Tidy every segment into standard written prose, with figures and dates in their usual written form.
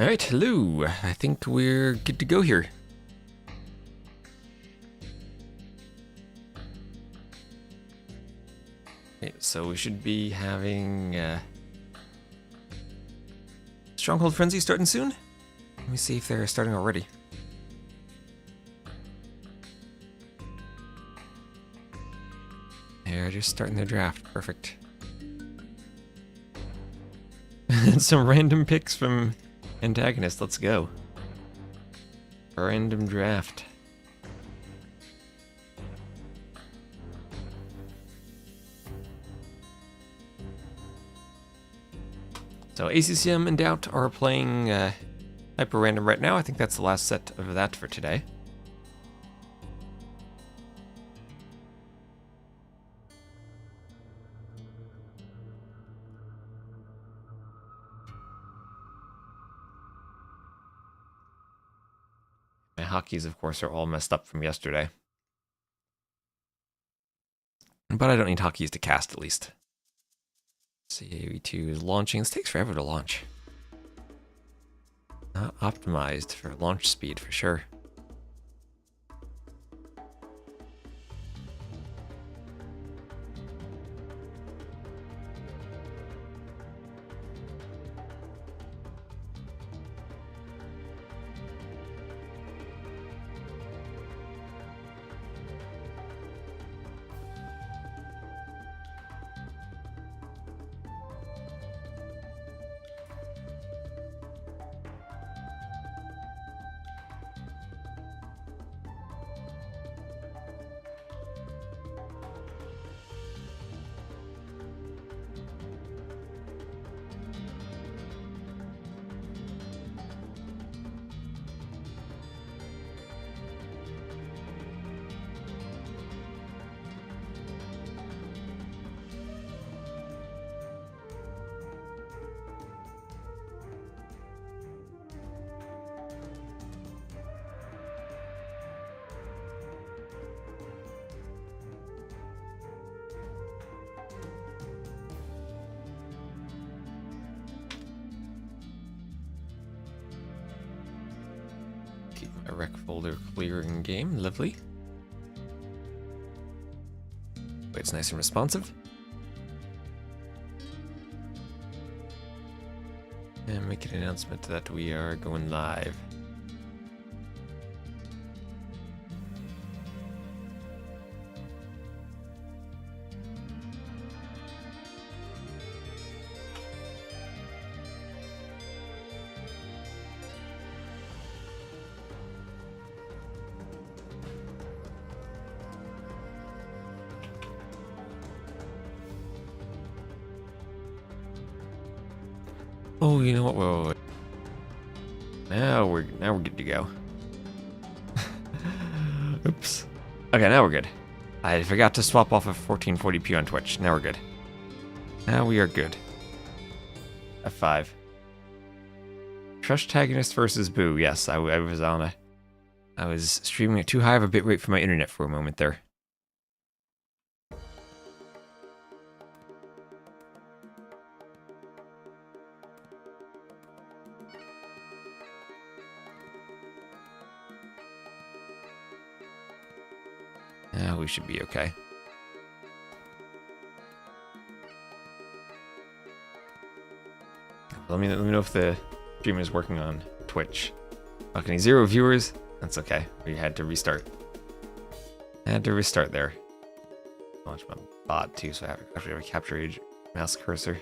Alright, hello. I think we're good to go here. Okay, so we should be having Stronghold Frenzy starting soon. Let me see if they're starting already. They're just starting their draft. Perfect. Some random picks from Antagonist. Let's go. Random draft. So ACCM and Doubt are playing Hyper Random right now. I think that's the last set of that for today. My hotkeys, of course, are all messed up from yesterday. But I don't need hotkeys to cast, at least. CAV2 is launching. This takes forever to launch. Not optimized for launch speed, for sure. Keep my rec folder clear in game. Lovely. Wait, it's nice and responsive. And make an announcement that we are going live. Oh, you know what? Wait. Now we're good to go. Oops. Okay, now we're good. I forgot to swap off of 1440p on Twitch. Now we're good. Now we are good. F5. Antagonist versus Boo. Yes, I was on a. I was streaming at too high of a bitrate for my internet for a moment there. We should be okay. Let me know if the stream is working on Twitch. Okay, 0 viewers. That's okay. We had to restart. Had to restart there. Launch my bot too, so I have to capture age mouse cursor.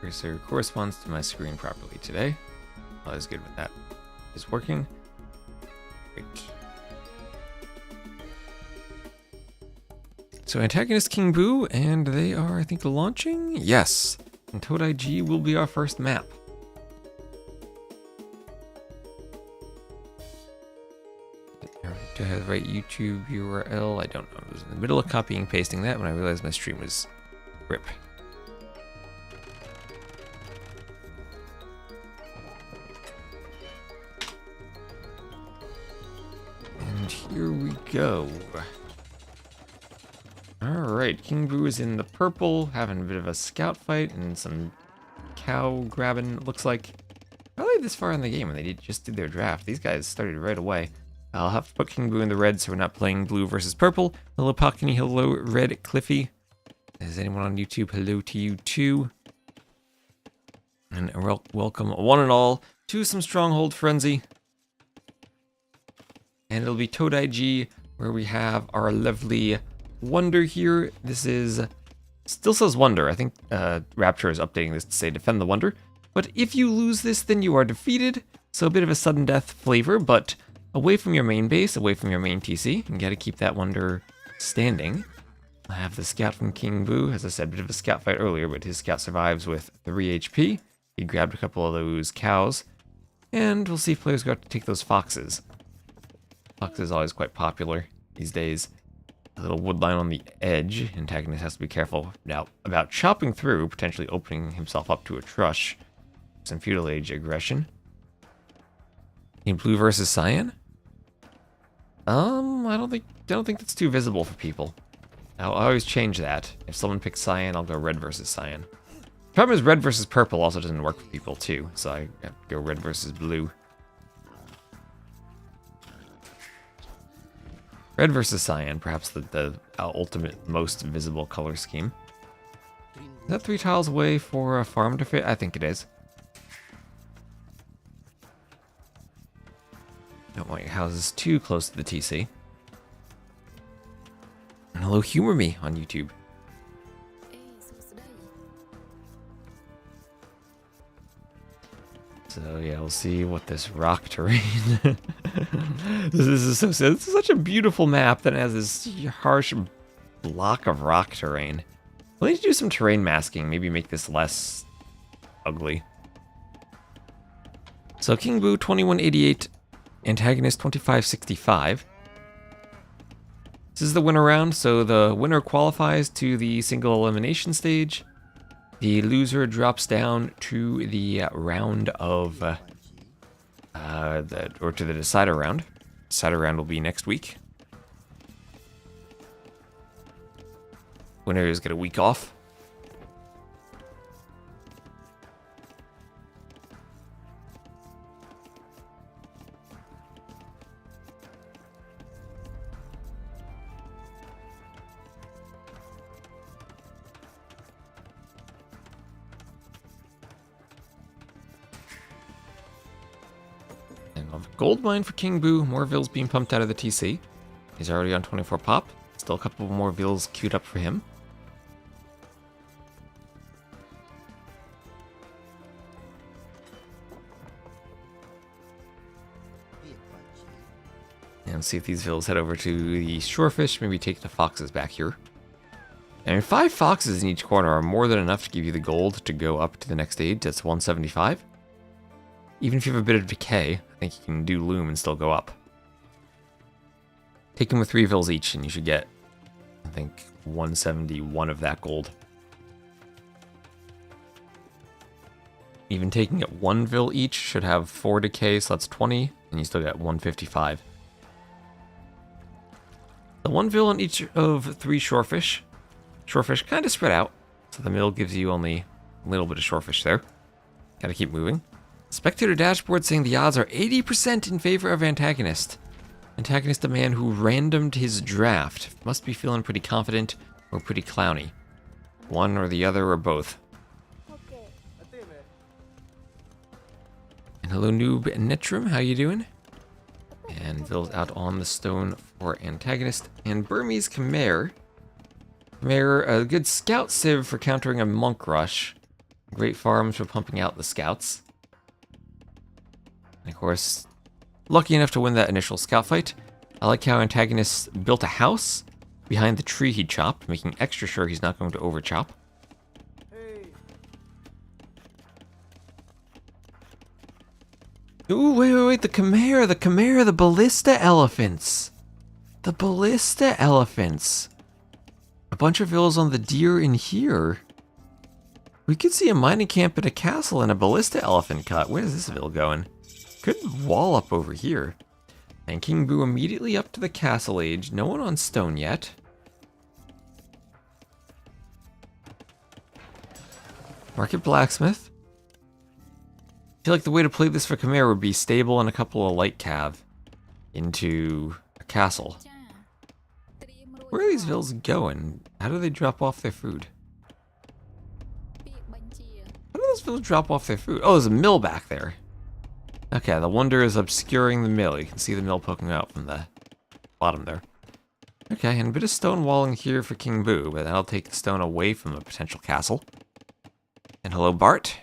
Cursor corresponds to my screen properly today. All is good with that. Is working. Great. So Antagonist King Boo, and they are, I think, launching? Yes. And Toad IG will be our first map. Do I have the right YouTube URL? I don't know. I was in the middle of copying and pasting that when I realized my stream was RIP. And here we go. Alright, King Boo is in the purple, having a bit of a scout fight and some cow grabbing, it looks like. Probably this far in the game when they just did their draft. These guys started right away. I'll have to put King Boo in the red so we're not playing blue versus purple. Hello Pockany, hello Red Cliffy. Is anyone on YouTube? Hello to you too. And welcome one and all to some Stronghold Frenzy. And it'll be Toad IG where we have our lovely Wonder here. This is, still says Wonder. I think Rapture is updating this to say Defend the Wonder. But if you lose this, then you are defeated. So a bit of a sudden death flavor, but away from your main base, away from your main TC. You gotta keep that Wonder standing. I have the scout from King Boo. As I said, a bit of a scout fight earlier, but his scout survives with 3 HP. He grabbed a couple of those cows. And we'll see if players go out to take those foxes. Fox is always quite popular these days. A little wood line on the edge. Antagonist has to be careful now about chopping through, potentially opening himself up to a trush. Some feudal age aggression. In blue versus cyan? I don't think that's too visible for people. I'll always change that. If someone picks cyan, I'll go red versus cyan. The problem is red versus purple also doesn't work for people too, so I have to go red versus blue. Red versus cyan, perhaps the ultimate, most visible color scheme. Is that 3 tiles away for a farm to fit? I think it is. Don't want your houses too close to the TC. And hello, Humor Me on YouTube. So yeah, we'll see what this rock terrain. This is so sad. This is such a beautiful map that has this harsh block of rock terrain. We'll need to do some terrain masking, maybe make this less ugly. So King Boo 2188, Antagonist 2565. This is the winner round, so the winner qualifies to the single elimination stage. The loser drops down to the round of, to the decider round. Decider round will be next week. Winners get a week off. Gold mine for King Boo, more vills being pumped out of the TC. He's already on 24 pop. Still a couple more vills queued up for him. And see if these vills head over to the shorefish, maybe take the foxes back here. And 5 foxes in each corner are more than enough to give you the gold to go up to the next stage. That's 175. Even if you have a bit of decay, I think you can do loom and still go up. Take them with 3 vills each and you should get, I think, 171 of that gold. Even taking it 1 vill each should have 4 decay, so that's 20, and you still get 155. The 1 vill on each of 3 shorefish. Shorefish kind of spread out, so the mill gives you only a little bit of shorefish there. Gotta keep moving. Spectator dashboard saying the odds are 80% in favor of Antagonist. Antagonist, a man who randomed his draft. Must be feeling pretty confident or pretty clowny. One or the other or both. And hello Noob Netrum, how you doing? And Vill's out on the stone for Antagonist. And Burmese Khmer. Khmer, a good scout civ for countering a monk rush. Great farms for pumping out the scouts. And of course, lucky enough to win that initial scout fight. I like how Antagonist built a house behind the tree he chopped, making extra sure he's not going to overchop. Hey. Ooh, wait, the Khmer, the ballista elephants. The ballista elephants. A bunch of villas on the deer in here. We could see a mining camp at a castle and a ballista elephant cut. Where's this vill going? Good wall up over here. And King Boo immediately up to the castle age. No one on stone yet. Market Blacksmith. I feel like the way to play this for Khmer would be stable and a couple of light cav into a castle. Where are these vills going? How do they drop off their food? How do those vills drop off their food? Oh, there's a mill back there. Okay, the wonder is obscuring the mill. You can see the mill poking out from the bottom there. Okay, and a bit of stone walling here for King Boo, but that'll take the stone away from a potential castle. And hello, Bart.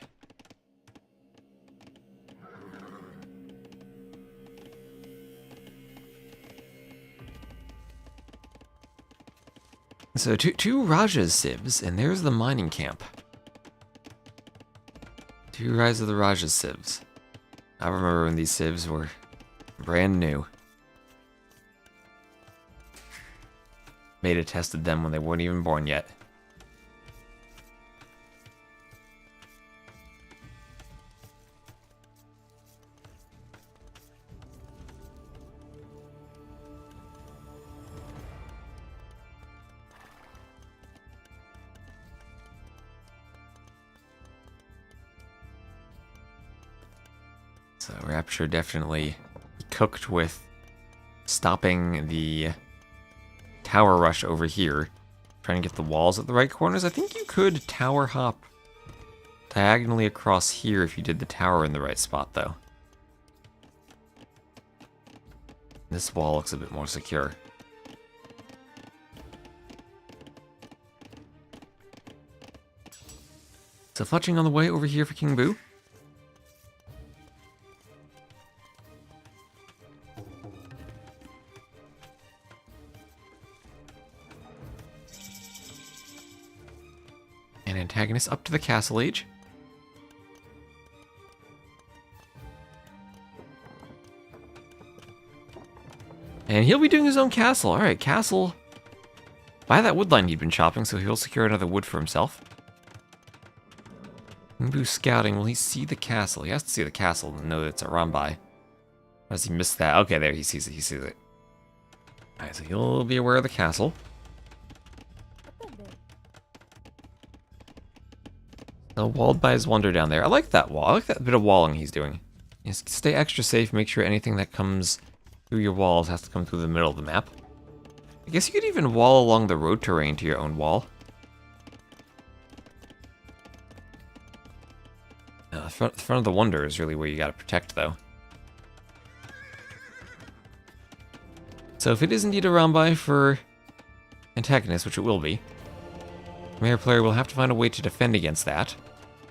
So two Raja's civs, and there's the mining camp. 2 Rise of the Raja's civs. I remember when these civs were brand new. Beta tested them when they weren't even born yet. So Rapture definitely cooked with stopping the tower rush over here. Trying to get the walls at the right corners. I think you could tower hop diagonally across here if you did the tower in the right spot, though. This wall looks a bit more secure. So fletching on the way over here for King Boo. And Antagonist up to the castle age. And he'll be doing his own castle. Alright, castle. By that wood line he'd been chopping, so he'll secure another wood for himself. King Boo scouting. Will he see the castle? He has to see the castle to know that it's a Rambai. Or does he miss that? Okay, there, he sees it. He sees it. Alright, so he'll be aware of the castle. Walled by his wonder down there. I like that wall. I like that bit of walling he's doing. Just stay extra safe. Make sure anything that comes through your walls has to come through the middle of the map. I guess you could even wall along the road terrain to your own wall. The front of the wonder is really where you gotta protect, though. So if it is indeed a Rambai for Antagonist, which it will be, Khmer player will have to find a way to defend against that.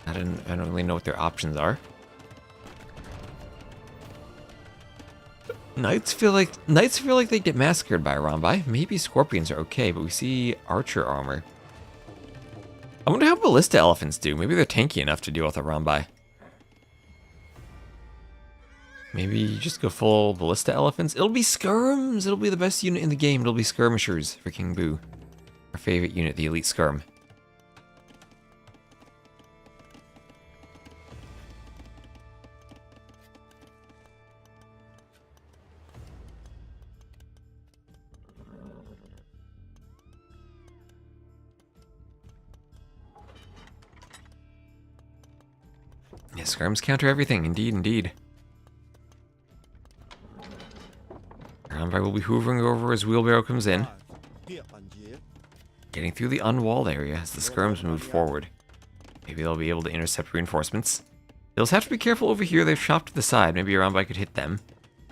I don't really know what their options are. Knights feel like they get massacred by a Rambai. Maybe Scorpions are okay, but we see Archer armor. I wonder how Ballista Elephants do. Maybe they're tanky enough to deal with a Rambai. Maybe you just go full Ballista Elephants. It'll be Skirms! It'll be the best unit in the game. It'll be Skirmishers for King Boo. Our favorite unit, the Elite Skirm. Yeah, Skirms counter everything. Indeed, indeed. Rambai will be hoovering over as wheelbarrow comes in. Getting through the unwalled area as the Skirms move forward. Maybe they'll be able to intercept reinforcements. Hills have to be careful over here. They've chopped to the side. Maybe a Rambai could hit them.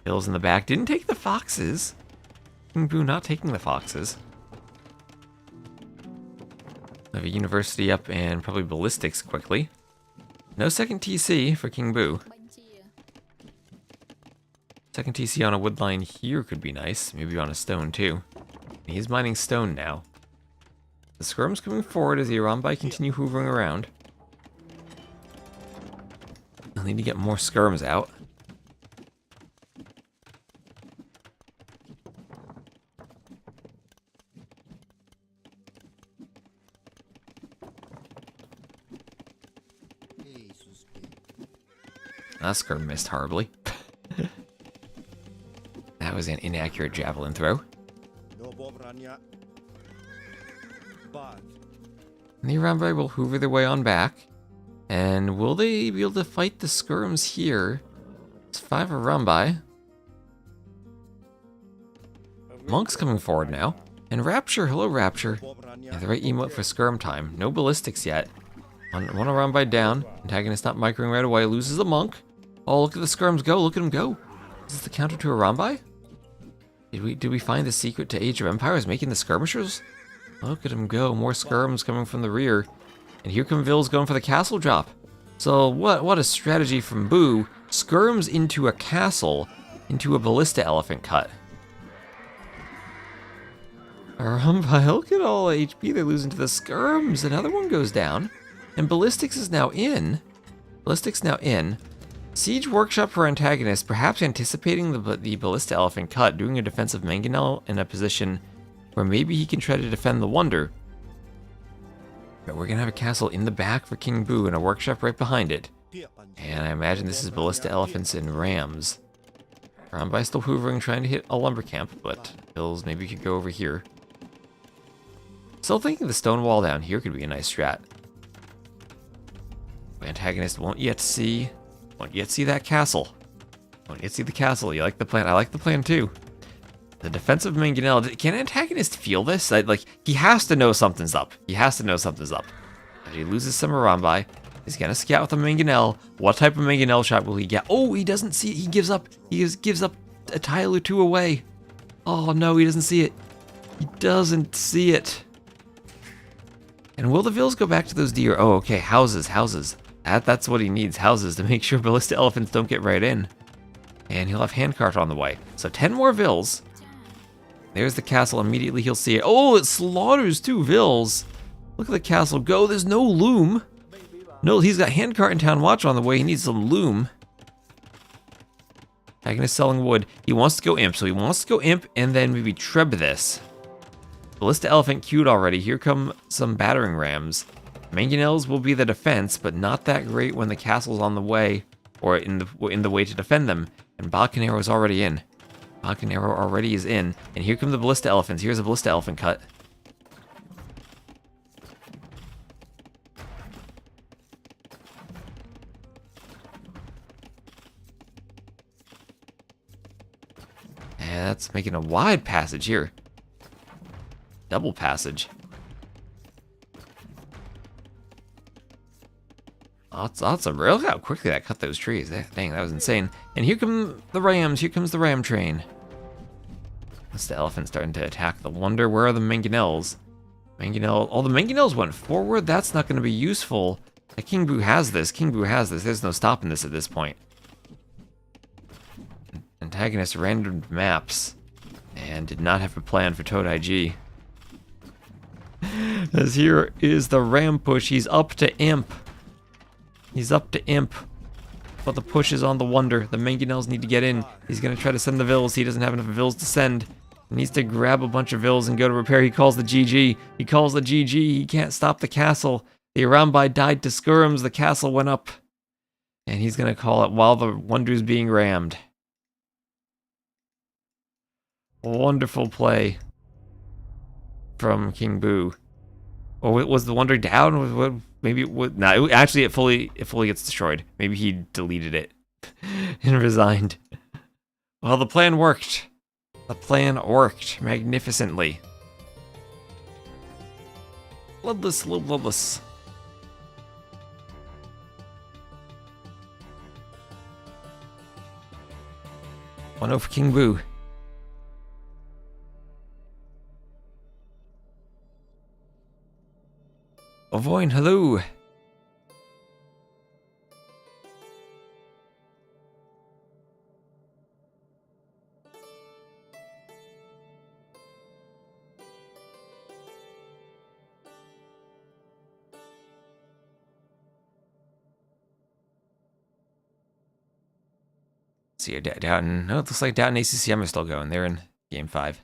Hills in the back. Didn't take the foxes. King Boo not taking the foxes. We have a university up and probably ballistics quickly. No second TC for King Boo. Second TC on a wood line here could be nice. Maybe on a stone too. He's mining stone now. The Skirm's coming forward as the Rambai continue hoovering around. I'll need to get more Skirms out. That Skirm missed horribly. That That was an inaccurate javelin throw. And the Rambai will hoover their way on back. And will they be able to fight the skirms here? It's 5 Rambai. Monk's coming forward now. And Rapture, hello Rapture. Yeah, the right emote for skirm time. No ballistics yet. One Rambai down. Antagonist not microing right away. Loses the Monk. Oh, look at the skirms go. Look at him go. Is this the counter to a Rambai? Did we find the secret to Age of Empires making the skirmishers? Look at him go. More skirms coming from the rear. And here come Vils going for the castle drop. So what a strategy from Boo. Skirms into a castle, into a ballista elephant cut. Rambai, look at all the HP they're losing to the skirms. Another one goes down. And ballistics is now in. Ballistics now in. Siege workshop for Antagonist, perhaps anticipating the ballista elephant cut, doing a defensive mangonel in a position where maybe he can try to defend the wonder. But we're gonna have a castle in the back for King Boo and a workshop right behind it. And I imagine this is ballista elephants and rams. Rambai still hoovering, trying to hit a lumber camp, but Bills maybe could go over here. Still thinking the stone wall down here could be a nice strat. Antagonist won't yet see that castle. Won't yet see the castle. You like the plan? I like the plan too. The defensive mangonel. Can Antagonist feel this? Like, he has to know something's up. He has to know something's up. If he loses some Rambai, he's gonna scout with a mangonel. What type of mangonel shot will he get? Oh, he doesn't see it. He gives up. He gives up a tile or two away. Oh no, he doesn't see it. He doesn't see it. And will the Vils go back to those deer? Oh, okay. Houses. That's what he needs. Houses to make sure ballista elephants don't get right in. And he'll have handcart on the way. So 10 more Vils. There's the castle. Immediately he'll see it. Oh, it slaughters 2 Vils. Look at the castle go. There's no loom. No, he's got handcart and town watch on the way. He needs some loom. Antagonist selling wood. He wants to go imp. So he wants to go imp and then maybe treb this. Ballista elephant queued already. Here come some battering rams. Mangonels will be the defense, but not that great when the castle's on the way, or in the way to defend them. And Balconero is already in. Balconero already is in. And here come the ballista elephants. Here's a ballista elephant cut. And that's making a wide passage here. Double passage. Awesome. Look how quickly that cut those trees. Dang, that was insane. And here come the rams. Here comes the ram train. That's the elephant starting to attack the wonder. Where are the mangonels? Mangonel. Oh, the mangonels went forward. That's not going to be useful. King Boo has this. King Boo has this. There's no stopping this at this point. Antagonist random maps and did not have a plan for Toad IG. As here is the ram push. He's up to imp. He's up to imp. But the push is on the wonder. The mangonels need to get in. He's going to try to send the Vils. He doesn't have enough Vils to send. He needs to grab a bunch of Vils and go to repair. He calls the GG. He calls the GG. He can't stop the castle. The Rambai died to skirms. The castle went up. And he's going to call it while the wonder's being rammed. Wonderful play from King Boo. Or was the wonder down? Maybe it would. No, actually, it fully gets destroyed. Maybe he deleted it and resigned. Well, the plan worked. The plan worked magnificently. Bloodless, little bloodless. One over King Boo. Avoin, hello. See, Downton. No, it looks like Downton ACCM are still going. They're in Game 5.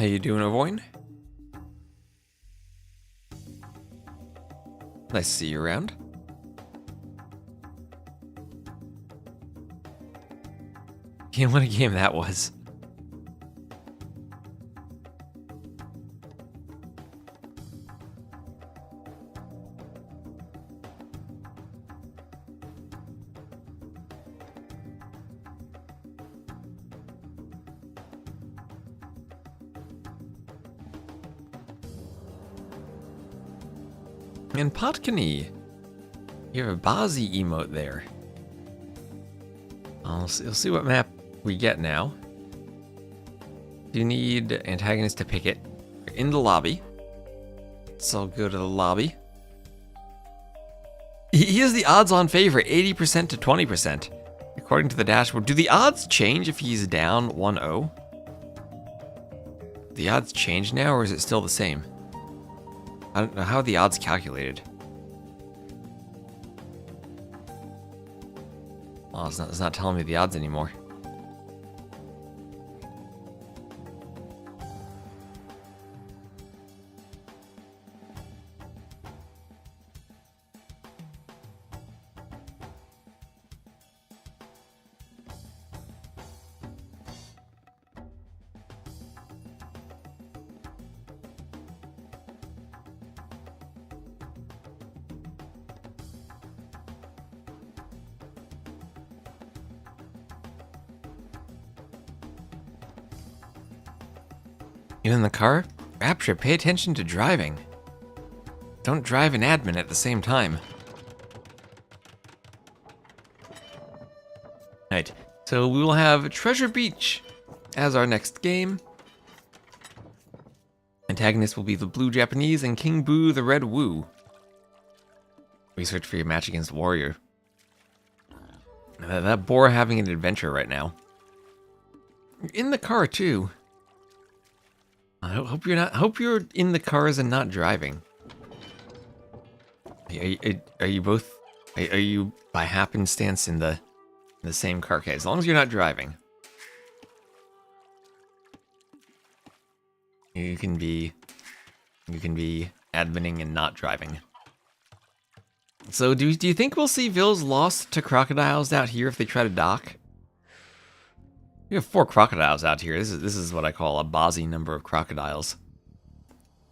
How you doing, Ovoin? Nice to see you around. What a game that was. And Potkany, you have a Bozzy emote there. We'll see what map we get now. You need Antagonist to pick it. You're in the lobby. So I'll go to the lobby. He is the odds-on favorite, 80% to 20%, according to the dashboard. Do the odds change if he's down 1-0? The odds change now, or is it still the same? I don't know how are the odds calculated. Oh, it's not telling me the odds anymore. You in the car? Rapture, pay attention to driving. Don't drive an admin at the same time. Alright, so we will have Treasure Beach as our next game. Antagonist will be the blue Japanese and King Boo the red Woo. Research for your match against Warrior. That boar having an adventure right now. You're in the car too. I hope you're not. Hope you're in the cars and not driving. Are you both? Are you by happenstance in the same car? Okay, as long as you're not driving, you can be adminning and not driving. So do you think we'll see Vills lost to crocodiles out here if they try to dock? We have 4 crocodiles out here. This is what I call a Bozzy number of crocodiles.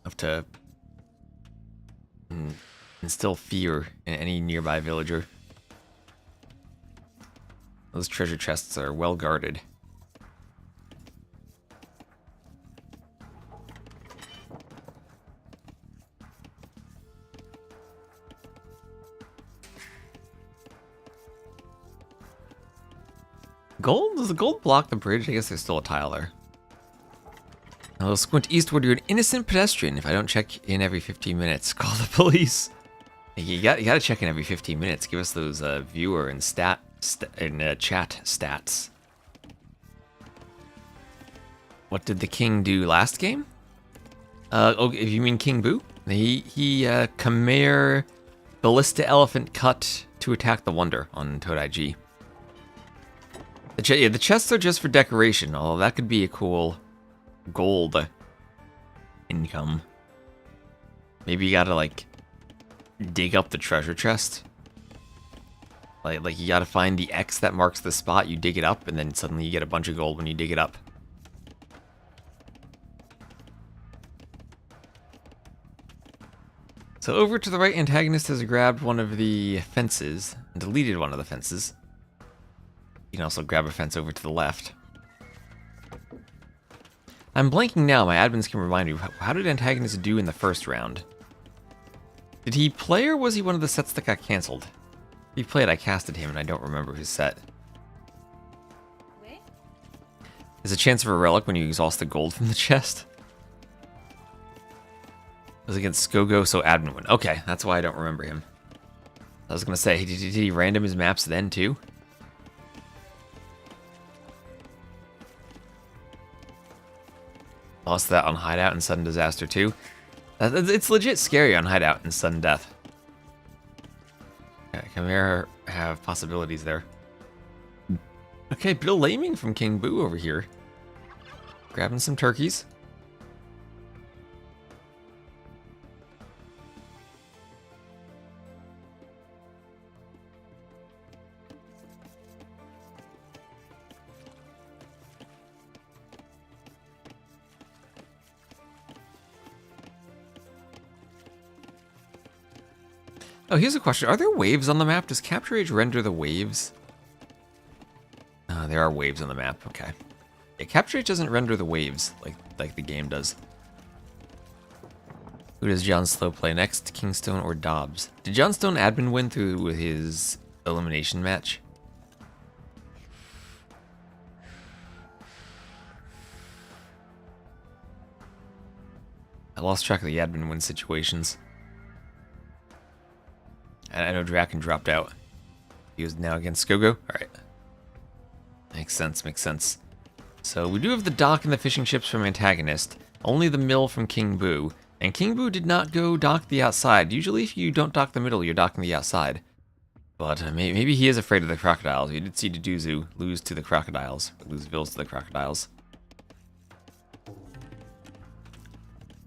Enough to instill fear in any nearby villager. Those treasure chests are well guarded. Gold? Does the gold block the bridge? I guess there's still a tile there. I'll squint eastward. You're an innocent pedestrian. If I don't check in every 15 minutes, call the police. You gotta check in every 15 minutes. Give us those viewer and chat stats. What did the king do last game? Oh, if you mean King Boo, he Khmer Ballista Elephant cut to attack the Wonder on Toad IG. The chests are just for decoration, although that could be a cool gold income. Maybe you gotta, like, dig up the treasure chest. Like you gotta find the X that marks the spot, you dig it up, and then suddenly you get a bunch of gold when you dig it up. So over to the right, Antagonist has grabbed one of the fences, and deleted one of the fences. You can also grab a fence over to the left. I'm blanking now, my admins can remind me. How did Antagonist do in the first round? Did he play, or was he one of the sets that got cancelled? If he played, I casted him and I don't remember his set. There's a chance of a relic when you exhaust the gold from the chest. It was against Skogo, so admin win. Okay, that's why I don't remember him. I was gonna say, did he random his maps then too? Lost that on Hideout and Sudden Disaster too. It's legit scary on Hideout and Sudden Death. Yeah, Khmer have possibilities there. Okay, Bill Laming from King Boo over here. Grabbing some turkeys. Oh, here's a question. Are there waves on the map? Does Capture Age render the waves? There are waves on the map. Okay. Yeah, Capture Age doesn't render the waves like the game does. Who does John Slow play next, KingstoNe or Dobbs? Did John Stone admin win through his elimination match? I lost track of the admin win situations. I know Draken dropped out. He was now against Gogo. Alright. Makes sense, makes sense. So we do have the dock and the fishing ships from Antagonist. Only the mill from King Boo. And King Boo did not go dock the outside. Usually if you don't dock the middle, you're docking the outside. But maybe he is afraid of the crocodiles. We did see Deduzu lose to the crocodiles. Lose vills to the crocodiles.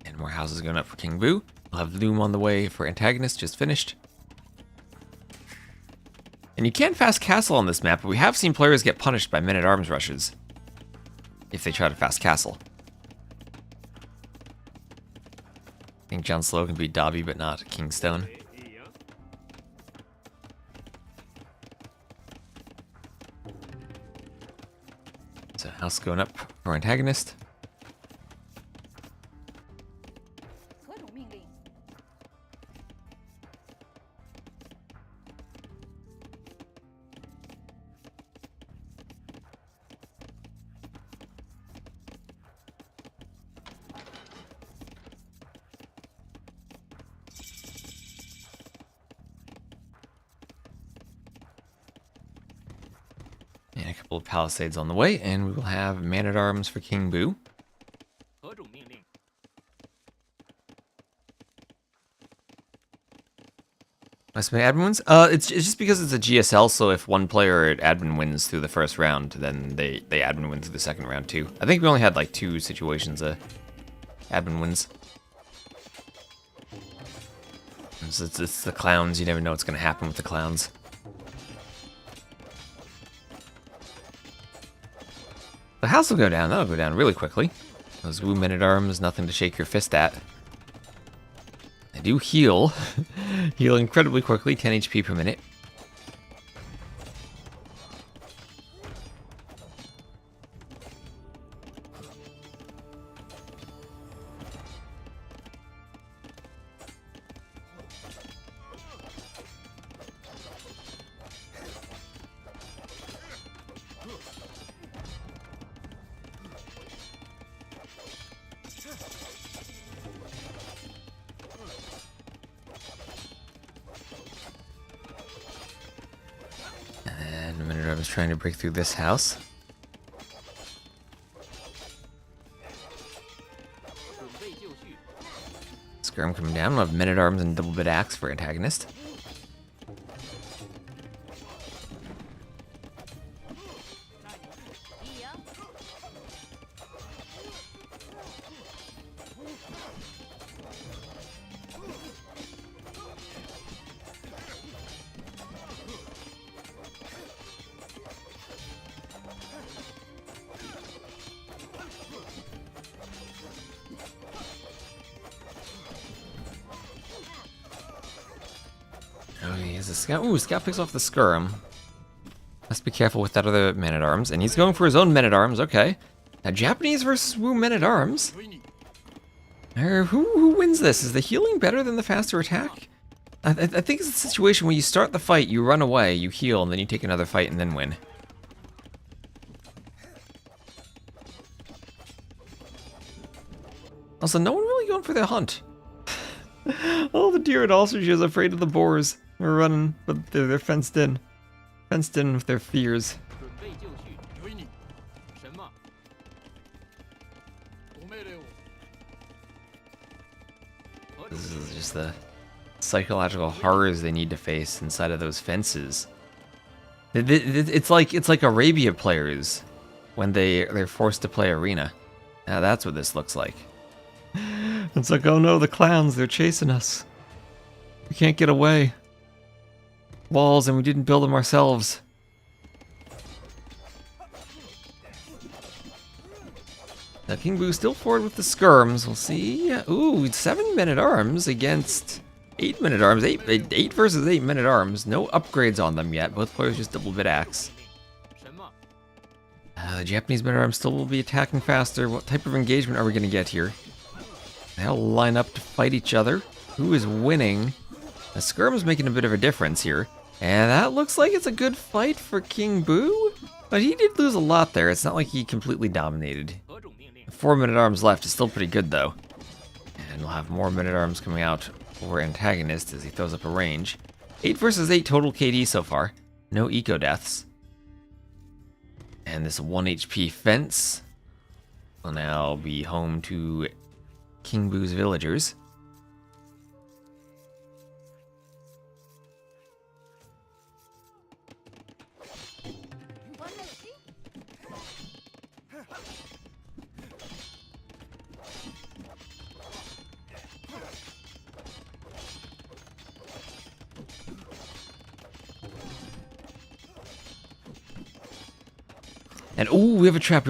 And more houses going up for King Boo. We'll have Loom on the way for Antagonist, just finished. And you can fast castle on this map, but we have seen players get punished by men-at-arms rushes if they try to fast castle. I think John Slow can beat Dobby, but not KingstoNe. So house going up for Antagonist. And a couple of palisades on the way, and we will have man-at-arms for King Boo. Must be admin wins? It's just because it's a GSL, so if one player at admin wins through the first round, then they admin win through the second round too. I think we only had like 2 situations admin wins. It's the clowns, you never know what's going to happen with the clowns. The house will go down. That'll go down really quickly. Those Woo men-at-arms, nothing to shake your fist at. They do heal. Heal incredibly quickly, 10 HP per minute. And a minute I was trying to break through this house. Skirm coming down. We'll have men-at-arms and double-bit axe for Antagonist. Oh, he has a scout. Ooh, scout picks off the Skirm. Must be careful with that other man-at-arms. And he's going for his own men-at-arms. Okay. Now, Japanese versus Woo men-at-arms. Who wins this? Is the healing better than the faster attack? I think it's a situation where you start the fight, you run away, you heal, and then you take another fight and then win. Also, no one really going for the hunt. All the deer at Alstergy is afraid of the boars. They're running, but they're fenced in. Fenced in with their fears. This is just the psychological horrors they need to face inside of those fences. It's like Arabia players when they're forced to play arena. Now that's what this looks like. It's like, oh no, the clowns, they're chasing us. We can't get away. Walls, and we didn't build them ourselves. Now King Boo still forward with the skirms. We'll see. Ooh, 7 men-at-arms against 8 men-at-arms, 8 versus 8 men-at-arms. No upgrades on them yet. Both players just double bit axe. The Japanese men-at-arms still will be attacking faster. What type of engagement are we going to get here? They'll line up to fight each other. Who is winning? The skirm's making a bit of a difference here. And that looks like it's a good fight for King Boo. But he did lose a lot there. It's not like he completely dominated. 4 men-at-arms left is still pretty good, though. And we'll have more men-at-arms coming out for Antagonist as he throws up a range. 8 versus 8 total KD so far. No eco deaths. And this 1 HP fence will now be home to King Boo's villagers. And ooh, we have a trap,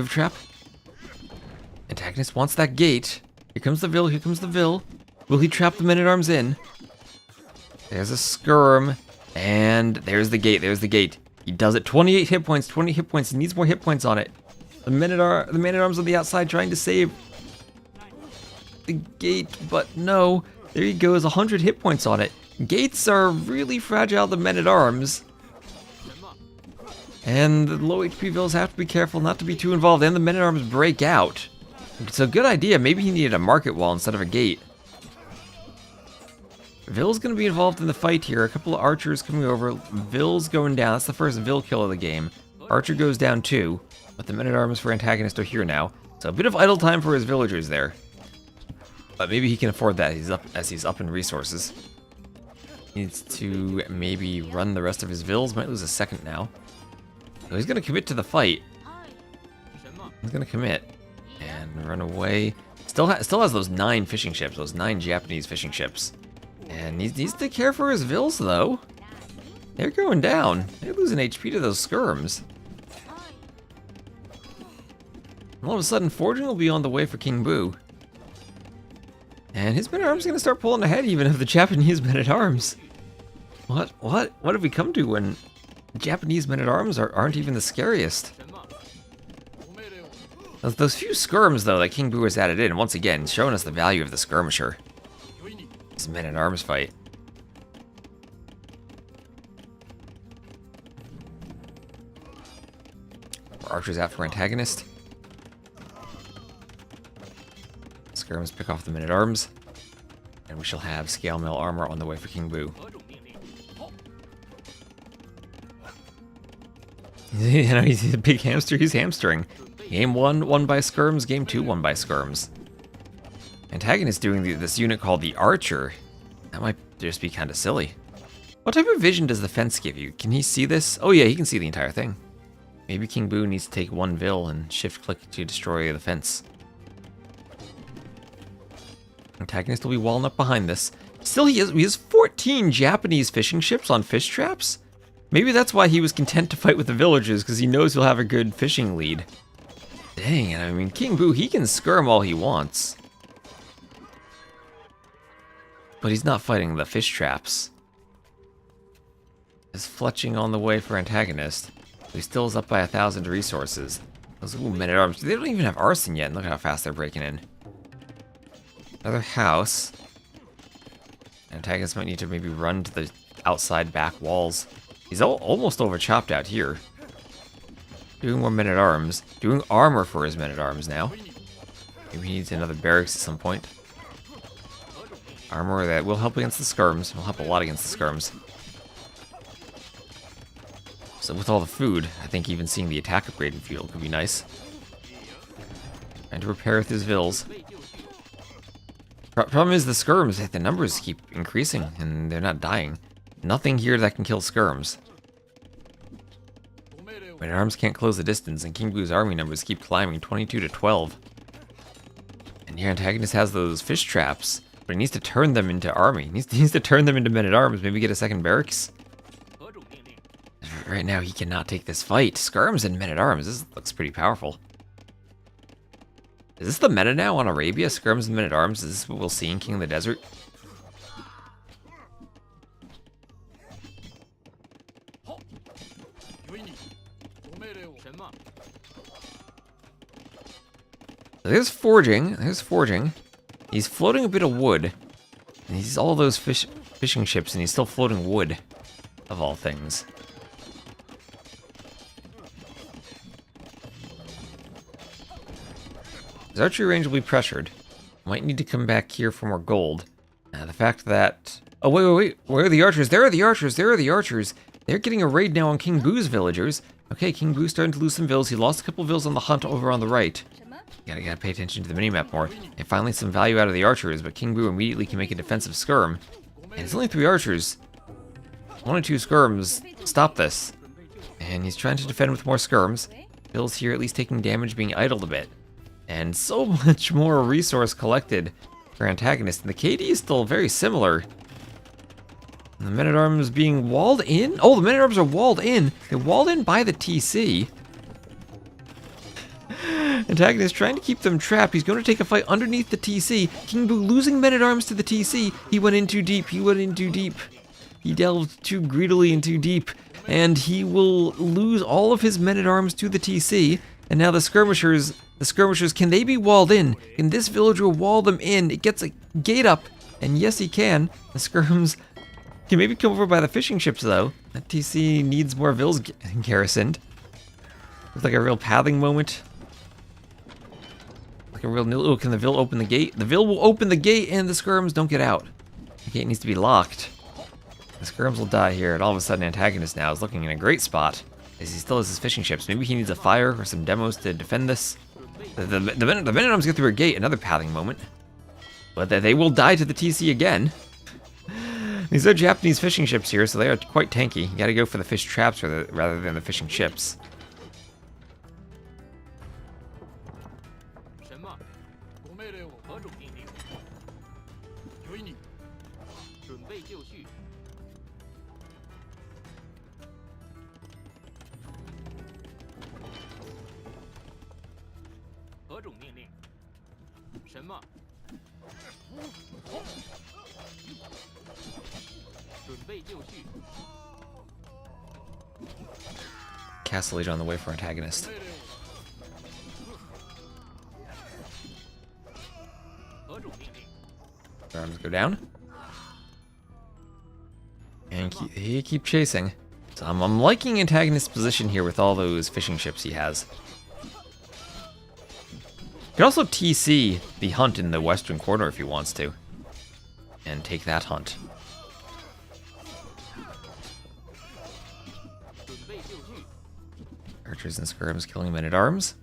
Antagonist wants that gate. Here comes the Vil, here comes the Vil. Will he trap the men-at-arms in? There's a skirm. And there's the gate, He does it. 28 hit points, 20 hit points. He needs more hit points on it. The men-at-arms on the outside trying to save the gate, but no. There he goes, 100 hit points on it. Gates are really fragile, the men-at-arms. And the low HP Vils have to be careful not to be too involved, and the men-at-arms break out. It's a good idea. Maybe he needed a market wall instead of a gate. Vil's going to be involved in the fight here. A couple of archers coming over. Vil's going down. That's the first Vil kill of the game. Archer goes down too, but the men-at-arms for Antagonist are here now. So a bit of idle time for his villagers there. But maybe he can afford that as he's up in resources. Needs to maybe run the rest of his Vils. Might lose a second now. So he's going to commit to the fight. He's going to commit and run away. Still has those 9 fishing ships, those 9 Japanese fishing ships. And he needs to care for his Vils, though. They're going down. They're losing HP to those skirms. All of a sudden, Fortune will be on the way for King Boo. And his men-at-arms are going to start pulling ahead even of the Japanese men-at-arms. What have we come to when Japanese men-at-arms aren't even the scariest? Those few skirms, though, that King Boo has added in, once again, showing us the value of the skirmisher. This men-at-arms fight. Archers out for Antagonist. Skirms pick off the men-at-arms. And we shall have scale mail armor on the way for King Boo. You know, he's a big hamster, he's hamstering. Game 1 won by skirms, game 2 won by skirms. Antagonist doing this unit called the Archer. That might just be kind of silly. What type of vision does the fence give you? Can he see this? Oh yeah, he can see the entire thing. Maybe King Boo needs to take 1 Vil and shift-click to destroy the fence. Antagonist will be walling up behind this. Still, he has 14 Japanese fishing ships on fish traps? Maybe that's why he was content to fight with the villagers, because he knows he'll have a good fishing lead. Dang, I mean, King Boo, he can skirm all he wants. But he's not fighting the fish traps. Is fletching on the way for Antagonist. He still is up by 1,000 resources. Those men-at-arms, they don't even have arson yet, and look how fast they're breaking in. Another house. Antagonist might need to maybe run to the outside back walls. He's almost over-chopped out here. Doing more men-at-arms. Doing armor for his men-at-arms now. Maybe he needs another barracks at some point. Armor that will help against the skirms. Will help a lot against the skirms. So with all the food, I think even seeing the attack upgraded field could be nice. Trying to repair with his Vils. Problem is the skirms, the numbers keep increasing and they're not dying. Nothing here that can kill skirms. Men-at-arms can't close the distance, and King Boo's army numbers keep climbing 22 to 12. And your Antagonist has those fish traps, but he needs to turn them into army. He needs to turn them into men-at-arms, maybe get a second barracks. Right now, he cannot take this fight. Skirms and men-at-arms, this looks pretty powerful. Is this the meta now on Arabia? Skirms and men-at-arms, is this what we'll see in King of the Desert? There's forging. There's forging. He's floating a bit of wood. And he's all those fishing ships, and he's still floating wood, of all things. His archery range will be pressured. Might need to come back here for more gold. The fact that... Oh, wait. Where are the archers? There are the archers. There are the archers. They're getting a raid now on King Boo's villagers. Okay, King Boo's starting to lose some vills. He lost a couple vills on the hunt over on the right. Gotta pay attention to the minimap more. And finally some value out of the archers, but King Boo immediately can make a defensive skirm. And it's only 3 archers. 1 or 2 skirms stop this. And he's trying to defend with more skirms. Bill's here at least taking damage, being idled a bit. And so much more resource collected for Antagonist. And the KD is still very similar. And the men-at-arms being walled in? Oh, the men-at-arms are walled in. They're walled in by the TC. Antagonist trying to keep them trapped. He's going to take a fight underneath the TC. King Boo losing men-at-arms to the TC. He went in too deep. He delved too greedily and too deep. And he will lose all of his men-at-arms to the TC. And now the skirmishers, can they be walled in? Can this villager wall them in? It gets a gate up. And yes, he can. The skirms can maybe come over by the fishing ships, though. That TC needs more vills garrisoned. Looks like a real pathing moment. Like a real new... Oh, can the Vill open the gate? The Vill will open the gate and the skirms don't get out. The gate needs to be locked. The skirms will die here, and all of a sudden Antagonist now is looking in a great spot, as he still has his fishing ships. Maybe he needs a fire or some demos to defend this. The men-at-arms get through a gate, another pathing moment. But they will die to the TC again. These are Japanese fishing ships here, so they are quite tanky. You gotta go for the fish traps rather than the fishing ships. Castle Age on the way for Antagonist. Arms go down. And he keep chasing. So I'm liking Antagonist's position here with all those fishing ships he has. He can also TC the hunt in the western corner if he wants to. And take that hunt. Archers and skirms killing men-at-arms.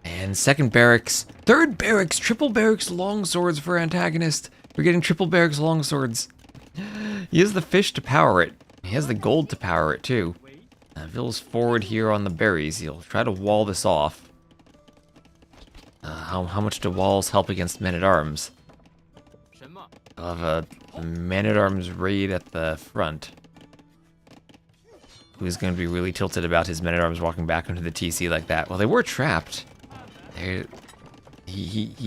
And second barracks, third barracks, triple barracks longswords for Antagonist. We're getting triple barracks longswords. He has the fish to power it. He has the gold to power it too. Vill's forward here on the berries. He'll try to wall this off. How much do walls help against men-at-arms? I'll have a men-at-arms raid at the front. Who's going to be really tilted about his men-at-arms walking back into the TC like that? Well, they were trapped. He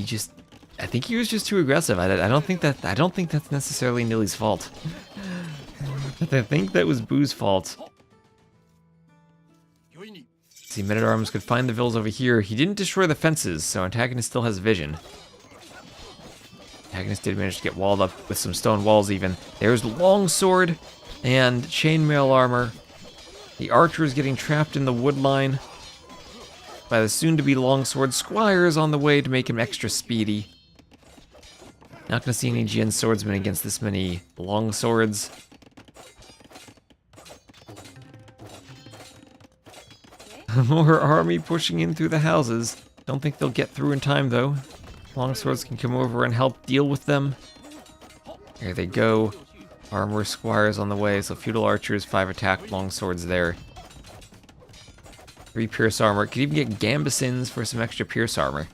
just... I think he was just too aggressive. I don't think that's necessarily Nilly's fault. I think that was Boo's fault. See, men-at-arms could find the vills over here. He didn't destroy the fences, so Antagonist still has vision. Antagonist did manage to get walled up with some stone walls even. There's longsword and chainmail armor. The archer is getting trapped in the wood line by the soon-to-be longsword squires on the way to make him extra speedy. Not gonna see any Jin swordsmen against this many longswords. More army pushing in through the houses. Don't think they'll get through in time though. Longswords can come over and help deal with them. Here they go. Armor squires on the way, so feudal archers, 5 attack, longswords there. 3 pierce armor. Could even get gambesons for some extra pierce armor.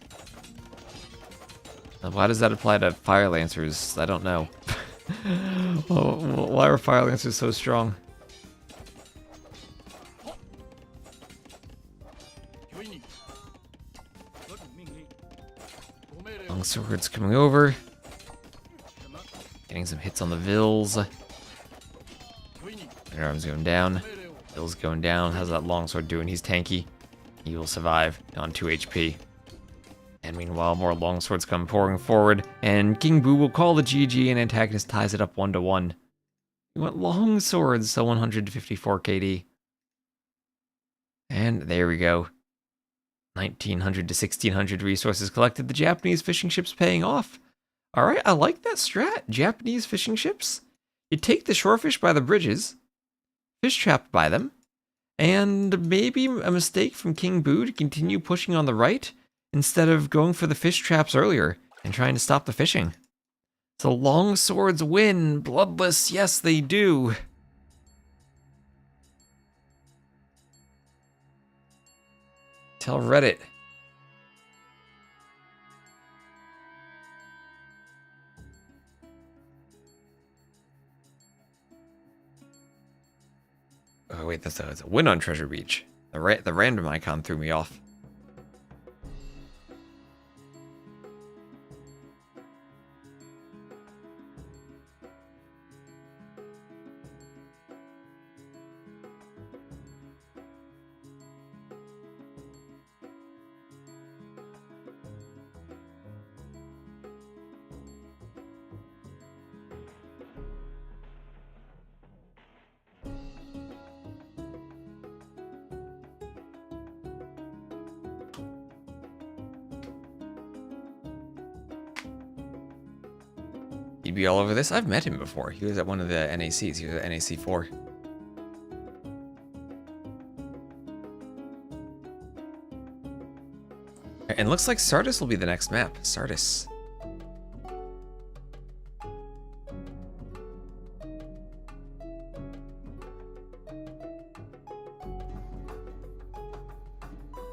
Why does that apply to fire lancers? I don't know. Why are fire lancers so strong? Longsword's coming over. Getting some hits on the Vills. Arm's going down. Vills going down. How's that longsword doing? He's tanky. He will survive. On 2 HP. And meanwhile, more longswords come pouring forward. And King Boo will call the GG, and Antagonist ties it up 1-1. We want longswords, so 154 KD. And there we go. 1900 to 1600 resources collected. The Japanese fishing ships paying off. Alright, I like that strat. Japanese fishing ships. You take the shorefish by the bridges, fish trapped by them, and maybe a mistake from King Boo to continue pushing on the right instead of going for the fish traps earlier and trying to stop the fishing. So longswords win. Bloodless, yes they do. Tell Reddit. Oh wait, that's a win on Treasure Beach. The random icon threw me off. He'd be all over this. I've met him before. He was at one of the NACs. He was at NAC 4. And looks like Sardis will be the next map. Sardis.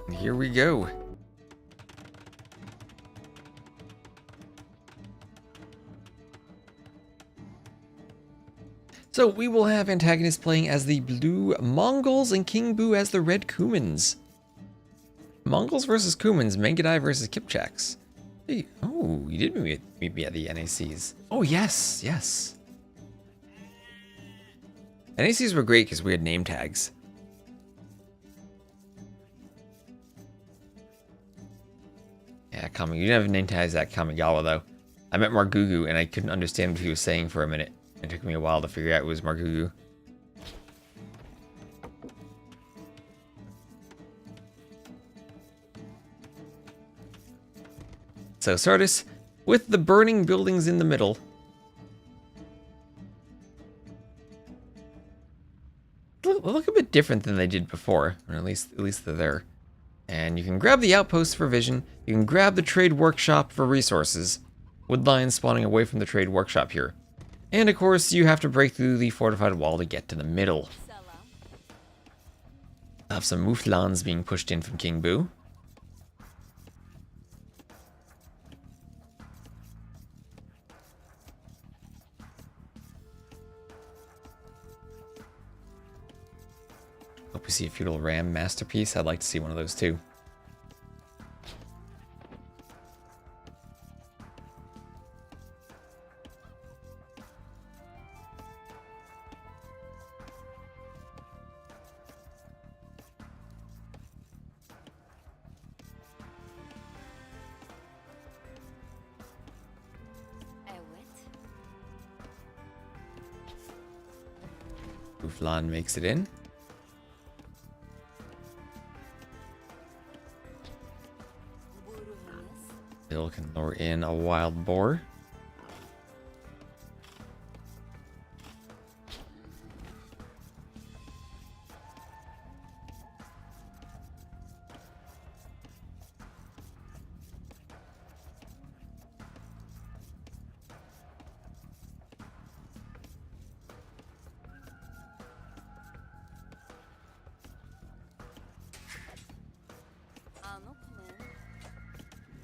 And here we go. So we will have Antagonist playing as the blue Mongols and King Boo as the red Kumans. Mongols versus Kumans, Mengadai versus Kipchaks. Hey, oh, you did meet me at the NACs. Oh, yes, yes. NACs were great because we had name tags. Yeah, you didn't have name tags at Kamigawa, though. I met Margugu, and I couldn't understand what he was saying for a minute. It took me a while to figure out it was Margugu. So Sardis, with the burning buildings in the middle. Look a bit different than they did before, or at least they're there. And you can grab the outpost for vision. You can grab the trade workshop for resources. Wood lions spawning away from the trade workshop here. And of course, you have to break through the fortified wall to get to the middle. I have some mouflons being pushed in from King Boo. Hope we see a feudal ram masterpiece. I'd like to see one of those too. Mouflon makes it in. Bill can lure in a wild boar.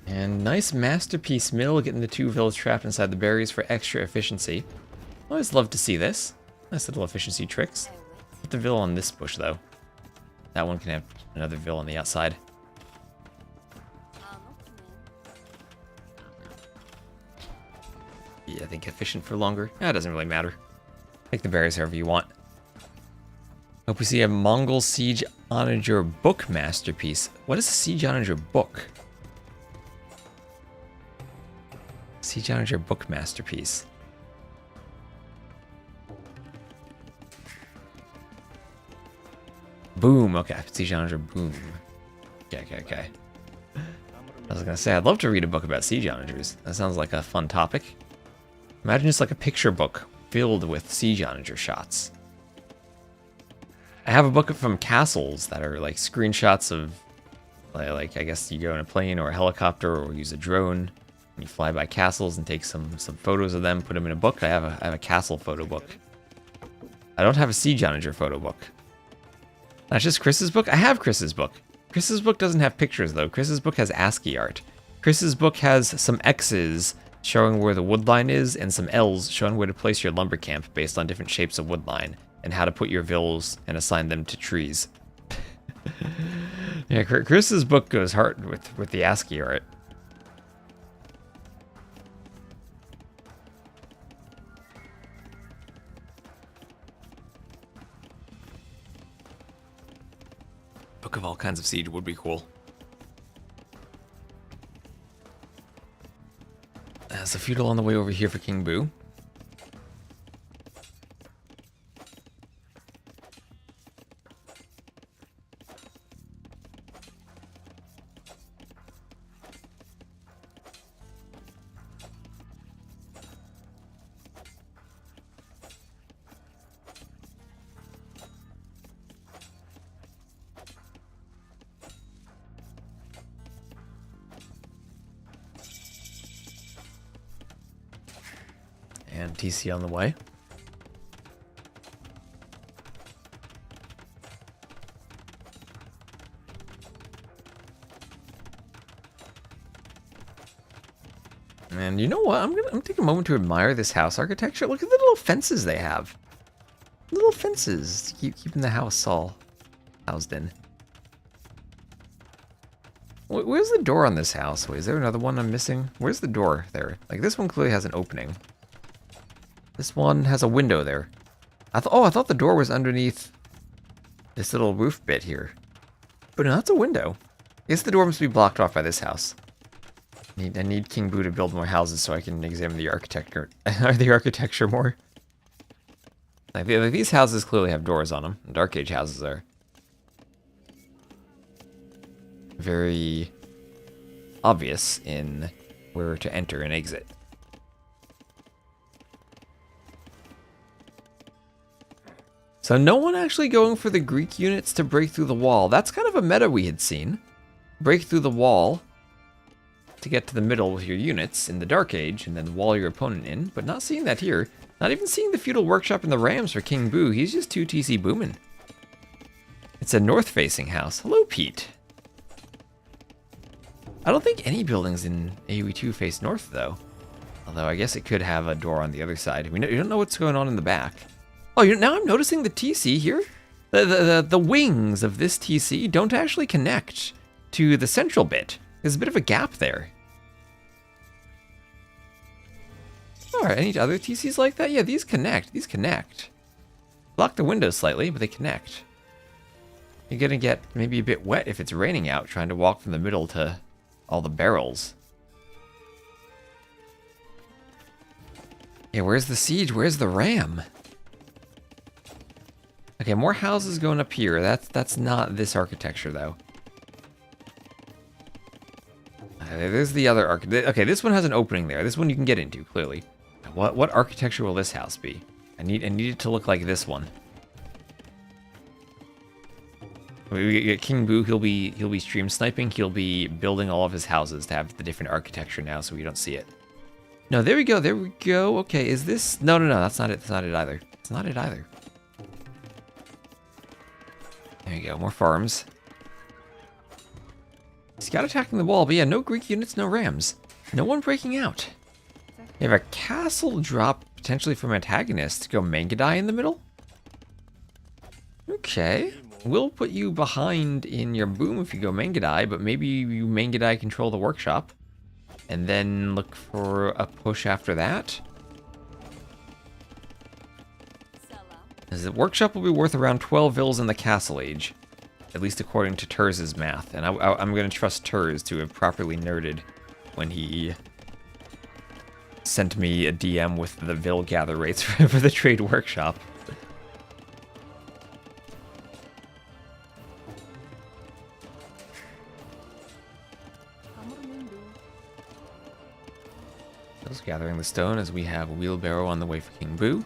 And nice masterpiece mill, getting the two villas trapped inside the berries for extra efficiency. Always love to see this. Nice little efficiency tricks. Put the vill on this bush though. That one can have another vill on the outside. I think, efficient for longer. It doesn't really matter. Make the berries however you want. Hope we see a Mongol Siege Onager book masterpiece. What is a Siege Onager book? Siege Onager book masterpiece. Boom. Okay, Siege Onager boom. Okay. I was gonna say, I'd love to read a book about siege onagers. That sounds like a fun topic. Imagine just like a picture book filled with siege onager shots. I have a book from castles that are like screenshots of, like I guess you go in a plane or a helicopter or use a drone and you fly by castles and take some photos of them, put them in a book. I have a castle photo book. I don't have a siege onager photo book. That's just Chris's book. I have Chris's book. Chris's book doesn't have pictures, though. Chris's book has ASCII art. Chris's book has some X's showing where the wood line is and some L's showing where to place your lumber camp based on different shapes of wood line and how to put your villas and assign them to trees. Yeah, Chris's book goes hard with the ASCII art. Book of all kinds of siege would be cool. There's a feudal on the way over here for King Boo. And TC on the way. And you know what? I'm gonna take a moment to admire this house architecture. Look at the little fences they have. Little fences to keeping the house all housed in. Where's the door on this house? Wait, is there another one I'm missing? Where's the door there? Like this one clearly has an opening. This one has a window there. I thought the door was underneath this little roof bit here. But no, that's a window. I guess the door must be blocked off by this house. I need King Boo to build more houses so I can examine the architecture more. Like these houses clearly have doors on them. Dark Age houses are very obvious in where to enter and exit. So no one actually going for the Greek units to break through the wall. That's kind of a meta we had seen. Break through the wall to get to the middle with your units in the Dark Age and then wall your opponent in, but not seeing that here. Not even seeing the Feudal Workshop and the Rams for King Boo. He's just 2 TC booming. It's a north-facing house. Hello, Pete. I don't think any buildings in AoE 2 face north, though. Although I guess it could have a door on the other side. You don't know what's going on in the back. Oh, now I'm noticing the TC here. The wings of this TC don't actually connect to the central bit. There's a bit of a gap there. Alright, any other TCs like that? Yeah, these connect. These connect. Block the windows slightly, but they connect. You're gonna get maybe a bit wet if it's raining out, trying to walk from the middle to all the barrels. Yeah, where's the siege? Where's the ram? Okay, more houses going up here. That's not this architecture, though. There's the other architecture. Okay, this one has an opening there. This one you can get into, clearly. What architecture will this house be? I need it to look like this one. We get King Boo. He'll be stream sniping. He'll be building all of his houses to have the different architecture now, so we don't see it. No, there we go. There we go. Okay, is this? No. That's not it. That's not it either. It's not it either. There you go, more farms. Scout attacking the wall, but yeah, no Greek units, no rams. No one breaking out. You have a castle drop, potentially from Antagonist, to go Mangadai in the middle? Okay. We'll put you behind in your boom if you go Mangadai, but maybe you Mangadai control the workshop. And then look for a push after that. As the workshop will be worth around 12 vills in the castle age, at least according to Turz's math. And I'm going to trust Turz to have properly nerded when he sent me a DM with the vill gather rates for the trade workshop. Just gathering the stone as we have a wheelbarrow on the way for King Boo.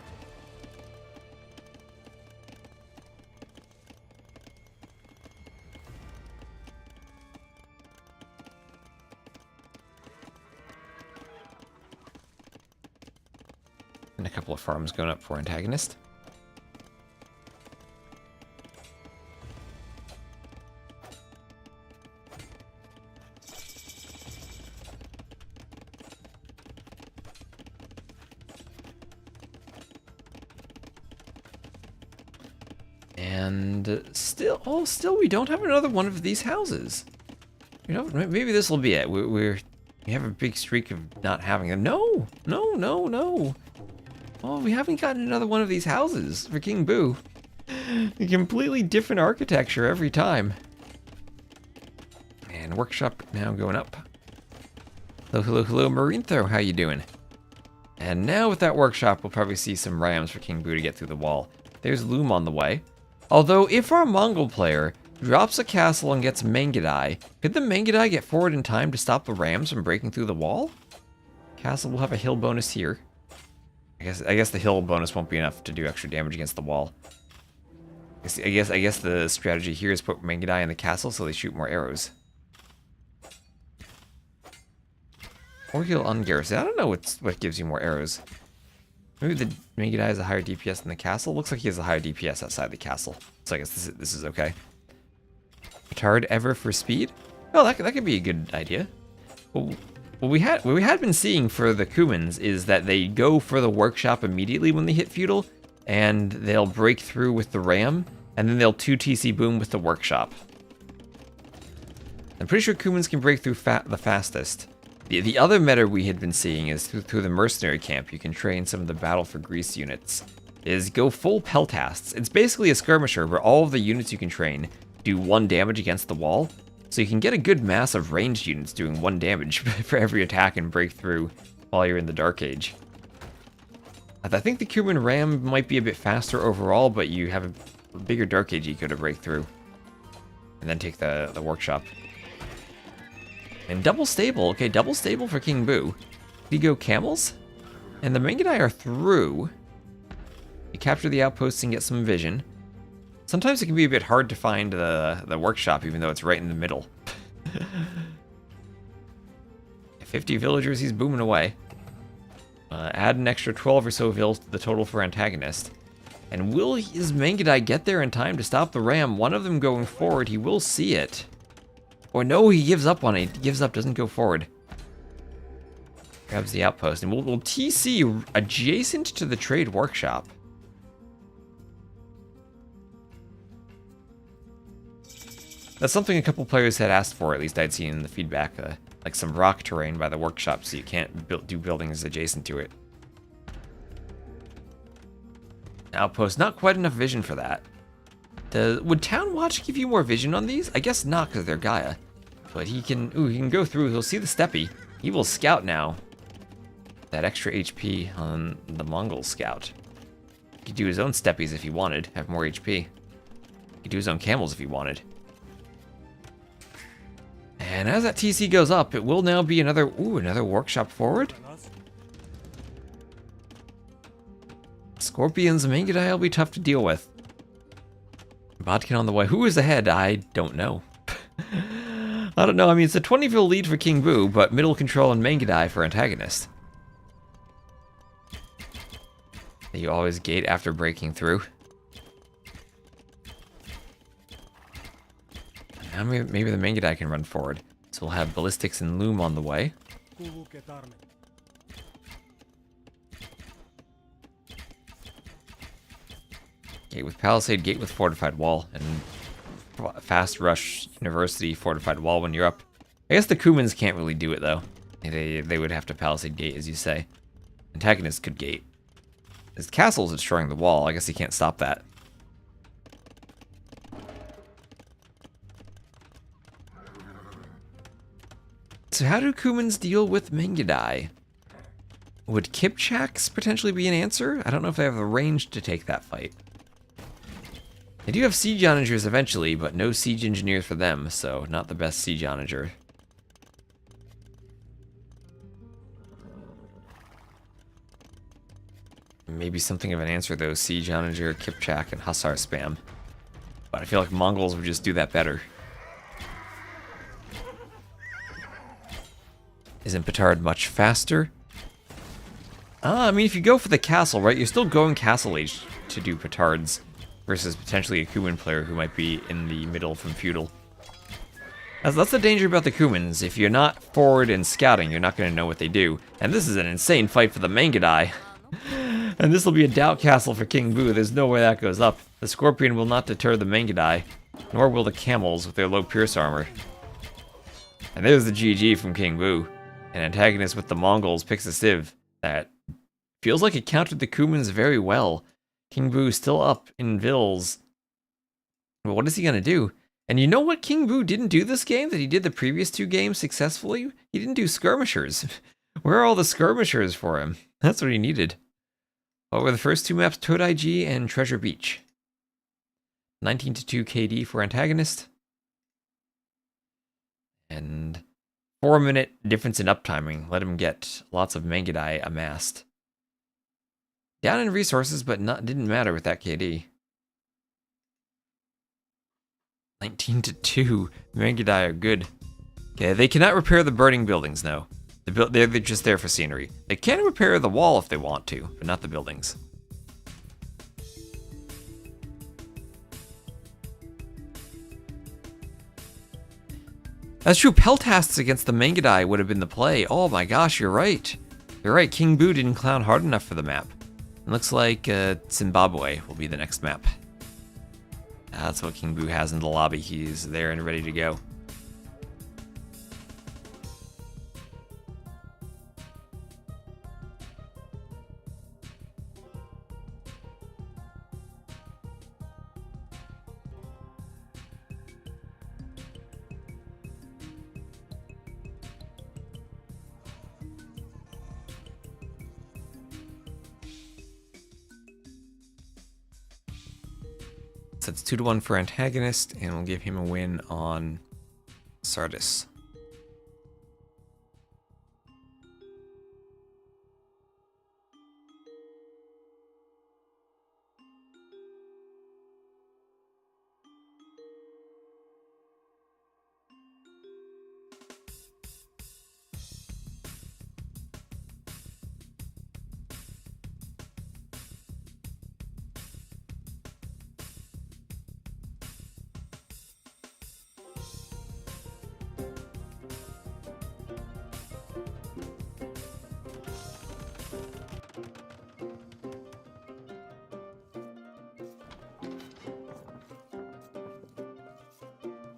And a couple of farms going up for Antagonist. And still we don't have another one of these houses. You know, maybe this will be it. We have a big streak of not having them. No. Oh, we haven't gotten another one of these houses for King Boo. A completely different architecture every time. And workshop now going up. Hello, Marine Throw, how you doing? And now with that workshop, we'll probably see some rams for King Boo to get through the wall. There's Loom on the way. Although, if our Mongol player drops a castle and gets Mangudai, could the Mangudai get forward in time to stop the rams from breaking through the wall? Castle will have a hill bonus here. I guess the hill bonus won't be enough to do extra damage against the wall. I guess the strategy here is put Mangudai in the castle so they shoot more arrows. Or he'll ungarrison. I don't know what gives you more arrows. Maybe the Mangudai has a higher DPS than the castle. Looks like he has a higher DPS outside the castle. So I guess this is okay. Retard ever for speed? Oh, that could be a good idea. Well, what we had been seeing for the Kumans is that they go for the workshop immediately when they hit feudal, and they'll break through with the ram, and then they'll 2 TC boom with the workshop. I'm pretty sure Kumans can break through the fastest. The other meta we had been seeing is through the mercenary camp. You can train some of the Battle for Greece units. Is go full peltasts. It's basically a skirmisher where all of the units you can train do 1 damage against the wall. So you can get a good mass of ranged units doing 1 damage for every attack and break through while you're in the Dark Age. I think the Kuman Ram might be a bit faster overall, but you have a bigger Dark Age eco to break through. And then take the workshop. And double stable. Okay, double stable for King Boo. We go camels. And the Mangudai are through. You capture the outposts and get some vision. Sometimes it can be a bit hard to find the workshop, even though it's right in the middle. 50 villagers, he's booming away. Add an extra 12 or so vills to the total for Antagonist. And will his Mangudai get there in time to stop the ram? One of them going forward, he will see it. Or no, he gives up on it. He gives up, doesn't go forward. Grabs the outpost, and we'll TC adjacent to the trade workshop. That's something a couple players had asked for, at least I'd seen in the feedback. Like some rock terrain by the workshop so you can't do buildings adjacent to it. Outpost, not quite enough vision for that. Would Town Watch give you more vision on these? I guess not, because they're Gaia. But he can go through, he'll see the steppy. He will scout now. That extra HP on the Mongol scout. He could do his own steppies if he wanted, have more HP. He could do his own camels if he wanted. And as that TC goes up, it will now be another workshop forward. Scorpions and Mangudai will be tough to deal with. Bodkin on the way. Who is ahead? I don't know. I don't know. I mean, it's a 20-ville lead for King Boo, but middle control and Mangudai for Antagonist. You always gate after breaking through. Now maybe the Mangudai can run forward. So we'll have Ballistics and Loom on the way. Gate with Palisade, gate with Fortified Wall, and Fast Rush University Fortified Wall when you're up. I guess the Kumans can't really do it, though. They would have to Palisade gate, as you say. Antagonist could gate. His castle's destroying the wall. I guess he can't stop that. So how do Kumans deal with Mangudai? Would Kipchaks potentially be an answer? I don't know if they have the range to take that fight. They do have siege onagers eventually, but no siege engineers for them, so not the best siege onager. Maybe something of an answer though, siege onager, Kipchak, and Hussar spam. But I feel like Mongols would just do that better. Isn't Petard much faster? I mean, if you go for the castle, right, you're still going castle age to do Petards versus potentially a Kuman player who might be in the middle from feudal. That's the danger about the Kumans. If you're not forward and scouting, you're not going to know what they do. And this is an insane fight for the Mangudai. And this will be a doubt castle for King Bu. There's no way that goes up. The Scorpion will not deter the Mangudai, nor will the camels with their low pierce armor. And there's the GG from King Bu. An antagonist with the Mongols picks a civ that feels like it countered the Kumans very well. King Bu still up in Vils. But what is he going to do? And you know what King Bu didn't do this game that he did the previous 2 games successfully? He didn't do skirmishers. Where are all the skirmishers for him? That's what he needed. What were the first 2 maps? Todai G and Treasure Beach. 19-2 KD for Antagonist. And 4-minute difference in uptiming. Let him get lots of Mangudai amassed. Down in resources, but didn't matter with that KD. 19-2. Mangudai are good. Okay, they cannot repair the burning buildings, though. They're just there for scenery. They can repair the wall if they want to, but not the buildings. That's true. Peltasts against the Mangudai would have been the play. Oh my gosh, you're right. You're right. King Bu didn't clown hard enough for the map. It looks like Zimbabwe will be the next map. That's what King Bu has in the lobby. He's there and ready to go. So it's 2-1 for Antagonist, and we'll give him a win on Sardis.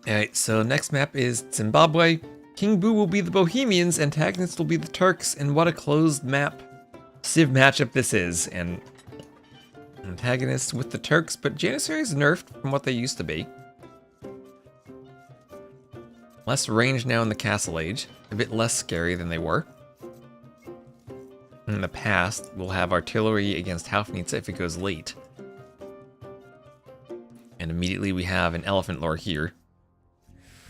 Alright, so next map is Zimbabwe. King Bu will be the Bohemians, Antagonist will be the Turks, and what a closed map Civ matchup this is. And Antagonist with the Turks, but Janissaries nerfed from what they used to be. Less range now in the Castle Age, a bit less scary than they were. In the past, we'll have artillery against Haufnitze if it goes late. And immediately we have an elephant lore here.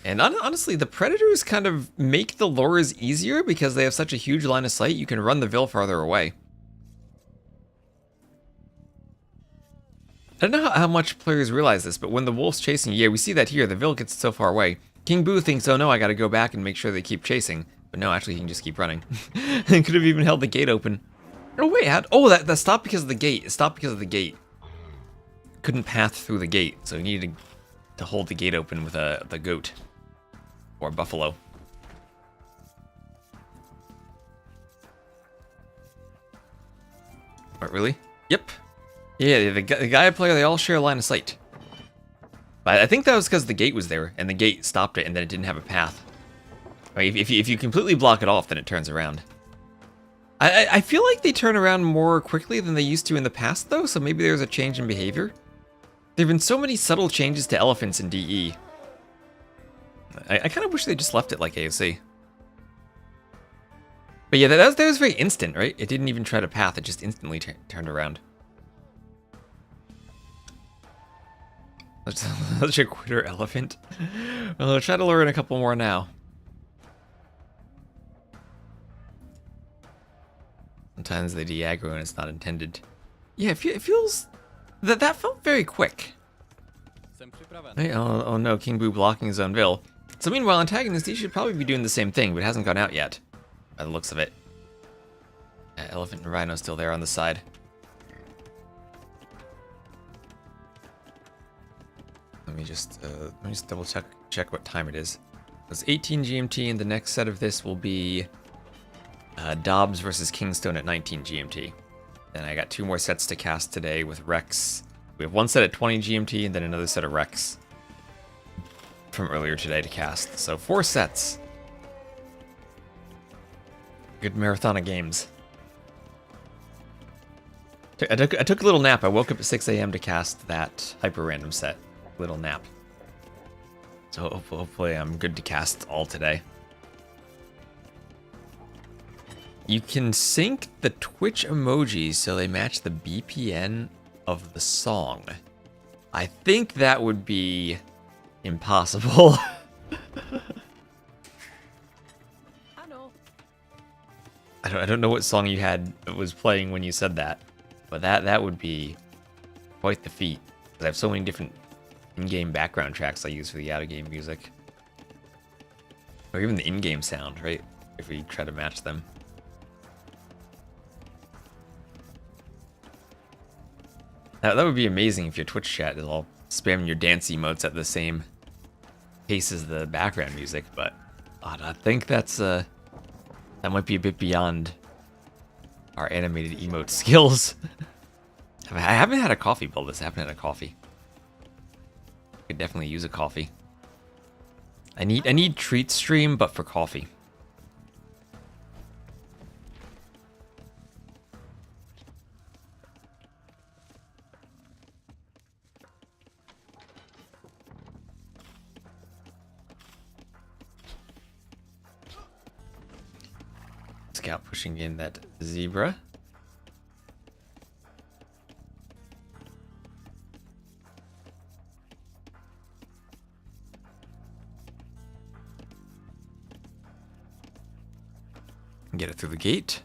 And honestly, the Predators kind of make the lures easier because they have such a huge line of sight, you can run the Vil farther away. I don't know how much players realize this, but when the Wolf's chasing, yeah, we see that here, the Vil gets so far away. King Bu thinks, oh no, I gotta go back and make sure they keep chasing. But no, actually he can just keep running. And could have even held the gate open. Oh wait, that stopped because of the gate. It stopped because of the gate. Couldn't path through the gate, so he needed to hold the gate open with the goat. Or buffalo. What, really? Yep. Yeah, the Gaia player, they all share a line of sight. But I think that was because the gate was there, and the gate stopped it, and then it didn't have a path. Like, if you completely block it off, then it turns around. I feel like they turn around more quickly than they used to in the past, though, so maybe there's a change in behavior. There have been so many subtle changes to elephants in DE. I kind of wish they just left it like AOC. But yeah, that was very instant, right? It didn't even try to path, it just instantly turned around. Such a quitter elephant. Well, I'll try to learn a couple more now. Sometimes they de-aggro and it's not intended. Yeah, it feels... That felt very quick. Right? Oh no, King Boo blocking his own bill. So meanwhile, Antagonist, he should probably be doing the same thing, but it hasn't gone out yet. By the looks of it. Elephant and Rhino still there on the side. Let me just double check what time it is. It's 18 GMT, and the next set of this will be Dobbs versus KingstoNe at 19 GMT. Then I got 2 more sets to cast today with Rex. We have 1 set at 20 GMT, and then another set of Rex from earlier today to cast. So 4 sets. Good marathon of games. I took a little nap. I woke up at 6 AM to cast that hyper random set. Little nap. So hopefully I'm good to cast all today. You can sync the Twitch emojis so they match the BPN of the song. I think that would be impossible. I don't know what song you had was playing when you said that, but that would be quite the feat. Because I have so many different in-game background tracks I use for the out-of-game music, or even the in-game sound, right? If we try to match them. That would be amazing if your Twitch chat is all spamming your dance emotes at the same pace as the background music, but I think that's that might be a bit beyond our animated emote skills. I haven't had a coffee build this. I haven't had a coffee. Could definitely use a coffee. I need treat stream, but for coffee. Scout pushing in that zebra. Get it through the gate.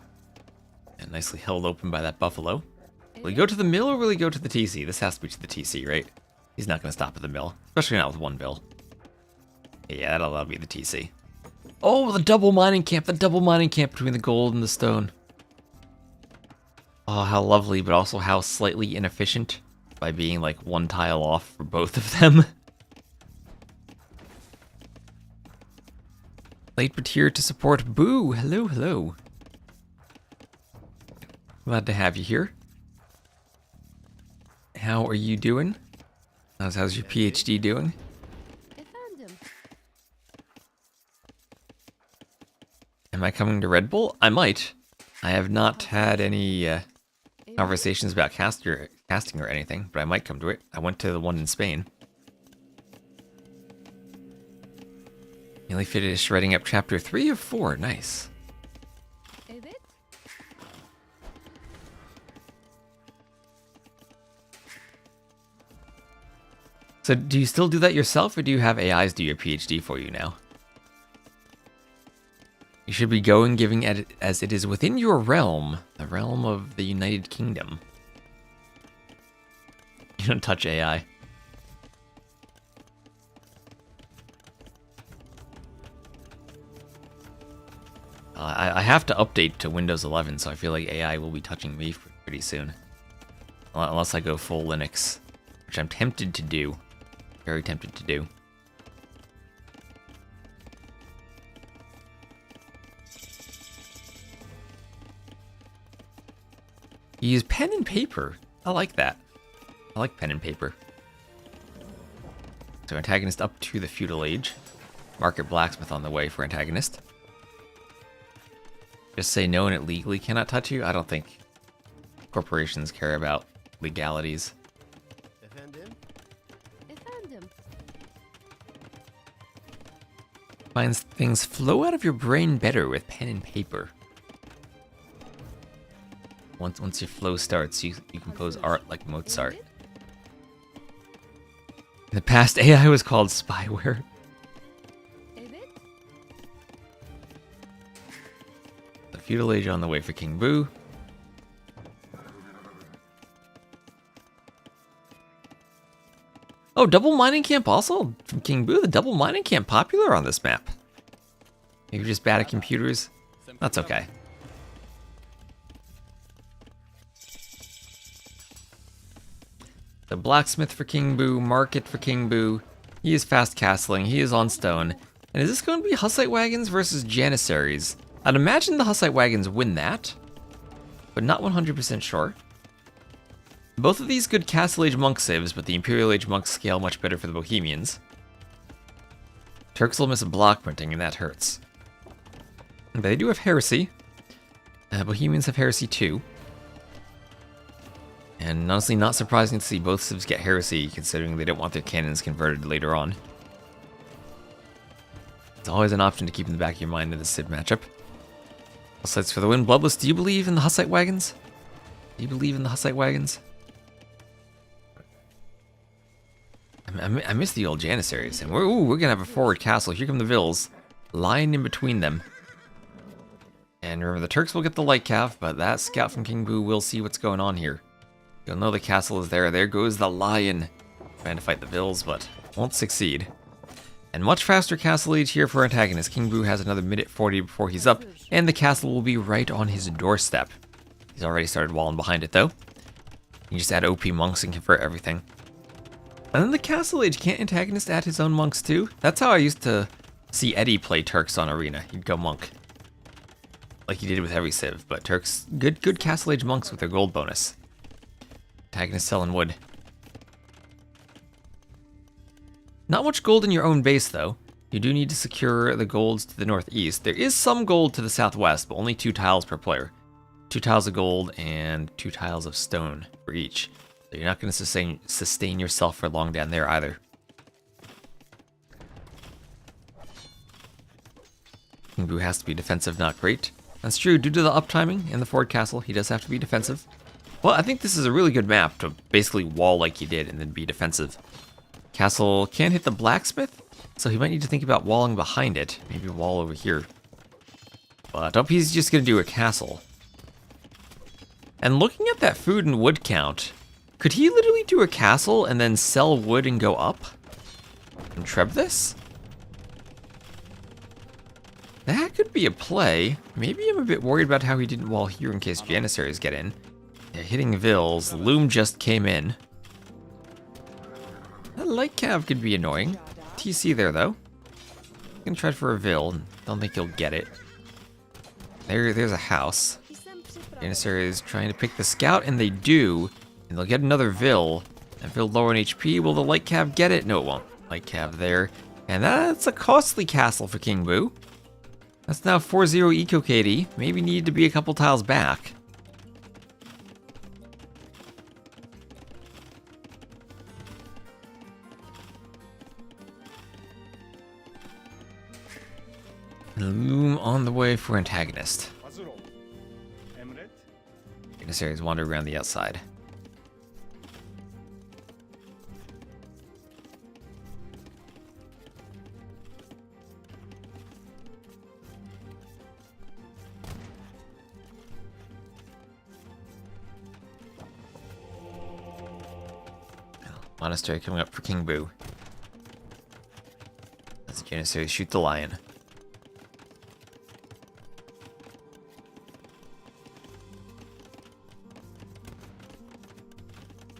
And nicely held open by that buffalo. Will he go to the mill or will he go to the TC? This has to be to the TC, right? He's not going to stop at the mill. Especially not with 1 bill. Yeah, that'll be the TC. Oh, the double mining camp. The double mining camp between the gold and the stone. Oh, how lovely, but also how slightly inefficient by being like 1 tile off for both of them. Late but here to support Boo. Hello, hello. Glad to have you here. How are you doing? How's your PhD doing? Am I coming to Red Bull? I might. I have not had any conversations about casting or anything, but I might come to it. I went to the one in Spain. Nearly finished writing up chapter 3 of 4. Nice. So do you still do that yourself, or do you have AIs do your PhD for you now? You should be going giving it as it is within your realm, the realm of the United Kingdom. You don't touch AI. I have to update to Windows 11, so I feel like AI will be touching me pretty soon. Unless I go full Linux, which I'm tempted to do. Very tempted to do. You use pen and paper. I like that. I like pen and paper. So Antagonist up to the feudal age. Market blacksmith on the way for Antagonist. Just say no and it legally cannot touch you? I don't think corporations care about legalities. Defend him. Defend him. Finds things flow out of your brain better with pen and paper. Once your flow starts, you compose art like Mozart. In the past, AI was called spyware. The feudal age on the way for King Boo. Oh, double mining camp also from King Boo. The double mining camp popular on this map. Maybe you're just bad at computers. That's okay. The blacksmith for King Boo, market for King Boo. He is fast castling. He is on stone. And is this going to be Hussite wagons versus Janissaries? I'd imagine the Hussite wagons win that, but not 100% sure. Both of these good Castle Age monk saves, but the Imperial Age monks scale much better for the Bohemians. Turks will miss a block printing, and that hurts. But they do have Heresy. Bohemians have Heresy too. And honestly, not surprising to see both civs get Heresy, considering they don't want their cannons converted later on. It's always an option to keep in the back of your mind in the civ matchup. Hussites for the win. Bloodless, do you believe in the Hussite wagons? Do you believe in the Hussite wagons? I miss the old Janissaries, and we're gonna have a forward castle. Here come the Vills, lying in between them. And remember, the Turks will get the light cav, but that scout from King Boo will see what's going on here. You'll know the castle is there. There goes the lion, trying to fight the Vills, but won't succeed. And much faster castle age here for Antagonist. King Boo has another minute 40 before he's up, and the castle will be right on his doorstep. He's already started walling behind it, though. You just add OP monks and convert everything. And then the castle age, can't Antagonist add his own monks too? That's how I used to see Eddie play Turks on Arena. He'd go monk, like he did with every civ. But Turks, good castle age monks with their gold bonus. Antagonist selling wood. Not much gold in your own base though. You do need to secure the golds to the northeast. There is some gold to the southwest, but only 2 tiles per player. 2 tiles of gold and 2 tiles of stone for each. So you're not going to sustain yourself for long down there either. King Boo has to be defensive, not great. That's true, due to the uptiming in the forward castle, he does have to be defensive. Well, I think this is a really good map to basically wall like you did and then be defensive. Castle can't hit the blacksmith, so he might need to think about walling behind it. Maybe a wall over here. But I hope he's just going to do a castle. And looking at that food and wood count, could he literally do a castle and then sell wood and go up? And treb this? That could be a play. Maybe I'm a bit worried about how he didn't wall here in case Janissaries get in. They're hitting Vills. Loom just came in. That light cav could be annoying. TC there though. I'm gonna try for a Vill. Don't think he'll get it. There's a house. Janissaries trying to pick the scout, and they do. And they'll get another Vill. And Vill lower in HP. Will the light cav get it? No, it won't. Light cav there. And that's a costly castle for King Boo. That's now 4-0 Eco KD. Maybe need to be a couple tiles back. Loom on the way for Antagonist. Janissaries wander around the outside. Monastery coming up for King Boo. As the Janissaries shoot the lion.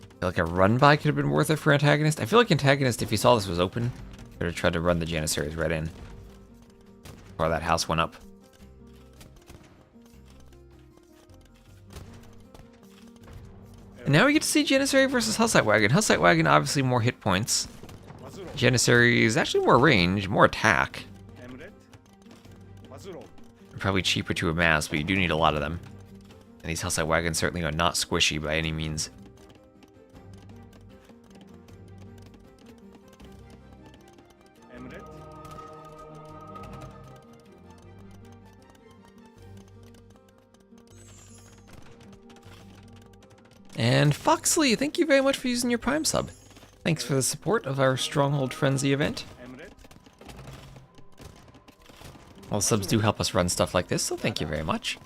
I feel like a run by could have been worth it for Antagonist. I feel like Antagonist, if he saw this was open, could have tried to run the Janissaries right in. Before that house went up. And now we get to see Janissary versus Hussite Wagon. Hussite Wagon obviously more hit points. Janissary is actually more range, more attack. I'm probably cheaper to amass, but you do need a lot of them. And these Hussite wagons certainly are not squishy by any means. And Foxley, thank you very much for using your Prime sub. Thanks for the support of our Stronghold Frenzy event. Well, subs do help us run stuff like this, so thank you very much.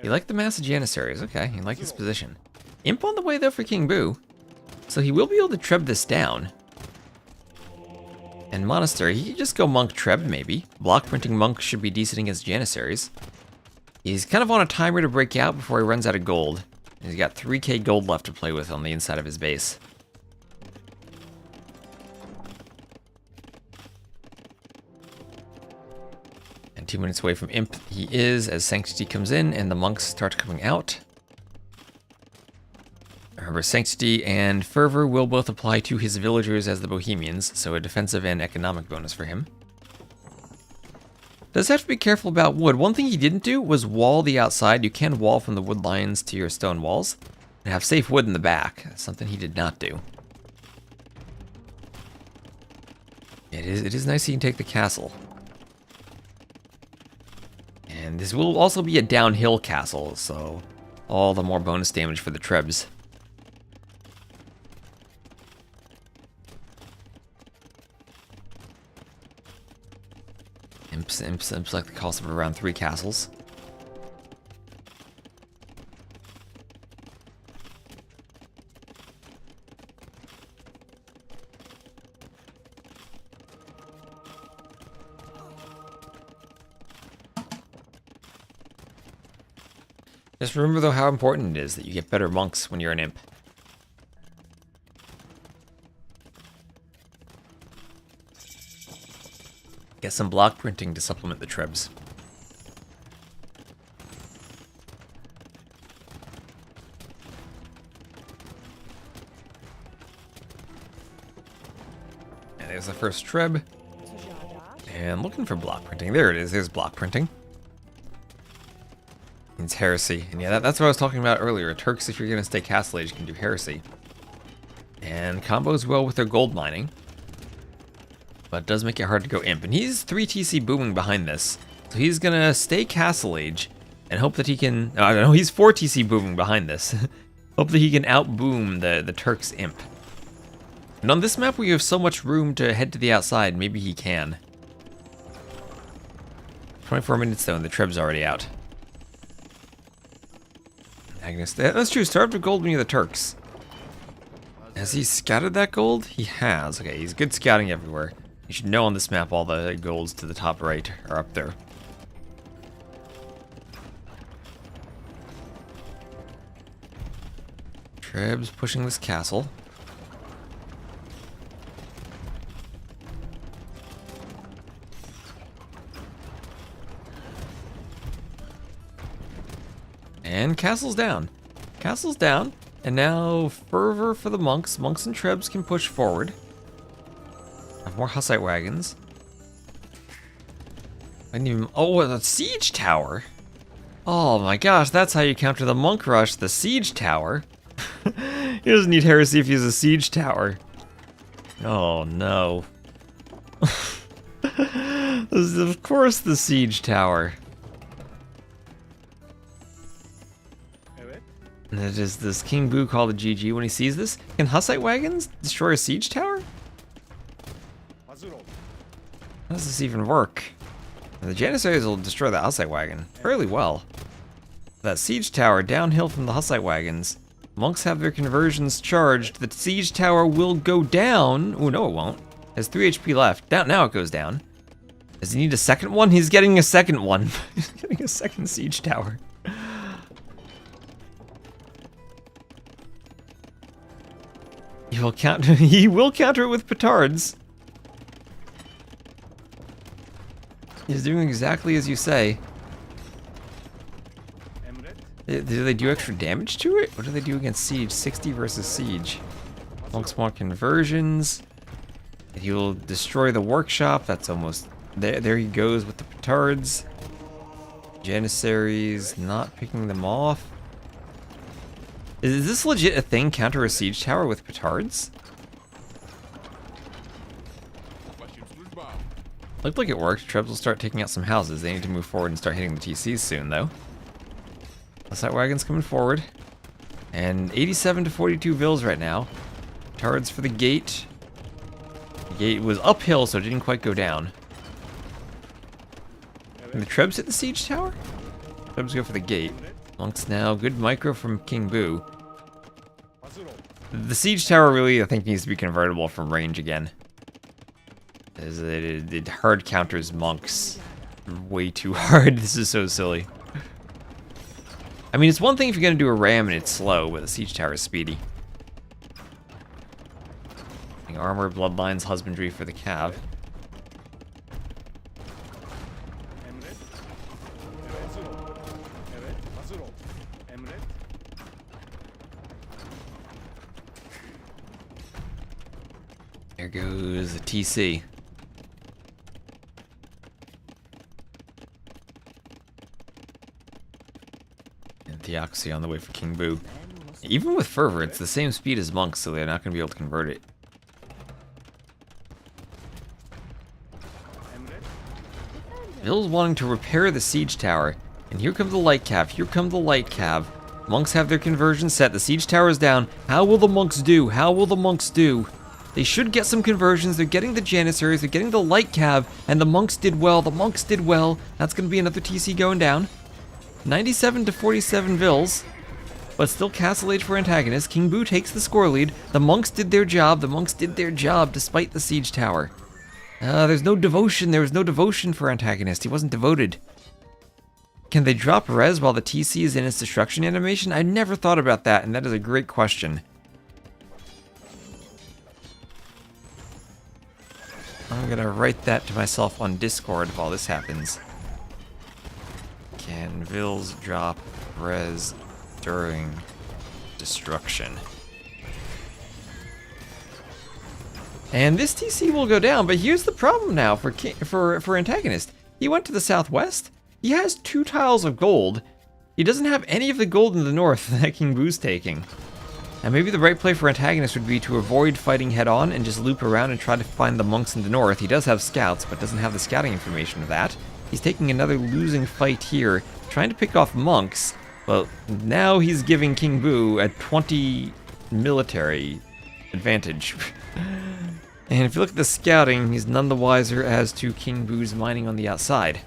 You like the mass of Janissaries, okay, you like this position. Imp on the way though for King Boo, so he will be able to treb this down. And Monastery, he could just go Monk Treb, maybe. Block printing Monk should be decent against Janissaries. He's kind of on a timer to break out before he runs out of gold. He's got 3k gold left to play with on the inside of his base. And 2 minutes away from Imp he is, as Sanctity comes in and the monks start coming out. Remember, Sanctity and Fervor will both apply to his villagers as the Bohemians, so a defensive and economic bonus for him. Does have to be careful about wood. One thing he didn't do was wall the outside. You can wall from the wood lines to your stone walls and have safe wood in the back. That's something he did not do. It is nice he can take the castle. And this will also be a downhill castle, so all the more bonus damage for the Trebs. Imps like the cost of around 3 castles. Just remember though how important it is that you get better monks when you're an imp. Get some block printing to supplement the Trebs. And there's the first Treb. And looking for block printing. There it is, there's block printing. It's heresy. And yeah, that's what I was talking about earlier. Turks, if you're gonna stay Castle Age, can do heresy. And combos well with their gold mining. But it does make it hard to go imp. And he's 3 TC booming behind this. So he's gonna stay Castle Age and hope that he can... I don't know, he's 4 TC booming behind this. Hope that he can out-boom the Turks imp. And on this map where you have so much room to head to the outside, maybe he can. 24 minutes though and the Treb's already out. Antagonist, that's true, starved of gold when you're the Turks. Has he scouted that gold? He has. Okay, he's good scouting everywhere. You should know on this map all the golds to the top right are up there. Treb's pushing this castle. And castle's down. Castle's down. And now Fervor for the monks. Monks and Trebs can push forward. Have more Hussite wagons. I didn't even... Oh, the siege tower. Oh my gosh, that's how you counter the monk rush, the siege tower. He doesn't need heresy if he has a siege tower. Oh no. This is, of course, the siege tower. And does King Boo call the GG when he sees this? Can Hussite wagons destroy a siege tower? How does this even work? The Janissaries will destroy the Hussite wagon fairly well. That siege tower downhill from the Hussite wagons. Monks have their conversions charged. The siege tower will go down. Oh no, it won't. Has 3 HP left. Now it goes down. Does he need a second one? He's getting a second one. He's getting a second siege tower. He will counter it with petards. He's doing exactly as you say. Do they do extra damage to it? What do they do against siege? 60 versus siege. Monks want conversions. He will destroy the workshop. That's almost there. There he goes with the petards. Janissaries not picking them off. Is this legit a thing? Counter a siege tower with petards? Looked like it worked. Trebs will start taking out some houses. They need to move forward and start hitting the TCs soon, though. Assault wagons coming forward. And 87 to 42 vills right now. Petards for the gate. The gate was uphill, so it didn't quite go down. And the Trebs hit the siege tower? Trebs go for the gate. Monks now. Good micro from King Boo. The siege tower really, I think, needs to be convertible from range again. As it hard counters monks way too hard. This is so silly. I mean, it's one thing if you're going to do a ram and it's slow, but the siege tower is speedy. Armor, bloodlines, husbandry for the cav. There goes the TC. And Theocracy on the way for King Boo. Even with Fervor, it's the same speed as monks, so they're not going to be able to convert it. Bill's wanting to repair the siege tower. And here comes the light cav. Here come the light cav. Monks have their conversion set. The siege tower is down. How will the monks do? How will the monks do? They should get some conversions. They're getting the Janissaries. They're getting the light cav. And the monks did well. The monks did well. That's going to be another TC going down. 97 to 47 vills. But still castle age for Antagonist. King Boo takes the score lead. The monks did their job. The monks did their job despite the siege tower. There's no devotion. There was no devotion for Antagonist. He wasn't devoted. Can they drop res while the TC is in its destruction animation? I never thought about that, and that is a great question. I'm gonna write that to myself on Discord while this happens. Can vills drop res during destruction? And this TC will go down, but here's the problem now for Antagonist. He went to the southwest. He has 2 tiles of gold. He doesn't have any of the gold in the north that King Boo's taking. And maybe the right play for Antagonist would be to avoid fighting head-on and just loop around and try to find the monks in the north. He does have scouts, but doesn't have the scouting information of that. He's taking another losing fight here, trying to pick off monks. Well, now he's giving King Boo a 20 military advantage. And if you look at the scouting, he's none the wiser as to King Boo's mining on the outside.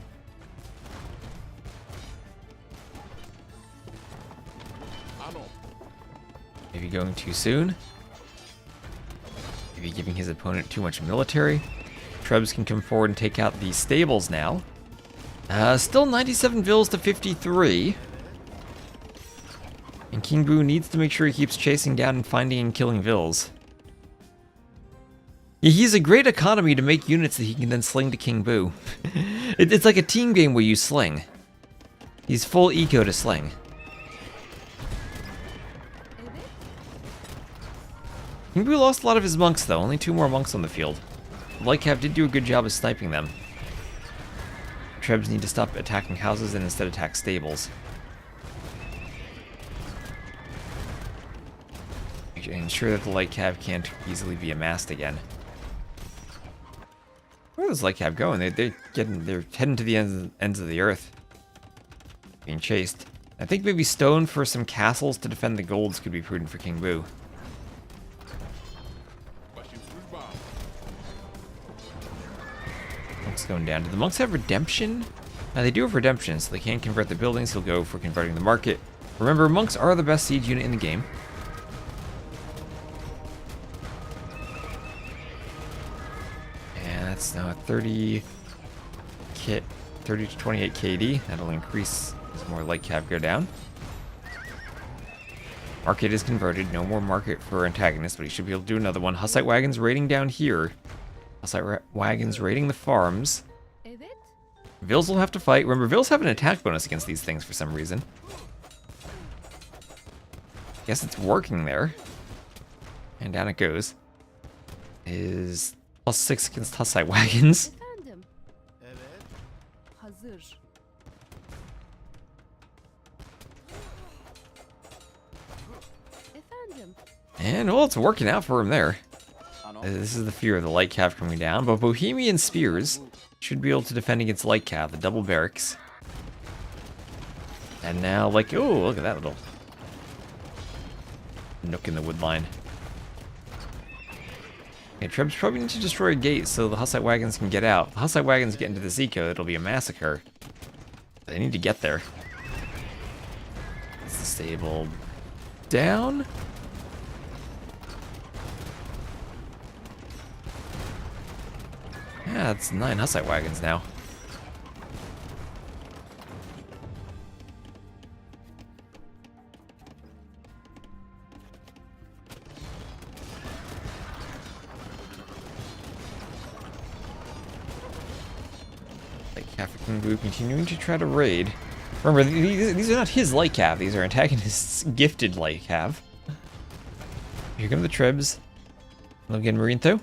Maybe going too soon. Maybe giving his opponent too much military. Trebs can come forward and take out the stables now. Still 97 vills to 53. And King Boo needs to make sure he keeps chasing down and finding and killing vills. He's a great economy to make units that he can then sling to King Boo. It's like a team game where you sling. He's full eco to sling. King Boo lost a lot of his monks though, only 2 more monks on the field. Lightcap did do a good job of sniping them. Trebs need to stop attacking houses and instead attack stables. Ensure that the light cav can't easily be amassed again. Where is light cav going? They're heading to the ends of the earth, being chased. I think maybe stone for some castles to defend the golds could be prudent for King Boo. Monks going down. Do the monks have redemption? They do have redemption, so they can convert the buildings. He'll go for converting the market. Remember, monks are the best siege unit in the game. That's now a 30 to 28 KD. That'll increase as more light cav go down. Market is converted. No more market for Antagonist, but he should be able to do another one. Hussite wagons raiding down here. Hussite wagons raiding the farms. Vills will have to fight. Remember, Vills have an attack bonus against these things for some reason. Guess it's working there. And down it goes. Is +6 against Hussite wagons. Efendim. Evet. Hazır. Efendim. And, well, it's working out for him there. Ano. This is the fear of the light cav coming down, but Bohemian Spears should be able to defend against light cav, the double barracks. And now, like, oh, look at that little nook in the wood line. Okay, Trebs probably need to destroy a gate so the Hussite wagons can get out. If the Hussite wagons get into this eco, it'll be a massacre. They need to get there. Is the stable down? Yeah, it's 9 Hussite wagons now. Like African Blue continuing to try to raid. Remember, these are not his light cav, these are Antagonist's gifted light cav. Here come the Trebs. Logan Marine though.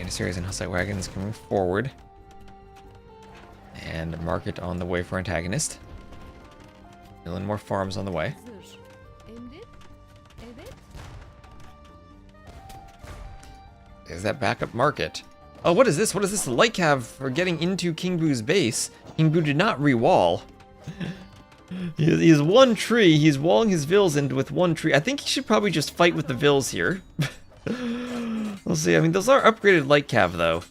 Series and Hussite wagons coming forward. And a market on the way for Antagonist. Million more farms on the way. Hazır. Emret. Evet. There's that backup market. Oh, what is this? What is this? The light cav for getting into King Boo's base. King Boo did not re-wall. He has one tree. He's walling his vills in with one tree. I think he should probably just fight with the vills here. We'll see. I mean, those are upgraded light cav, though.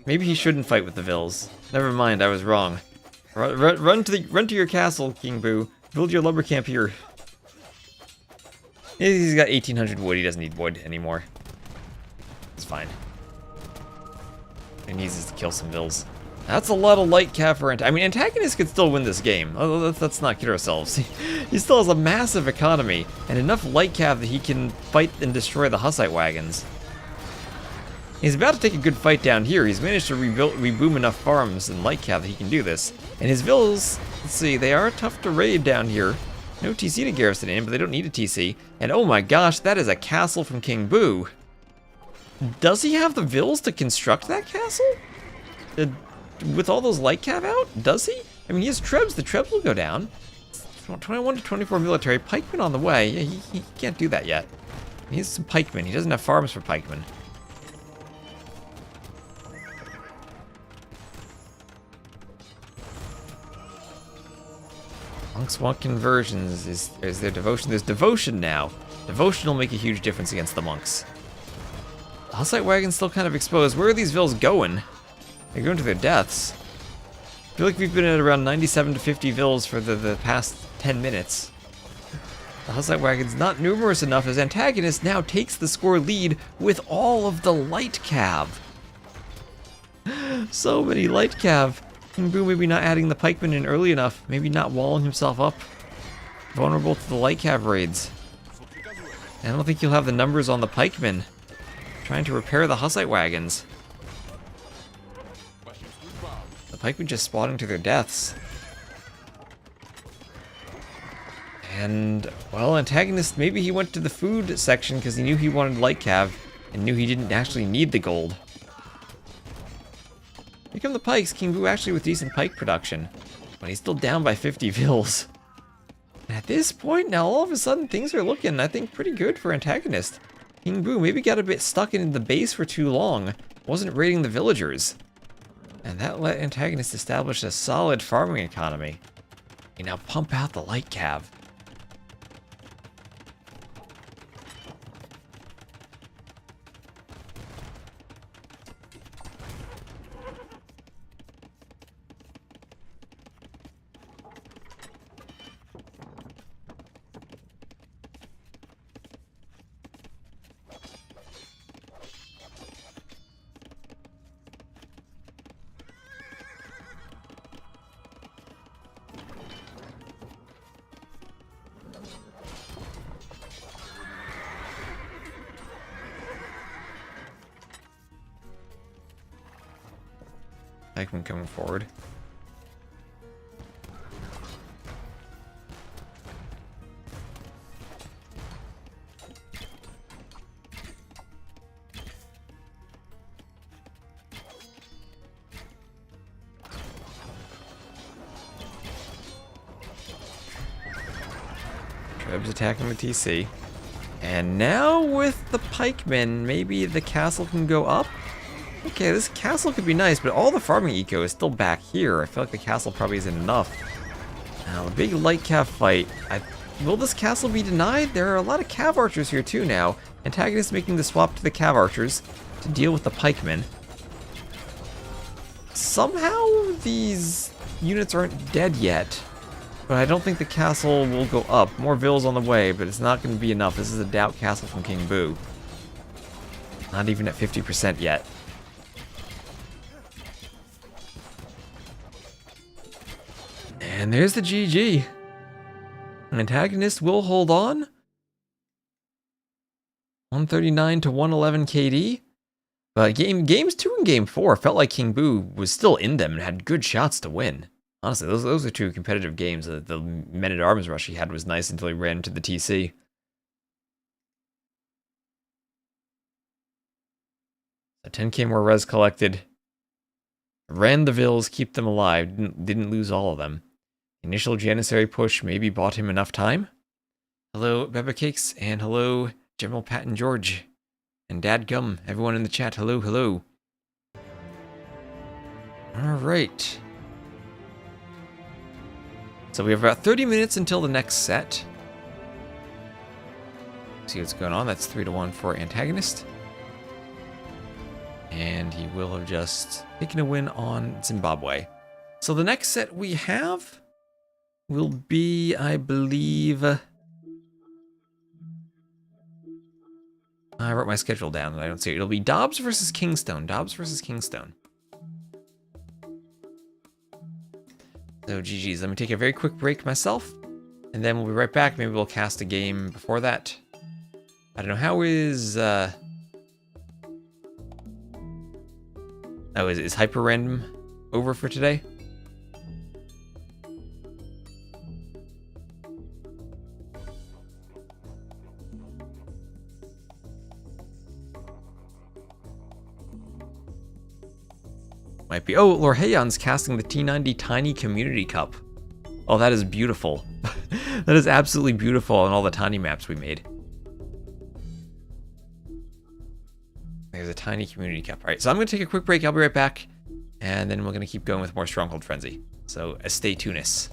Maybe he shouldn't fight with the vills. Never mind, I was wrong. Run to your castle, King Boo. Build your lumber camp here. He's got 1,800 wood. He doesn't need wood anymore. It's fine. He needs to kill some vills. That's a lot of light cav for I mean, Antagonist could still win this game. Let's not kid ourselves. He still has a massive economy and enough light cav that he can fight and destroy the Hussite wagons. He's about to take a good fight down here. He's managed to reboom enough farms and light cav that he can do this. And his vills, let's see, they are tough to raid down here. No TC to garrison in, but they don't need a TC. And oh my gosh, that is a castle from King Boo. Does he have the vills to construct that castle? With all those light cav out? Does he? I mean, he has Trebs. The Trebs will go down. 21 to 24 military. Pikemen on the way. Yeah, he can't do that yet. He has some pikemen. He doesn't have farms for pikemen. Monks want conversions. Is there devotion? There's devotion now. Devotion will make a huge difference against the monks. The Hussite wagon's still kind of exposed. Where are these vills going? They're going to their deaths. I feel like we've been at around 97 to 50 vills for the past 10 minutes. The Hussite wagon's not numerous enough as Antagonist now takes the score lead with all of the light cav. So many light cav. King Boo maybe not adding the pikemen in early enough. Maybe not walling himself up. Vulnerable to the light cav raids. I don't think he'll have the numbers on the pikemen. Trying to repair the Hussite wagons. The pikemen just spawning to their deaths. And, well, Antagonist, maybe he went to the food section because he knew he wanted light cav and knew he didn't actually need the gold. Here come the pikes. King Boo actually with decent pike production, but he's still down by 50 vills. And at this point now, all of a sudden, things are looking, I think, pretty good for Antagonist. King Boo maybe got a bit stuck in the base for too long, wasn't raiding the villagers. And that let Antagonist establish a solid farming economy. You now pump out the light cav. Pikeman coming forward. Web's attacking the TC. And now with the pikemen, maybe the castle can go up? Okay, this castle could be nice, but all the farming eco is still back here. I feel like the castle probably isn't enough. Now, a big light cav fight. Will this castle be denied? There are a lot of cav archers here too now. Antagonist making the swap to the cav archers to deal with the pikemen. Somehow these units aren't dead yet. But I don't think the castle will go up. More vills on the way, but it's not going to be enough. This is a doubt castle from King Boo. Not even at 50% yet. And there's the GG. Antagonist will hold on. 139 to 111 KD. But games 2 and game 4 felt like King Boo was still in them and had good shots to win. Honestly, those are two competitive games. The men-at-arms rush he had was nice until he ran into the TC. So 10k more res collected. Ran the vills, keep them alive. Didn't lose all of them. Initial Janissary push maybe bought him enough time. Hello, Beba Cakes, and hello, General Pat and George. And Dad Gum, everyone in the chat, hello, hello. Alright. So we have about 30 minutes until the next set. See what's going on. That's 3-1 for Antagonist. And he will have just taken a win on Zimbabwe. So the next set we have will be, I believe... I wrote my schedule down and I don't see it. It'll be Dobbs versus KingstoNe. Dobbs versus KingstoNe. So GG's. Let me take a very quick break myself. And then we'll be right back. Maybe we'll cast a game before that. I don't know. How is... Oh, is Hyper Random over for today? Might be. Oh, Lorheon's casting the T90 Tiny Community Cup. Oh, that is beautiful. That is absolutely beautiful on all the tiny maps we made. There's a Tiny Community Cup. All right, so I'm going to take a quick break. I'll be right back. And then we're going to keep going with more Stronghold Frenzy. So, stay tuned.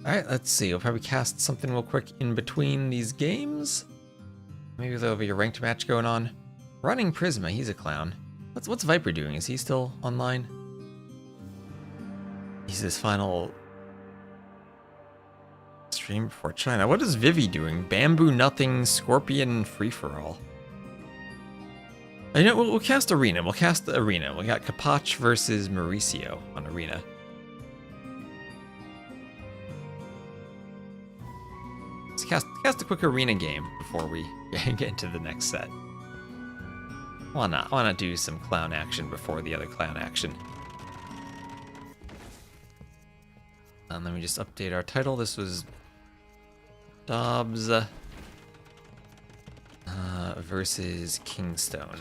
Alright, let's see. We'll probably cast something real quick in between these games. Maybe there'll be a ranked match going on. Running Prisma, he's a clown. What's Viper doing? Is he still online? He's his final stream before China. What is Vivi doing? Bamboo Nothing, Scorpion, Free-for-all. You know, we'll cast Arena. We'll cast the Arena. We got Kapach versus Mauricio on Arena. Let's cast a quick Arena game before we get into the next set. Why not? Why not do some clown action before the other clown action? And let me just update our title. This was Dobbs versus KingstoNe.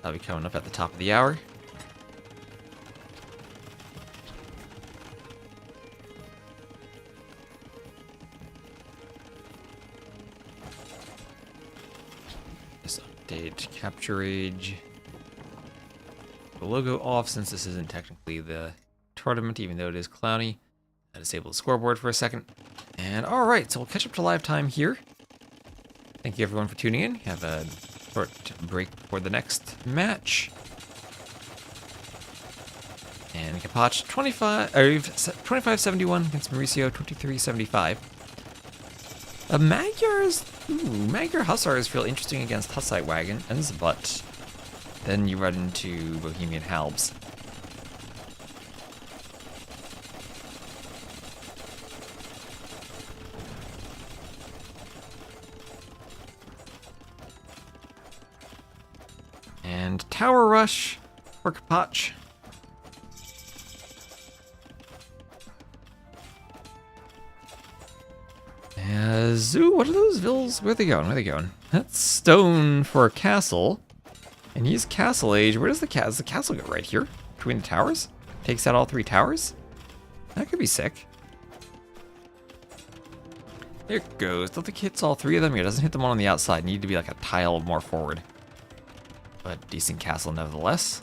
That'll be coming up at the top of the hour. Just update capture age. The logo off since this isn't technically the tournament, even though it is clowny. I disable the scoreboard for a second. And alright, so we'll catch up to live time here. Thank you everyone for tuning in. Have a short break before the next match. And Kapach 25-71 against Mauricio 23-75. Magyar Hussars feel interesting against Hussite Wagons, but then you run into Bohemian Halbs. And Tower Rush for Kapach. Zoo, what are those vills? Where are they going? Where are they going? That's stone for a castle. And he's castle age. Where does the castle go? Right here? Between the towers? Takes out all 3 towers? That could be sick. There it goes. Don't think it hits all 3 of them. It doesn't hit the one on the outside. Need to be like a tile more forward. But decent castle nevertheless.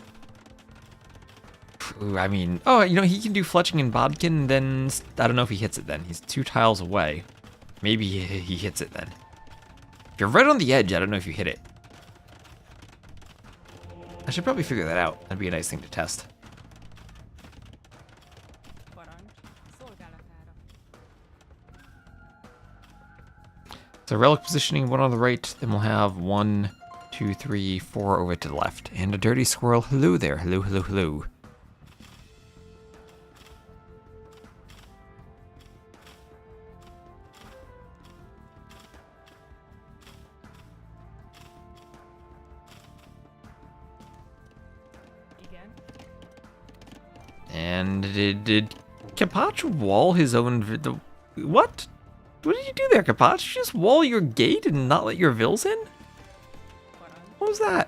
Ooh, I mean, oh, you know, he can do Fletching and Bodkin, and then I don't know if he hits it then. He's 2 tiles away. Maybe he hits it then. If you're right on the edge, I don't know if you hit it. I should probably figure that out. That'd be a nice thing to test. So relic positioning, 1 on the right, then we'll have 1, 2, 3, 4 over to the left. And a dirty squirrel, hello there, hello, hello, hello. And did Kapach wall his own? What? What did you do there, Kapach? You just wall your gate and not let your vills in? What was that?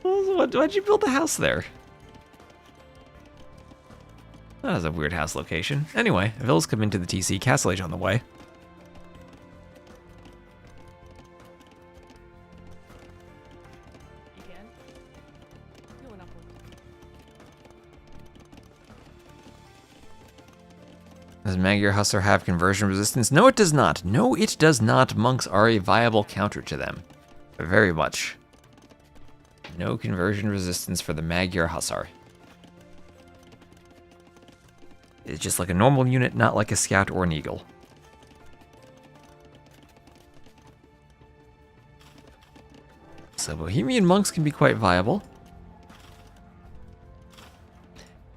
Why'd you build the house there? That was a weird house location. Anyway, vills come into the TC. Castle Age on the way. Does Magyar Hussar have conversion resistance? No, it does not. No, it does not. Monks are a viable counter to them. Very much. No conversion resistance for the Magyar Hussar. It's just like a normal unit, not like a scout or an eagle. So Bohemian monks can be quite viable.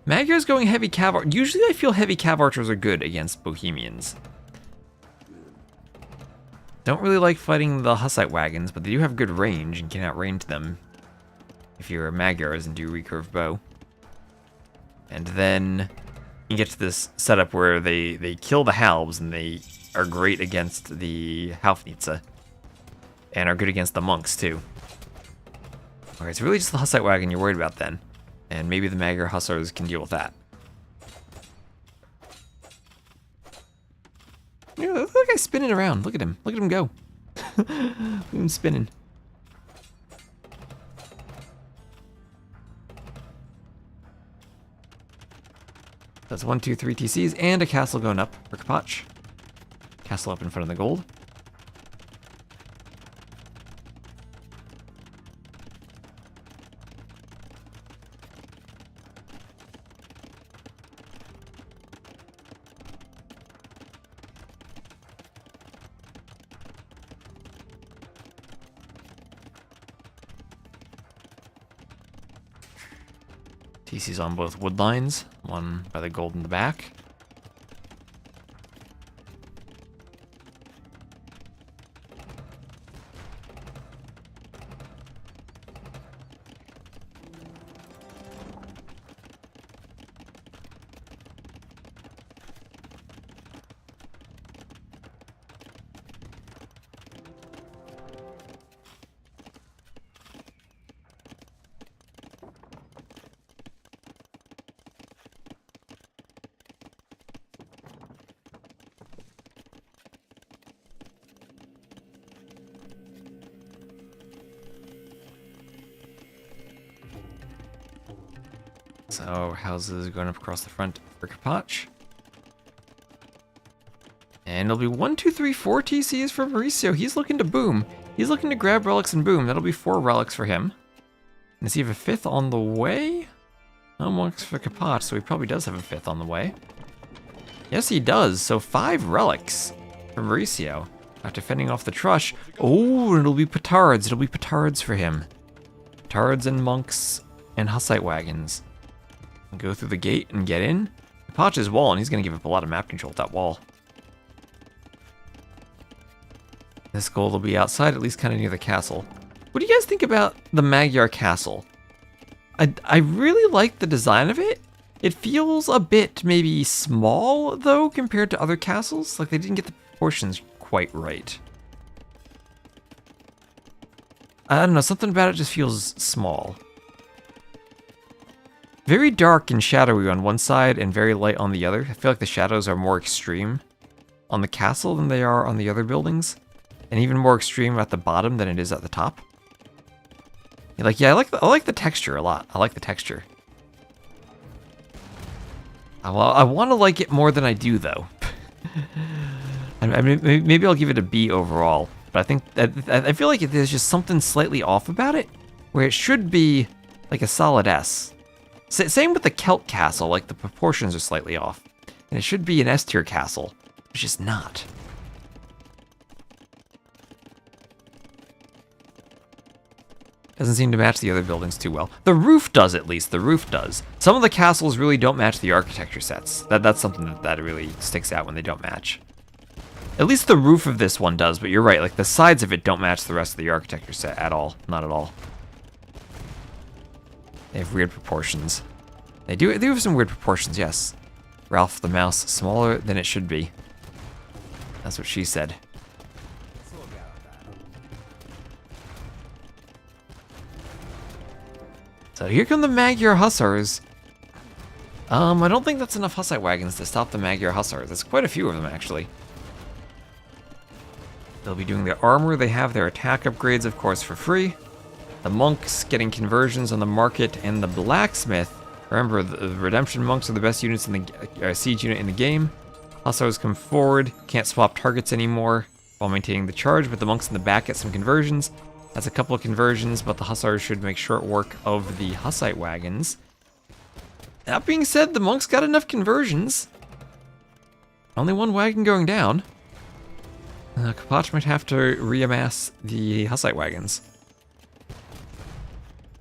Magyar's going heavy cav. Usually I feel heavy cav archers are good against Bohemians. Don't really like fighting the Hussite wagons, but they do have good range and can outrange them if you're a Magyars and do recurve bow. And then you get to this setup where they kill the Halbs and they are great against the Halfnitze and are good against the monks too. Alright, it's really just the Hussite wagon you're worried about then. And maybe the Magyar Hussars can deal with that. Yeah, look at that guy spinning around. Look at him. Look at him go. Look at him spinning. That's 1, 2, 3 TCs and a castle going up for Kapach. Castle up in front of the gold. TC's on both wood lines, one by the gold in the back. So houses going up across the front for Kapach. And it'll be 1, 2, 3, 4 TCs for Mauricio. He's looking to boom. He's looking to grab relics and boom. That'll be 4 relics for him. And does he have a 5th on the way? No monks for Kapach, so he probably does have a 5th on the way. Yes, he does. So 5 relics for Mauricio. After fending off the Trush. Oh, it'll be petards. It'll be petards for him. Petards and monks and Hussite wagons. Go through the gate and get in. Kapach's wall, and he's going to give up a lot of map control with that wall. This gold will be outside, at least kind of near the castle. What do you guys think about the Magyar castle? I really like the design of it. It feels a bit maybe small, though, compared to other castles. Like, they didn't get the proportions quite right. I don't know, something about it just feels small. Very dark and shadowy on one side and very light on the other. I feel like the shadows are more extreme on the castle than they are on the other buildings. And even more extreme at the bottom than it is at the top. Like, yeah, I like the texture a lot. I like the texture. I want to like it more than I do, though. I mean, maybe I'll give it a B overall. But I think I feel like there's just something slightly off about it, where it should be like a solid S. Same with the Celt castle, like the proportions are slightly off. And it should be an S tier castle, which is not. Doesn't seem to match the other buildings too well. The roof does, at least. The roof does. Some of the castles really don't match the architecture sets. That's something that really sticks out when they don't match. At least the roof of this one does, but you're right. Like, the sides of it don't match the rest of the architecture set at all. Not at all. They have weird proportions. They do have some weird proportions, yes. Ralph the mouse, smaller than it should be. That's what she said. So here come the Magyar Hussars. I don't think that's enough Hussite wagons to stop the Magyar Hussars. There's quite a few of them, actually. They'll be doing their armor. They have their attack upgrades, of course, for free. The monks getting conversions on the market, and the blacksmith. Remember, the redemption monks are the best units in the siege unit in the game. Hussars come forward, can't swap targets anymore while maintaining the charge, but the monks in the back get some conversions. That's a couple of conversions, but the Hussars should make short work of the Hussite wagons. That being said, the monks got enough conversions. Only one wagon going down. Kapach might have to reamass the Hussite wagons.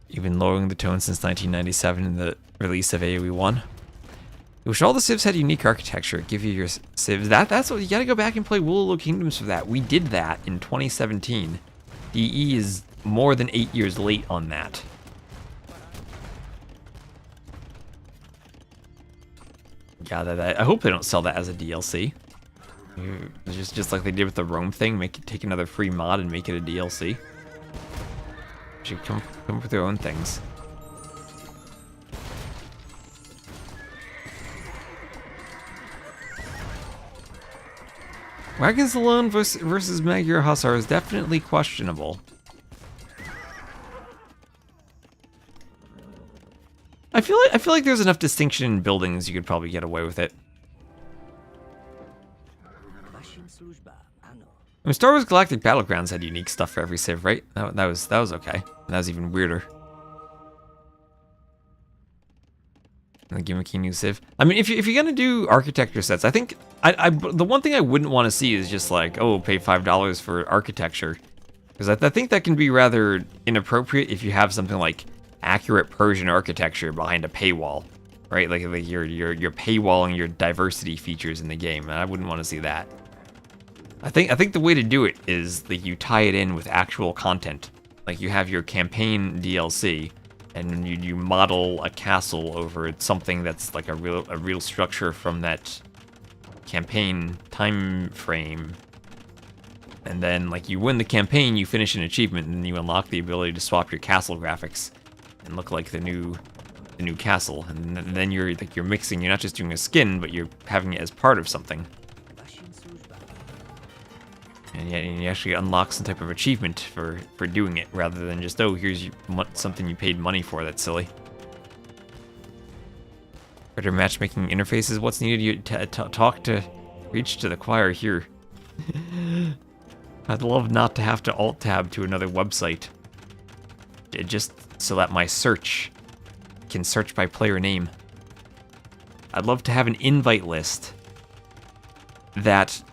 Even lowering the tone since 1997 in the release of AoE 1. I wish all the civs had unique architecture. Give you your civs. That's what you gotta go back and play Woololo Kingdoms for that. We did that in 2017. DE is more than 8 years late on that. Yeah, I hope they don't sell that as a DLC. Just like they did with the Rome thing, take another free mod and make it a DLC. Should come up with their own things. Wagons alone versus Magyar Hussar is definitely questionable. I I feel like there's enough distinction in buildings you could probably get away with it. I mean, Star Wars Galactic Battlegrounds had unique stuff for every civ, right? That was okay. That was even weirder. And the Gimmicky new civ. I mean, if you're gonna do architecture sets, I think the one thing I wouldn't want to see is just like, oh, pay $5 for architecture, because I think that can be rather inappropriate if you have something like accurate Persian architecture behind a paywall, right? Like you're paywalling your diversity features in the game, and I wouldn't want to see that. I think the way to do it is that you tie it in with actual content. Like you have your campaign DLC, and you model a castle over something that's like a real structure from that campaign time frame. And then like you win the campaign, you finish an achievement, and then you unlock the ability to swap your castle graphics and look like the new castle. And then you're mixing. You're not just doing a skin, but you're having it as part of something. And you actually unlock some type of achievement for doing it, rather than just, oh, here's something you paid money for. That's silly. Better matchmaking interfaces. What's needed? You reach to the choir here. I'd love not to have to alt tab to another website, just so that my search can search by player name. I'd love to have an invite list that,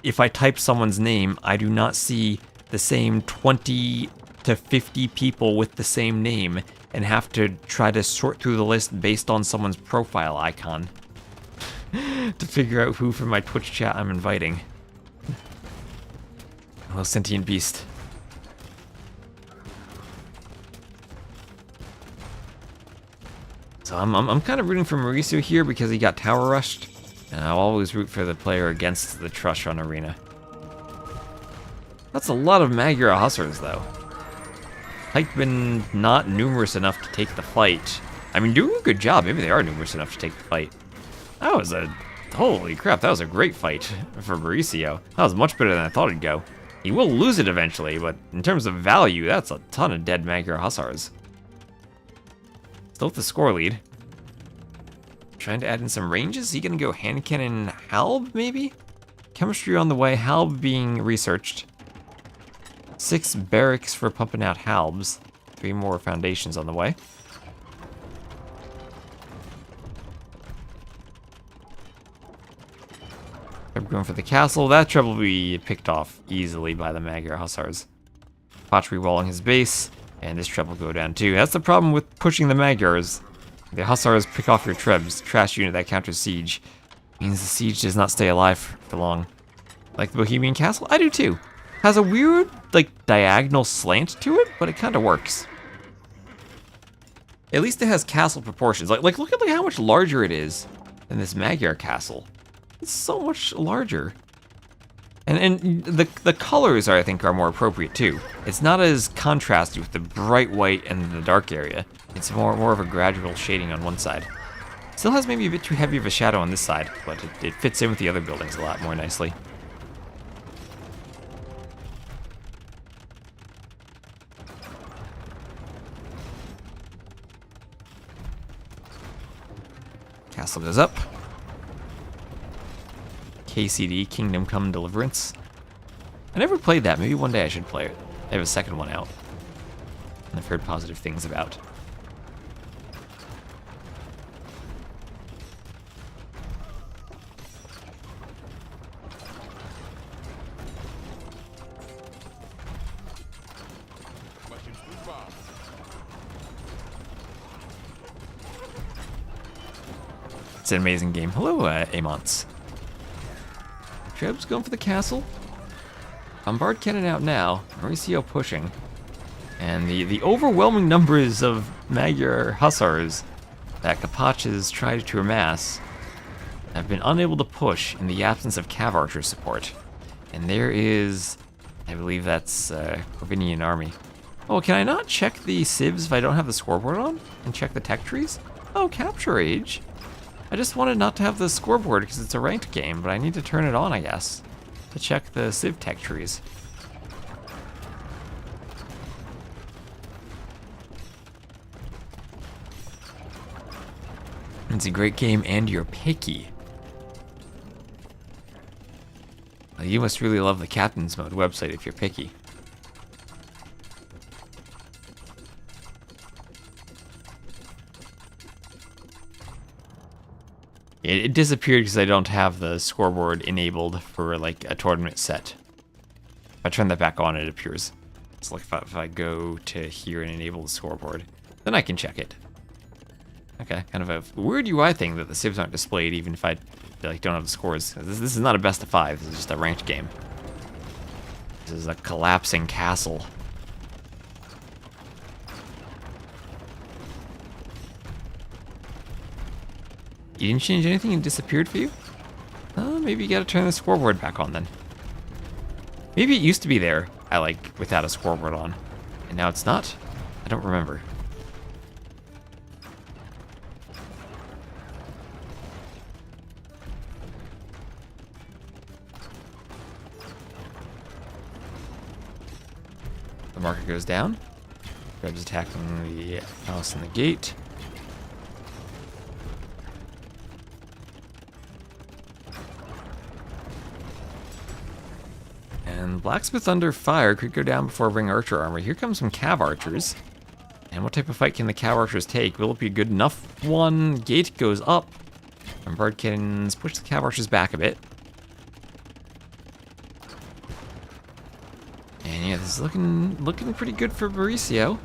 if I type someone's name, I do not see the same 20 to 50 people with the same name and have to try to sort through the list based on someone's profile icon to figure out who from my Twitch chat I'm inviting. Hello, sentient beast. So I'm kind of rooting for Mauricio here because he got tower rushed. And I'll always root for the player against the Trush Run Arena. That's a lot of Magyar Hussars, though. Pikemen not numerous enough to take the fight. I mean, doing a good job. Maybe they are numerous enough to take the fight. That was holy crap, that was a great fight for Mauricio. That was much better than I thought it'd go. He will lose it eventually, but in terms of value, that's a ton of dead Magyar Hussars. Still with the score lead. Trying to add in some ranges. Is he gonna go hand cannon Halb, maybe? Chemistry on the way, Halb being researched. 6 barracks for pumping out Halbs. 3 more foundations on the way. I'm going for the castle. That trouble will be picked off easily by the Magyar Hussars. Potch rewalling his base, and this trouble will go down too. That's the problem with pushing the Magyars. The Hussars pick off your trebs. Trash unit that counters siege. Means the siege does not stay alive for long. Like the Bohemian Castle? I do too. Has a weird, like, diagonal slant to it, but it kind of works. At least it has castle proportions. Like look at how much larger it is than this Magyar castle. It's so much larger. And the colors, I think, are more appropriate too. It's not as contrasty with the bright white and the dark area. It's more of a gradual shading on one side. Still has maybe a bit too heavy of a shadow on this side, but it fits in with the other buildings a lot more nicely. Castle goes up. KCD, Kingdom Come Deliverance. I never played that. Maybe one day I should play it. I have a second one out, and I've heard positive things about. It's an amazing game. Hello, Amons. Treb's going for the castle. Bombard cannon out now. Mauricio pushing. And the overwhelming numbers of Magyar Hussars that Kapach has tried to amass have been unable to push in the absence of Cav Archer support. And there is, I believe that's Corvinian army. Oh, can I not check the civs if I don't have the scoreboard on? And check the tech trees? Oh, Capture Age. I just wanted not to have the scoreboard because it's a ranked game, but I need to turn it on, I guess, to check the civ tech trees. Frenzy, great game, and you're picky. Well, you must really love the Captain's Mode website if you're picky. It disappeared because I don't have the scoreboard enabled for like a tournament set. If I turn that back on, it appears. It's like if I go to here and enable the scoreboard, then I can check it. Okay, kind of a weird UI thing that the civs aren't displayed even if I like don't have the scores. This is not a best of 5, this is just a ranked game. This is a collapsing castle. You didn't change anything and disappeared for you? Maybe you gotta turn the scoreboard back on then. Maybe it used to be there, without a scoreboard on. And now it's not? I don't remember. The marker goes down. Reb's attacking the house and the gate. And Blacksmith under fire could go down before Ring Archer armor. Here comes some Cav Archers. And what type of fight can the Cav Archers take? Will it be a good enough one? Gate goes up. And Bombard Cannons push the Cav Archers back a bit. And yeah, this is looking pretty good for Mauricio.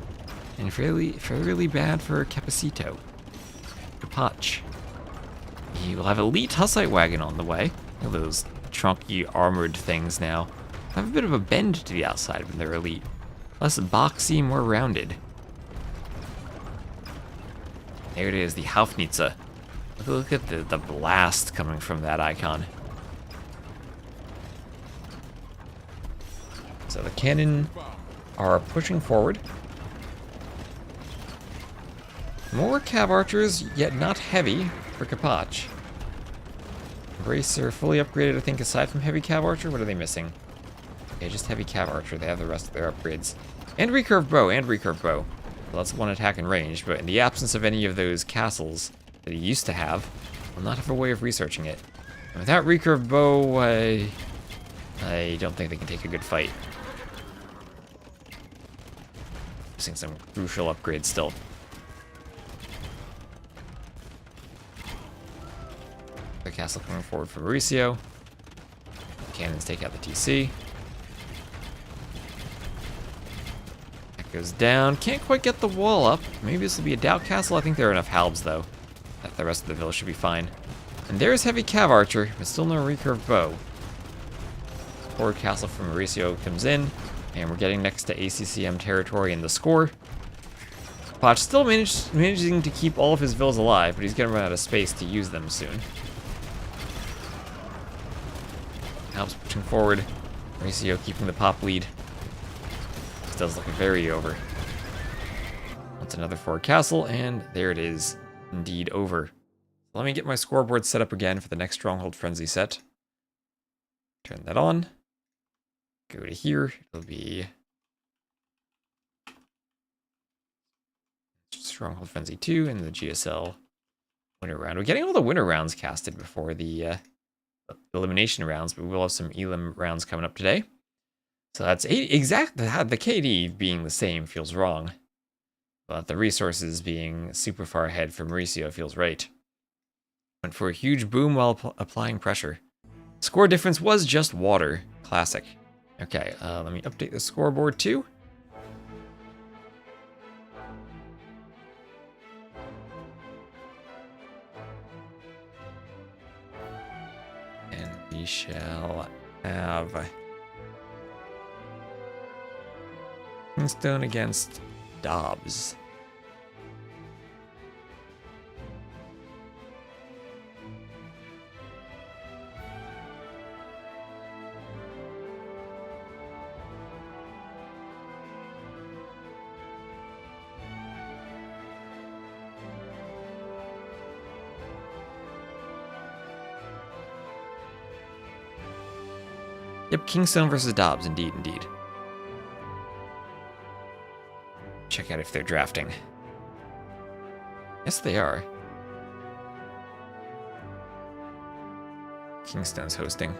And fairly bad for Capacito. Capach. He will have Elite Hussite Wagon on the way. Look at those trunky armored things now. Have a bit of a bend to the outside when they're elite. Less boxy, more rounded. There it is, the Haufnitze. Look at the blast coming from that icon. So the cannon are pushing forward. More Cav Archers, yet not heavy for Capach. Bracer fully upgraded, I think, aside from heavy Cav Archer. What are they missing? Okay, just heavy Cav Archer. They have the rest of their upgrades. And recurve bow, Well, that's one attack in range, but in the absence of any of those castles that he used to have, I'll not have a way of researching it. And without recurve bow, I don't think they can take a good fight. Missing some crucial upgrades still. The castle coming forward for Mauricio. Cannons take out the TC. That goes down. Can't quite get the wall up. Maybe this will be a doubt castle. I think there are enough halbs though. That the rest of the village should be fine. And there's heavy Cav Archer, but still no recurve bow. Forward castle from Mauricio comes in, and we're getting next to ACCM territory in the score. Potch still managing to keep all of his villas alive, but he's gonna run out of space to use them soon. Halbs pushing forward. Mauricio keeping the pop lead. This does look very over. That's another forward castle, and there it is. Indeed over. Let me get my scoreboard set up again for the next Stronghold Frenzy set. Turn that on. Go to here. It'll be Stronghold Frenzy 2 and the GSL winter round. We're getting all the winter rounds casted before the elimination rounds, but we will have some elim rounds coming up today. So that's exactly the KD being the same feels wrong, but the resources being super far ahead for Mauricio feels right. Went for a huge boom while applying pressure. Score difference was just water. Classic. Okay, let me update the scoreboard too. And we shall have KingstoNe against Dobbs. Yep, KingstoNe versus Dobbs, indeed. Check out if they're drafting. Yes, they are. KingstoNe's hosting.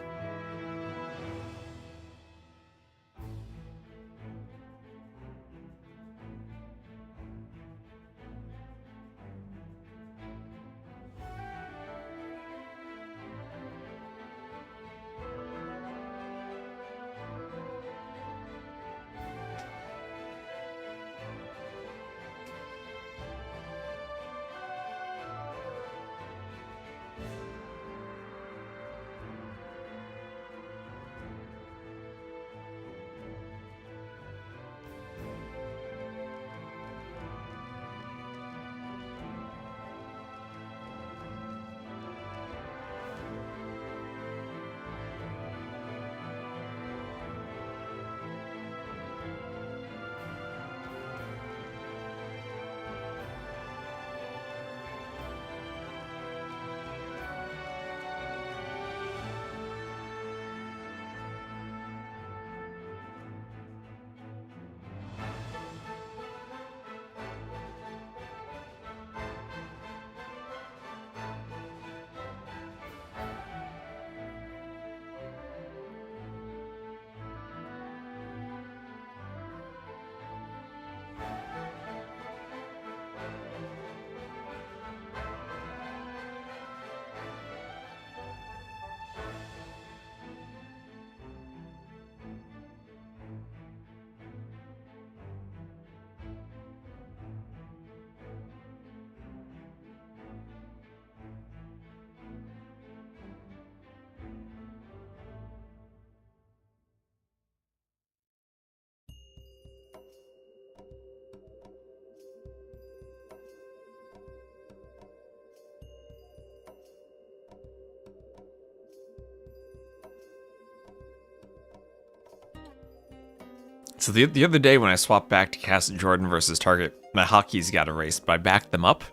So the other day when I swapped back to cast Jordan versus Target, my hotkeys got erased, but I backed them up,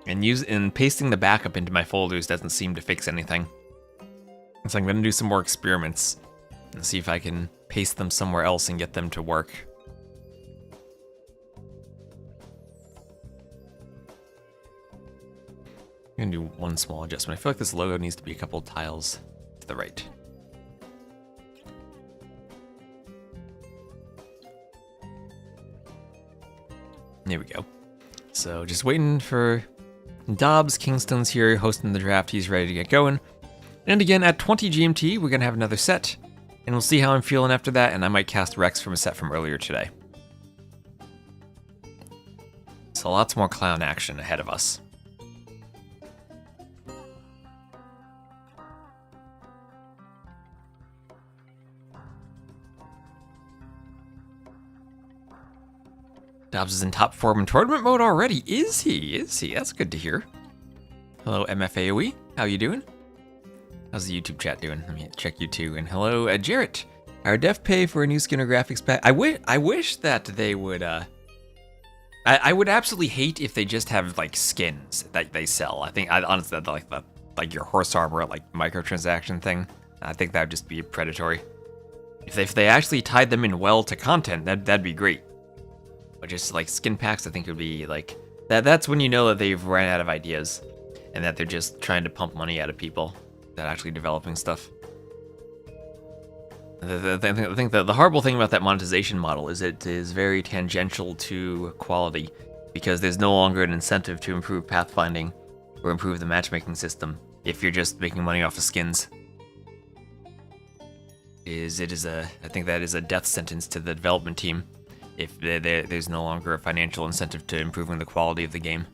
and pasting the backup into my folders doesn't seem to fix anything. So I'm gonna do some more experiments and see if I can paste them somewhere else and get them to work. I'm gonna do one small adjustment. I feel like this logo needs to be a couple tiles to the right. There we go. So just waiting for Dobbs. KingstoNe's here hosting the draft. He's ready to get going. And again, at 20 GMT, we're going to have another set. And we'll see how I'm feeling after that. And I might cast Rex from a set from earlier today. So lots more clown action ahead of us. Dobbs is in top form in tournament mode already. Is he? Is he? That's good to hear. Hello, MFAOE. How you doing? How's the YouTube chat doing? Let me check you too. And hello, Jarrett. Our def pay for a new skin or graphics pack. I wish that they would. I would absolutely hate if they just have like skins that they sell. I think honestly like your horse armor like microtransaction thing. I think that would just be predatory. If they actually tied them in well to content, that'd be great. But just like skin packs, I think would be like that's when you know that they've ran out of ideas and that they're just trying to pump money out of people that actually developing stuff. I think the horrible thing about that monetization model is it is very tangential to quality because there's no longer an incentive to improve pathfinding or improve the matchmaking system if you're just making money off of skins. I think that is a death sentence to the development team if there's no longer a financial incentive to improving the quality of the game,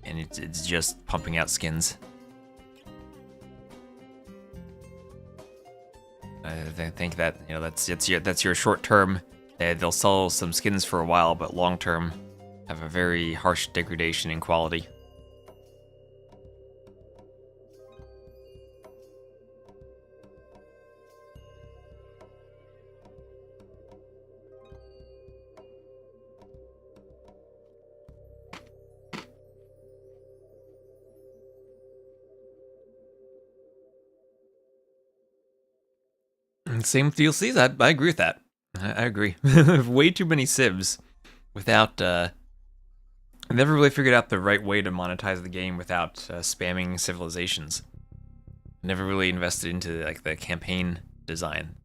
and it's just pumping out skins. I think that that's your short term. They'll sell some skins for a while, but long term have a very harsh degradation in quality. Same with DLCs. I agree with that. I agree. Way too many civs without. I never really figured out the right way to monetize the game without spamming civilizations. Never really invested into like the campaign design.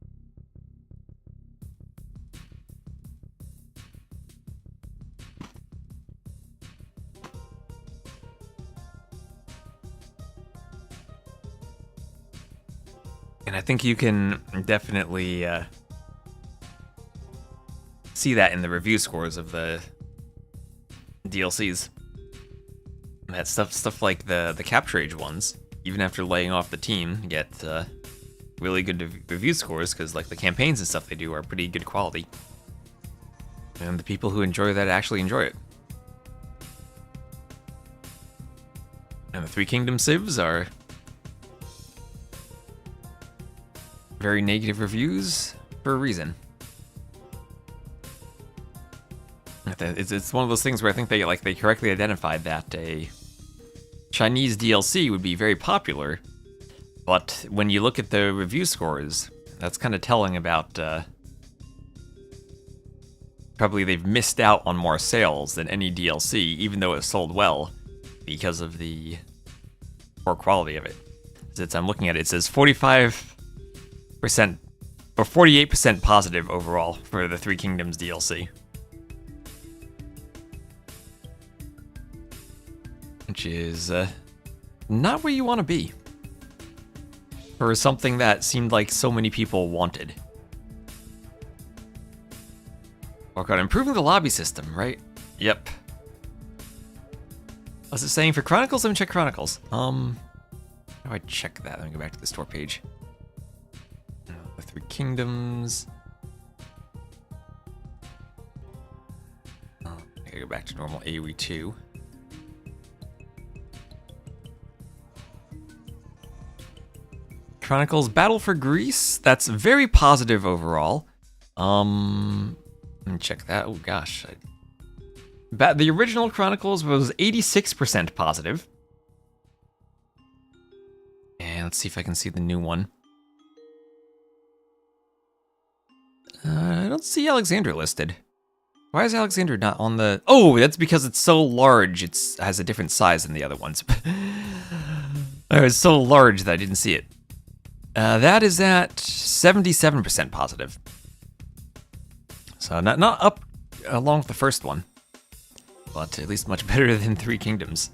And I think you can definitely see that in the review scores of the DLCs. That stuff like the Capture Age ones, even after laying off the team, get really good review scores because like the campaigns and stuff they do are pretty good quality. And the people who enjoy that actually enjoy it. And the Three Kingdom civs are very negative reviews for a reason. It's one of those things where I think they correctly identified that a Chinese DLC would be very popular, but when you look at the review scores, that's kind of telling about probably they've missed out on more sales than any DLC, even though it sold well because of the poor quality of it. As I'm looking at it, it says 45% or 48% positive overall for the Three Kingdoms DLC. Which is not where you want to be for something that seemed like so many people wanted. Work on improving the lobby system, right? Yep. What's it saying for Chronicles? Let me check Chronicles. How do I check that? Let me go back to the store page. The Three Kingdoms. I gotta go back to normal AoE 2. Chronicles Battle for Greece. That's very positive overall. Let me check that. Oh gosh. The original Chronicles was 86% positive. And let's see if I can see the new one. I don't see Alexander listed. Why is Alexander not on the... Oh, that's because it's so large. It has a different size than the other ones. It's so large that I didn't see it. That is at 77% positive. So not up along with the first one, but at least much better than Three Kingdoms.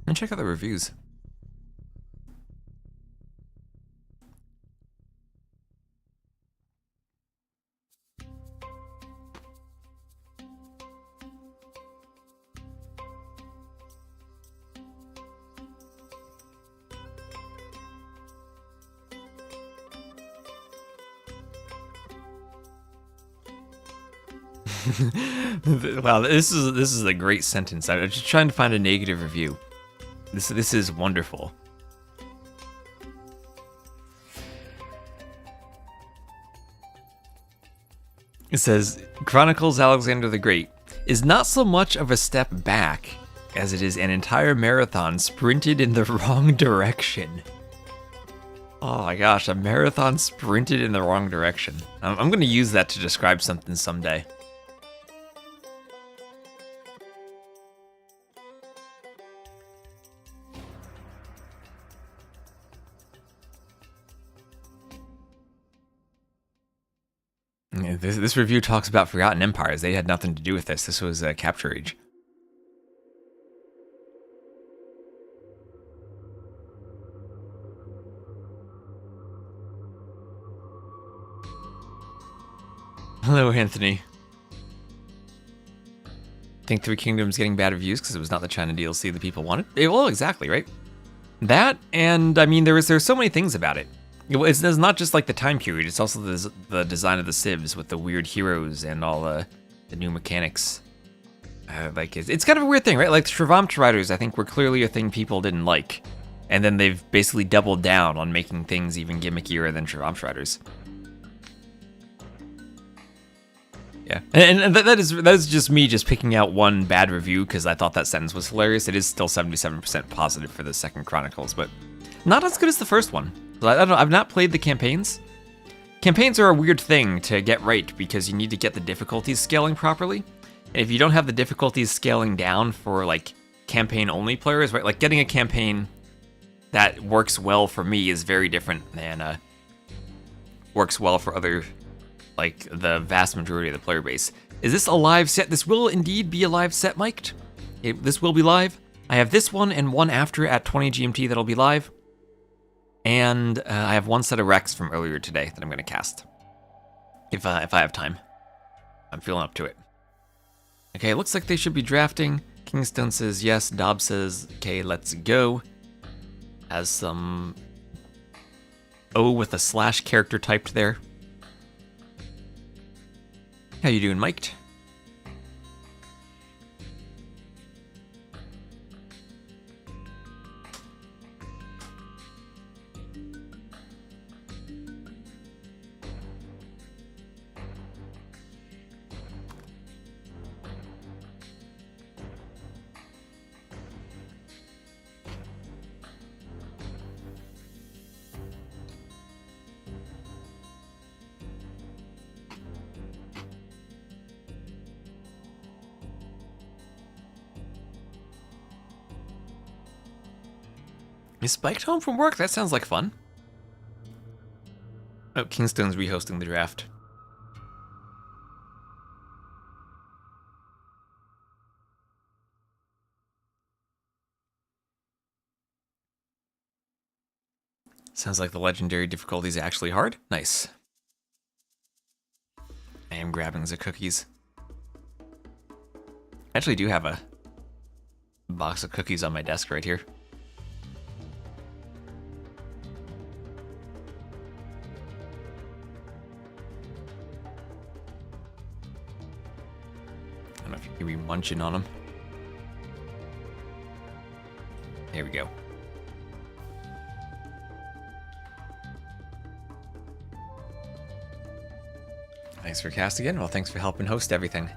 And check out the reviews. Wow, this is a great sentence. I'm just trying to find a negative review. This is wonderful. It says, Chronicles Alexander the Great is not so much of a step back as it is an entire marathon sprinted in the wrong direction. Oh my gosh, a marathon sprinted in the wrong direction. I'm going to use that to describe something someday. This review talks about Forgotten Empires. They had nothing to do with this. This was Capture Age. Hello, Anthony. Think Three Kingdoms getting bad reviews because it was not the China DLC that people wanted? Well, exactly, right? That, and I mean, there's so many things about it. It's not just like the time period, it's also the design of the civs with the weird heroes and all the new mechanics. It's kind of a weird thing, right? Like, Shravamtra Riders, I think, were clearly a thing people didn't like. And then they've basically doubled down on making things even gimmickier than Shravamtra Riders. Yeah, and that is just me just picking out one bad review because I thought that sentence was hilarious. It is still 77% positive for the second Chronicles, but not as good as the first one. I don't know, I've not played the campaigns, campaigns are a weird thing to get right because you need to get the difficulties scaling properly. And if you don't have the difficulties scaling down for like campaign only players, right? Like getting a campaign that works well for me is very different than works well for other, like the vast majority of the player base. Is this a live set? This will indeed be a live set, mic'd. This will be live. I have this one and one after at 20 GMT that'll be live. And I have one set of Rex from earlier today that I'm going to cast. If I have time. I'm feeling up to it. Okay, looks like they should be drafting. KingstoNe says yes. Dobbs says, okay, let's go. Has some O with a slash character typed there. How you doing, mic'd? You spiked home from work? That sounds like fun. Oh, KingstoNe's rehosting the draft. Sounds like the legendary difficulty is actually hard. Nice. I am grabbing the cookies. I actually do have a box of cookies on my desk right here. I don't know if you can be munching on them. There we go. Thanks for casting in. Well, thanks for helping host everything.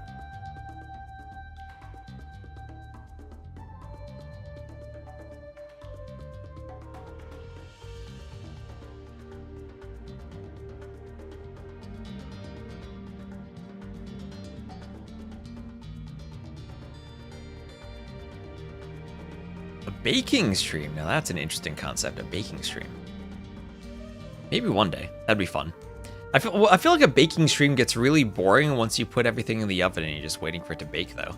A baking stream. Now that's an interesting concept, a baking stream. Maybe one day. That'd be fun. I feel like a baking stream gets really boring once you put everything in the oven and you're just waiting for it to bake, though.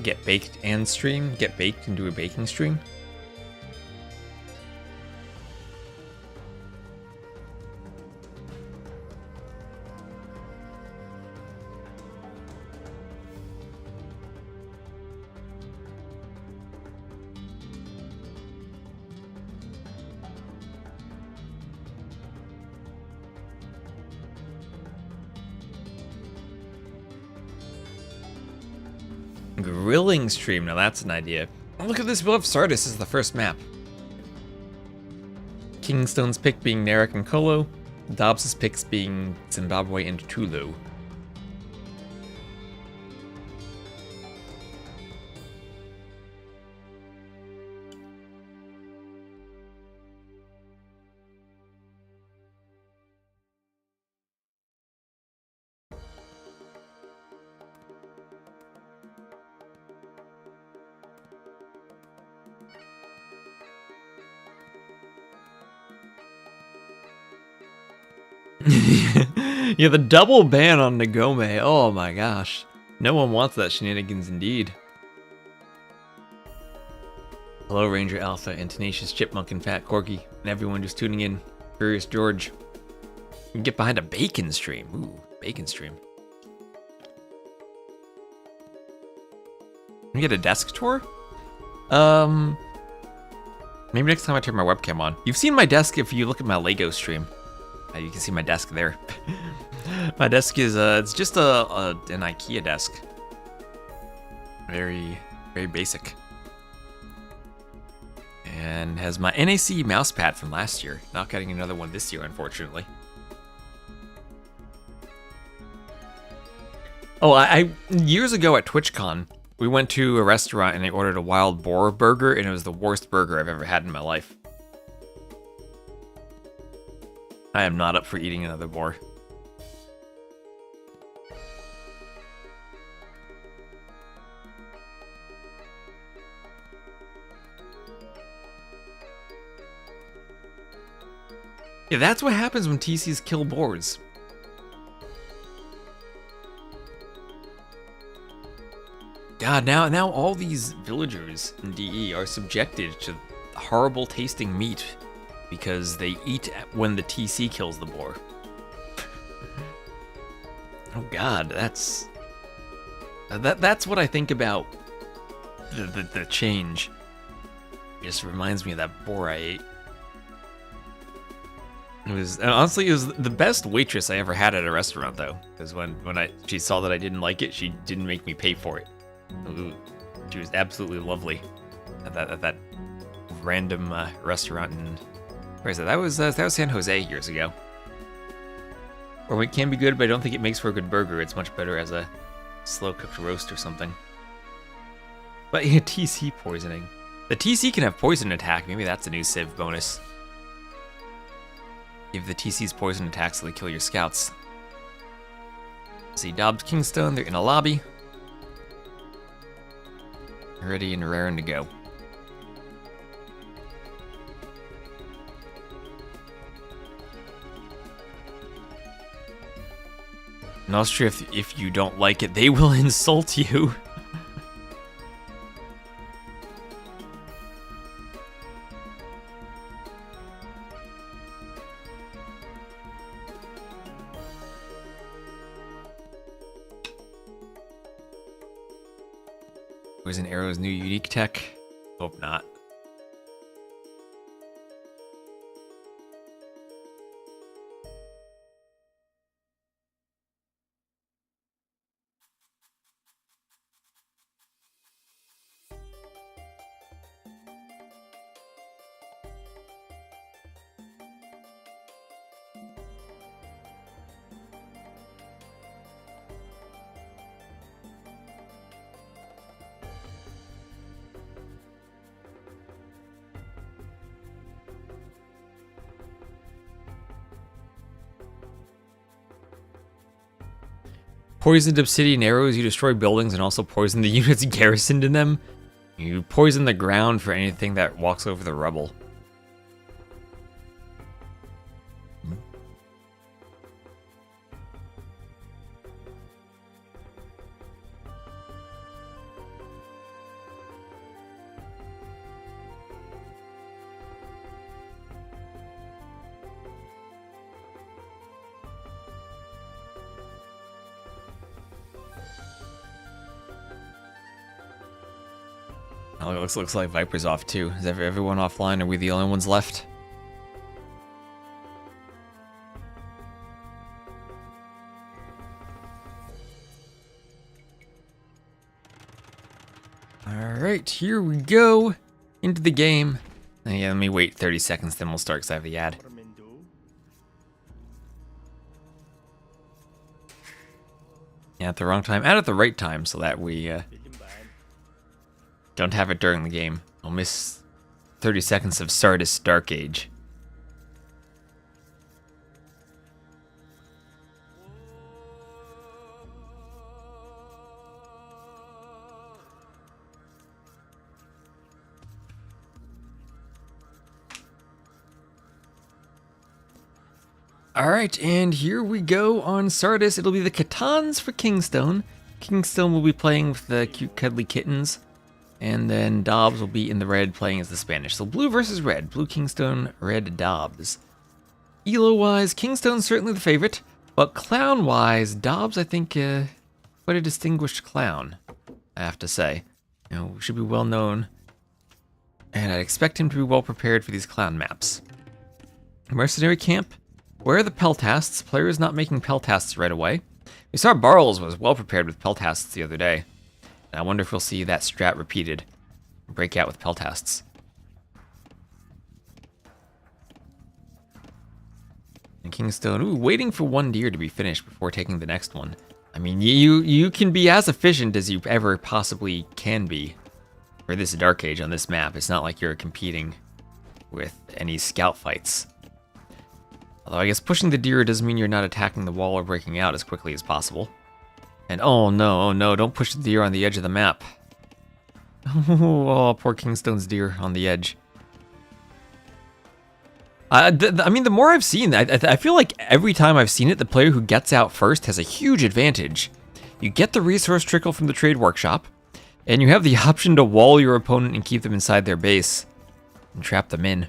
Get baked and stream? Get baked and do a baking stream? Grilling stream, now that's an idea. Oh, look at this, we'll have Sardis as the first map. KingstoNe's pick being Narek and Kolo, Dobbs' picks being Zimbabwe and Tulu. Yeah, the double ban on Nagome. Oh my gosh. No one wants that shenanigans indeed. Hello, Ranger Alpha and Tenacious Chipmunk and Fat Corky, and everyone just tuning in. Curious George. You can get behind a bacon stream. Ooh, bacon stream. We get a desk tour? Maybe next time I turn my webcam on. You've seen my desk if you look at my Lego stream. You can see my desk there. My desk is, it's just an IKEA desk. Very, very basic. And has my NAC mouse pad from last year. Not getting another one this year, unfortunately. Oh, I years ago at TwitchCon, we went to a restaurant and they ordered a wild boar burger, and it was the worst burger I've ever had in my life. I am not up for eating another boar. Yeah, that's what happens when TCs kill boars. God, now all these villagers in DE are subjected to horrible tasting meat because they eat when the TC kills the boar. Oh God, that's what I think about the change. It just reminds me of that boar I ate. Honestly, it was the best waitress I ever had at a restaurant, though. Because when she saw that I didn't like it, she didn't make me pay for it. She was absolutely lovely at that random restaurant in, where is it? That was San Jose years ago. Or it can be good, but I don't think it makes for a good burger. It's much better as a slow cooked roast or something. But yeah, TC poisoning. The TC can have poison attack. Maybe that's a new Civ bonus. Give the TC's poison attacks so they kill your scouts. See Dobbs, KingstoNe, they're in a lobby. Ready and raring to go. In Austria, if you don't like it, they will insult you. Poison Arrow's new unique tech? Hope not. Poisoned obsidian arrows, you destroy buildings and also poison the units garrisoned in them. You poison the ground for anything that walks over the rubble. Oh, it looks like Viper's off too. Is everyone offline? Are we the only ones left? Alright, here we go. Into the game. Yeah, let me wait 30 seconds, then we'll start because I have the ad. Yeah, at the wrong time. Add at the right time so that we don't have it during the game. I'll miss 30 seconds of Sardis Dark Age. Alright, and here we go on Sardis. It'll be the Catans for KingstoNe. KingstoNe will be playing with the cute cuddly kittens. And then Dobbs will be in the red playing as the Spanish. So blue versus red. Blue KingstoNe, red Dobbs. Elo-wise, KingstoNe's certainly the favorite. But clown-wise, Dobbs, I think, quite a distinguished clown, I have to say. You know, should be well known. And I'd expect him to be well prepared for these clown maps. Mercenary camp. Where are the peltasts? Players not making peltasts right away. We saw Barles was well prepared with peltasts the other day. And I wonder if we'll see that strat repeated. Break out with peltasts. And KingstoNe, ooh, waiting for one deer to be finished before taking the next one. I mean, you can be as efficient as you ever possibly can be for this Dark Age on this map. It's not like you're competing with any scout fights. Although I guess pushing the deer doesn't mean you're not attacking the wall or breaking out as quickly as possible. And oh no, don't push the deer on the edge of the map. Oh, poor KingstoNe's deer on the edge. I mean, the more I've seen, I feel like every time I've seen it, the player who gets out first has a huge advantage. You get the resource trickle from the trade workshop, and you have the option to wall your opponent and keep them inside their base and trap them in.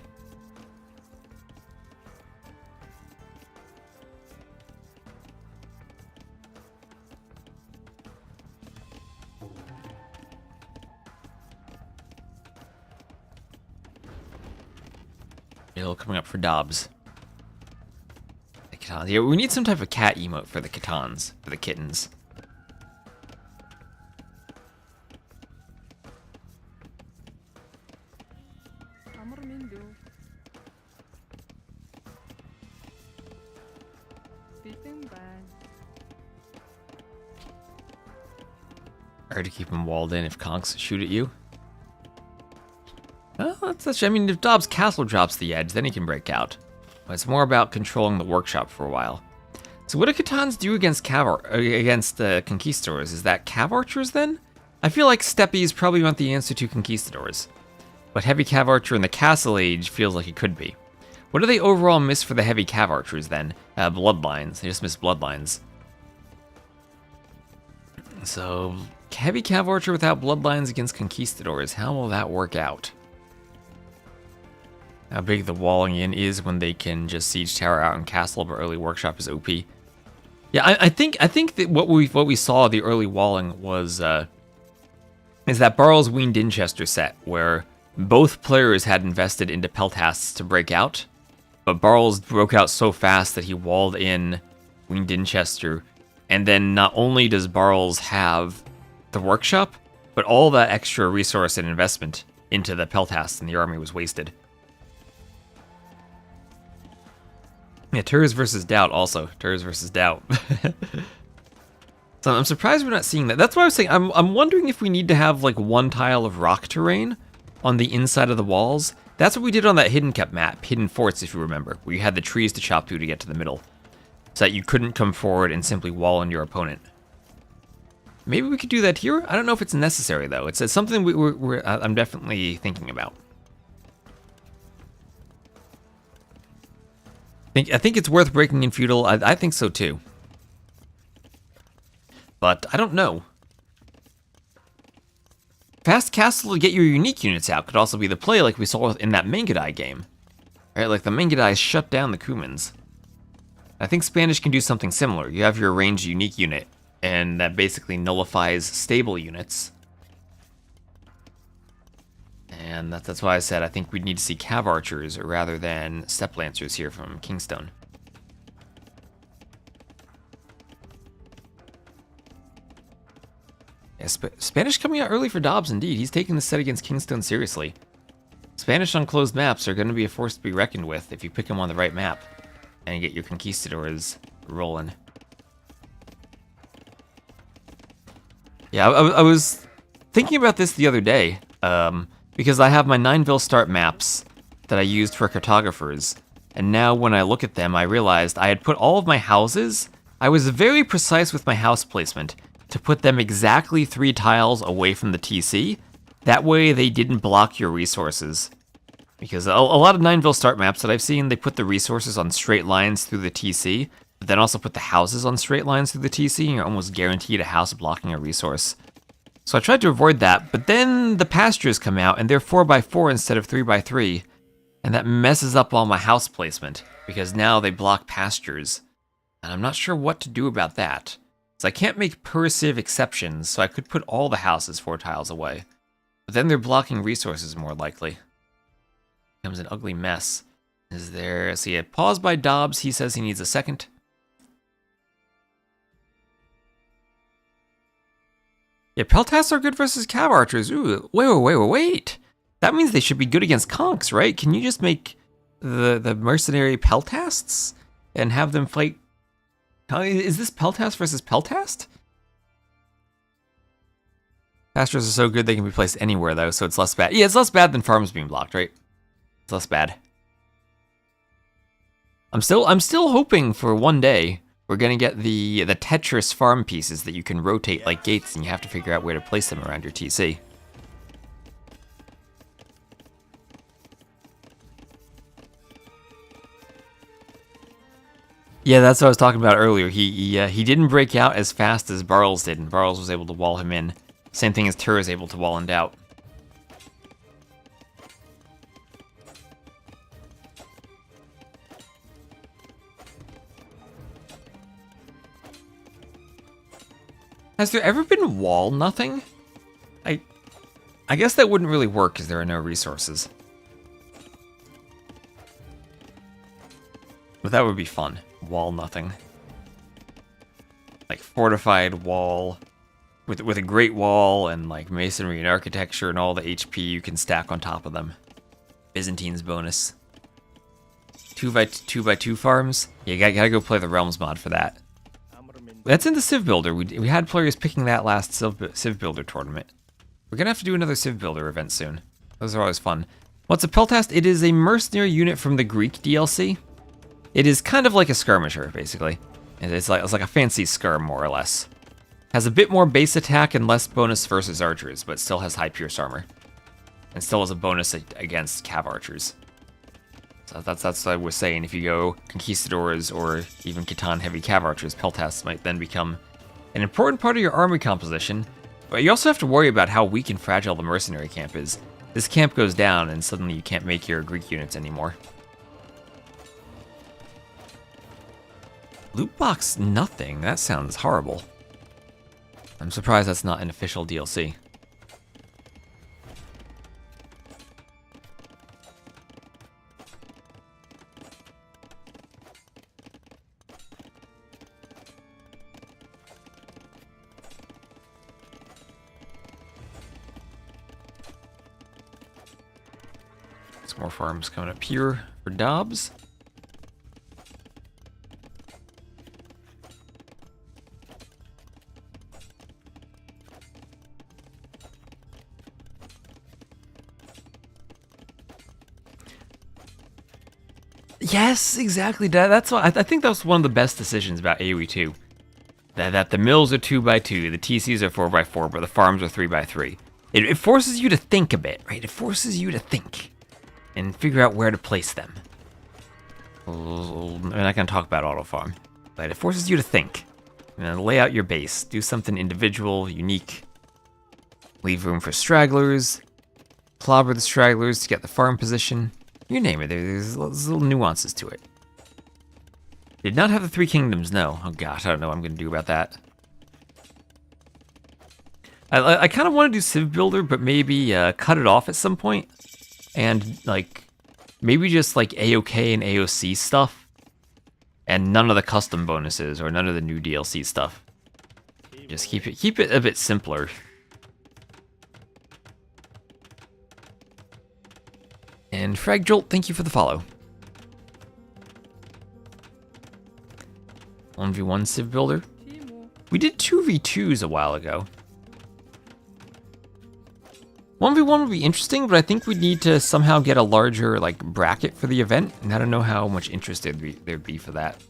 Coming up for Dobbs. The Kitans. Yeah, we need some type of cat emote for the Kitans, for the kittens. Hard to keep him walled in if conks shoot at you. Well, I mean, if Dobbs' castle drops the edge, then he can break out. But it's more about controlling the workshop for a while. So what do Kitans do against conquistadors? Is that cav archers then? I feel like steppies probably want the answer to conquistadors. But heavy cav archer in the castle age feels like it could be. What do they overall miss for the heavy cav archers then? Bloodlines. They just miss bloodlines. So, heavy cav archer without bloodlines against conquistadors. How will that work out? How big the walling in is when they can just siege tower out in castle, but early workshop is OP. Yeah, I think that what we saw the early walling was is that Barles Ween Dinchester set where both players had invested into peltasts to break out, but Barles broke out so fast that he walled in Ween Dinchester, and then not only does Barles have the workshop, but all that extra resource and investment into the peltasts in the army was wasted. Yeah, Turs versus Doubt also. Turs versus Doubt. So I'm surprised we're not seeing that. That's why I was saying, I'm wondering if we need to have like one tile of rock terrain on the inside of the walls. That's what we did on that Hidden Kept map, Hidden Forts if you remember, where you had the trees to chop through to get to the middle. So that you couldn't come forward and simply wall in your opponent. Maybe we could do that here? I don't know if it's necessary though. It's something I'm definitely thinking about. I think it's worth breaking in feudal. I think so too. But I don't know. Fast castle to get your unique units out could also be the play like we saw in that Mangadai game. Right, like the Mangadai shut down the Cumans. I think Spanish can do something similar. You have your ranged unique unit, and that basically nullifies stable units. And that's why I said I think we'd need to see cav archers rather than step lancers here from KingstoNe. Yeah, Spanish coming out early for Dobbs indeed. He's taking the set against KingstoNe seriously. Spanish on closed maps are going to be a force to be reckoned with if you pick them on the right map and get your conquistadors rolling. Yeah, I was thinking about this the other day. Because I have my 9ville start maps that I used for cartographers, and now when I look at them, I realized I had put all of my houses, I was very precise with my house placement, to put them exactly 3 tiles away from the TC, that way they didn't block your resources. Because a lot of 9ville start maps that I've seen, they put the resources on straight lines through the TC, but then also put the houses on straight lines through the TC, and you're almost guaranteed a house blocking a resource. So I tried to avoid that, but then the pastures come out, and they're 4x4 instead of 3x3, and that messes up all my house placement, because now they block pastures, and I'm not sure what to do about that. So I can't make per civ exceptions, so I could put all the houses 4 tiles away. But then they're blocking resources more likely. Becomes an ugly mess. Is there... See, a pause by Dobbs. He says he needs a second. Yeah, Peltasts are good versus Cav Archers. Ooh, wait. That means they should be good against Conks, right? Can you just make the mercenary Peltasts and have them fight? Is this Peltast versus Peltast? Pastures are so good they can be placed anywhere though, so it's less bad. Yeah, it's less bad than farms being blocked, right? It's less bad. I'm still hoping for one day we're gonna get the Tetris farm pieces that you can rotate like gates, and you have to figure out where to place them around your TC. Yeah, that's what I was talking about earlier. He didn't break out as fast as Barles did, and Barles was able to wall him in. Same thing as Tur is able to wall him out. Has there ever been wall nothing? I guess that wouldn't really work because there are no resources. But that would be fun. Wall nothing. Like fortified wall with a great wall and like masonry and architecture and all the HP you can stack on top of them. Byzantine's bonus. 2x2 farms? Yeah, you gotta go play the Realms mod for that. That's in the Civ Builder. We had players picking that last Civ Builder tournament. We're gonna have to do another Civ Builder event soon. Those are always fun. What's a Peltast? It is a mercenary unit from the Greek DLC. It is kind of like a skirmisher, basically. It's like a fancy skirm, more or less. Has a bit more base attack and less bonus versus archers, but still has high pierce armor. And still has a bonus against cav archers. So that's what I was saying. If you go Conquistadors or even Khitan heavy cav archers, Peltasts might then become an important part of your army composition. But you also have to worry about how weak and fragile the mercenary camp is. This camp goes down and suddenly you can't make your Greek units anymore. Loot box nothing. That sounds horrible. I'm surprised that's not an official DLC. Some more farms coming up here for Dobbs. Yes, exactly. That's what I think that was one of the best decisions about AoE 2. That the mills are 2x2, the TCs are 4x4, but the farms are 3x3. It forces you to think a bit, right? It forces you to think and figure out where to place them. I'm not going to talk about auto farm, but it forces you to think. Lay out your base, do something individual, unique. Leave room for stragglers, clobber the stragglers to get the farm position. You name it, there's little nuances to it. Did not have the 3 kingdoms, no. Oh gosh, I don't know what I'm going to do about that. I kind of want to do Civ Builder, but maybe cut it off at some point. And, like, maybe just, like, AOK and AOC stuff. And none of the custom bonuses, or none of the new DLC stuff. Just keep it a bit simpler. And Fragjolt, thank you for the follow. 1v1 Civ Builder. We did 2v2s a while ago. 1v1 would be interesting, but I think we'd need to somehow get a larger like bracket for the event, and I don't know how much interest there'd be for that.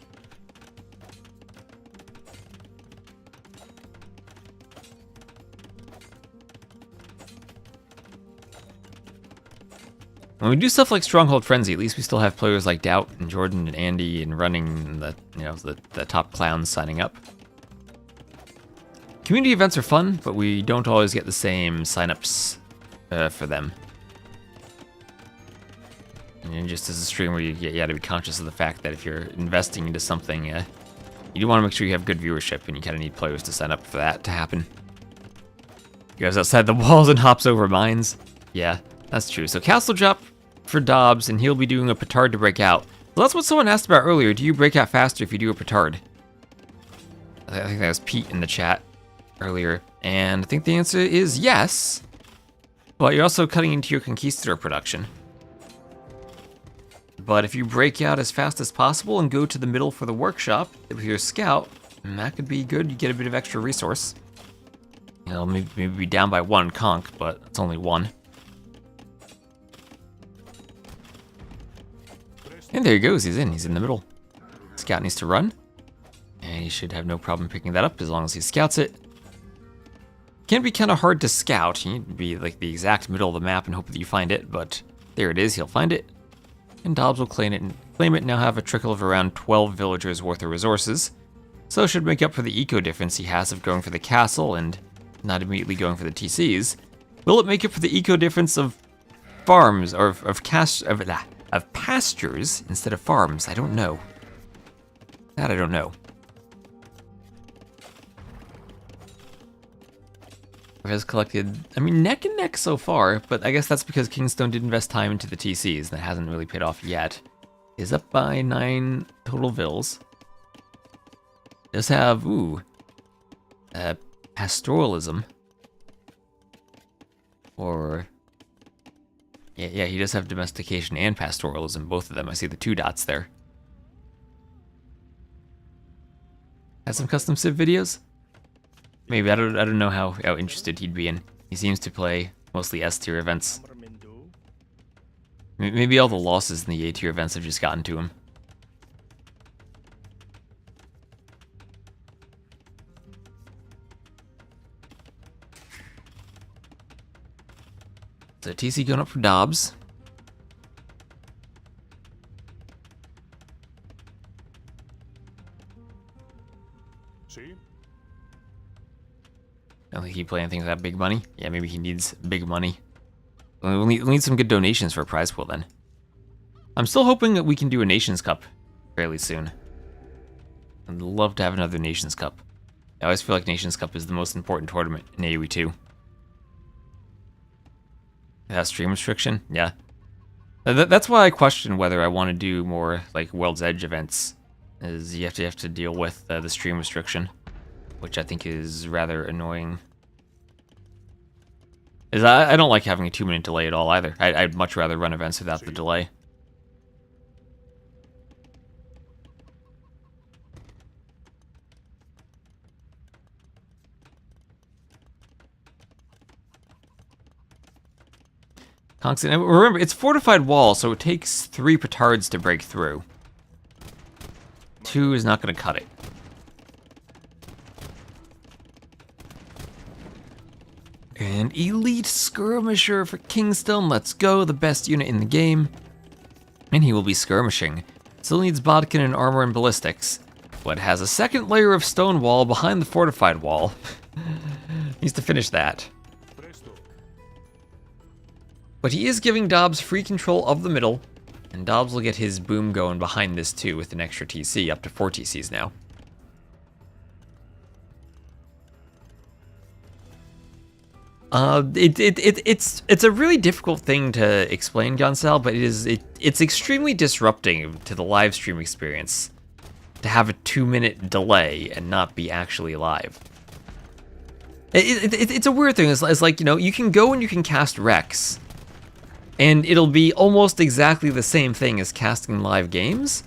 When we do stuff like Stronghold Frenzy, at least we still have players like Doubt and Jordan and Andy and running the top clowns signing up. Community events are fun, but we don't always get the same signups for them. And just as a streamer, you got to be conscious of the fact that if you're investing into something, you do want to make sure you have good viewership, and you kind of need players to sign up for that to happen. Goes outside the walls and hops over mines. Yeah, that's true. So castle drop for Dobbs, and he'll be doing a petard to break out. Well, that's what someone asked about earlier. Do you break out faster if you do a petard? I think that was Pete in the chat earlier. And I think the answer is yes. But you're also cutting into your conquistador production. But if you break out as fast as possible and go to the middle for the workshop with your scout, that could be good. You get a bit of extra resource. You know, maybe be down by 1 conch, but it's only 1. And there he goes, he's in the middle. Scout needs to run. And he should have no problem picking that up as long as he scouts it. Can be kind of hard to scout. You need to be like the exact middle of the map and hope that you find it, but there it is, he'll find it. And Dobbs will claim it and now have a trickle of around 12 villagers worth of resources. So it should make up for the eco difference he has of going for the castle and not immediately going for the TCs. Will it make up for the eco difference of farms or of pastures instead of farms? I don't know. That I don't know. Has collected, I mean, neck and neck so far, but I guess that's because KingstoNe did invest time into the TCs. That hasn't really paid off yet. Is up by 9 total vills. Does have, pastoralism. Or, yeah, he does have domestication and pastoralism, both of them. I see the 2 dots there. Has some custom civ videos? Maybe, I don't know how interested he'd be in. He seems to play mostly S tier events. Maybe all the losses in the A tier events have just gotten to him. So TC going up for Dobbs. I don't think he'd play anything with that big money. Yeah, maybe he needs big money. We'll need some good donations for a prize pool then. I'm still hoping that we can do a Nations Cup fairly soon. I'd love to have another Nations Cup. I always feel like Nations Cup is the most important tournament in AoE 2. That stream restriction? Yeah. That's why I question whether I want to do more like World's Edge events. Is you have to deal with the stream restriction, which I think is rather annoying. I don't like having a 2-minute delay at all either. I'd much rather run events without the delay. Constant. Remember, it's fortified wall, so it takes 3 petards to break through. 2 is not going to cut it. And Elite Skirmisher for KingstoNe, let's go, the best unit in the game. And he will be skirmishing. Still needs bodkin and armor and ballistics, but has a 2nd layer of stone wall behind the fortified wall. Needs to finish that. But he is giving Dobbs free control of the middle, and Dobbs will get his boom going behind this too with an extra TC, up to 4 TCs now. It's a really difficult thing to explain, Gonsal, but it's extremely disrupting to the live stream experience to have a 2-minute delay and not be actually live. It's a weird thing. It's like, you know, you can go and you can cast Rex, and it'll be almost exactly the same thing as casting live games,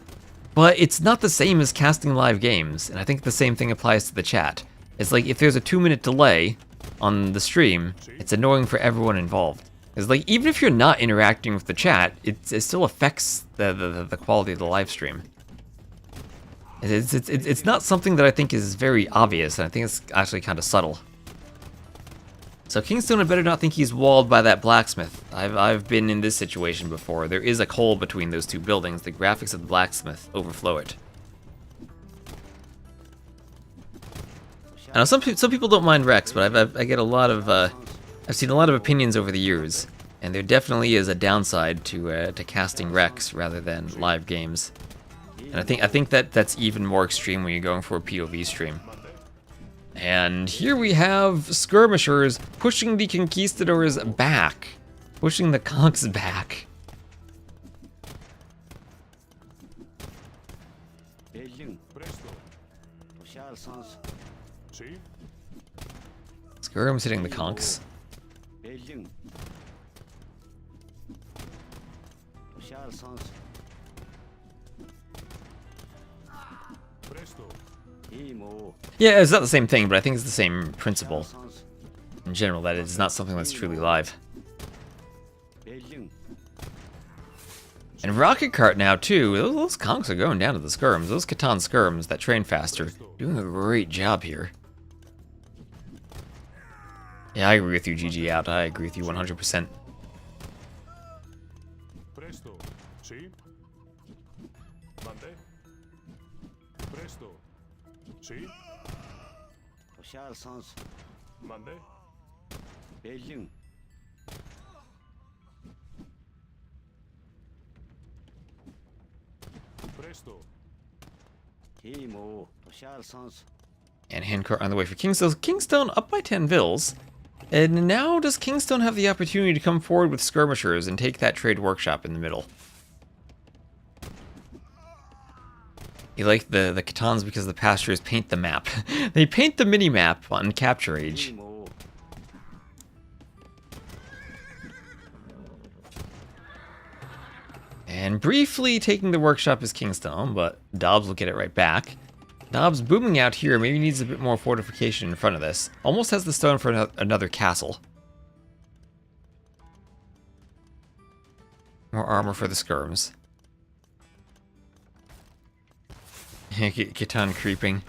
but it's not the same as casting live games, and I think the same thing applies to the chat. It's like, if there's a 2-minute delay on the stream, it's annoying for everyone involved. It's like, even if you're not interacting with the chat, it still affects the quality of the live stream. It's not something that I think is very obvious, and I think it's actually kind of subtle. So KingstoNe better not think he's walled by that blacksmith. I've been in this situation before. There is a hole between those 2 buildings. The graphics of the blacksmith overflow it. I know some people don't mind Rex, but I get a lot of I've seen a lot of opinions over the years, and there definitely is a downside to casting Rex rather than live games. And I think that's even more extreme when you're going for a POV stream. And here we have skirmishers pushing the conquistadors back. Pushing the conks back. Skirm's hitting the conks. Yeah, it's not the same thing, but I think it's the same principle. In general, that it's not something that's truly live. And Rocket Cart now, too. Those conks are going down to the skirms. Those Catan skirms that train faster. Doing a great job here. Yeah, I agree with you, GGOut. I agree with you 100%. And handcart on the way for KingstoNe. KingstoNe up by 10 vills. And now does KingstoNe have the opportunity to come forward with skirmishers and take that trade workshop in the middle? You like the Catans because the pastures paint the map. They paint the mini-map on Capture Age. And briefly taking the workshop is KingstoNe, but Dobbs will get it right back. Dobbs booming out here, maybe needs a bit more fortification in front of this. Almost has the stone for another castle. More armor for the skirms. Catan creeping.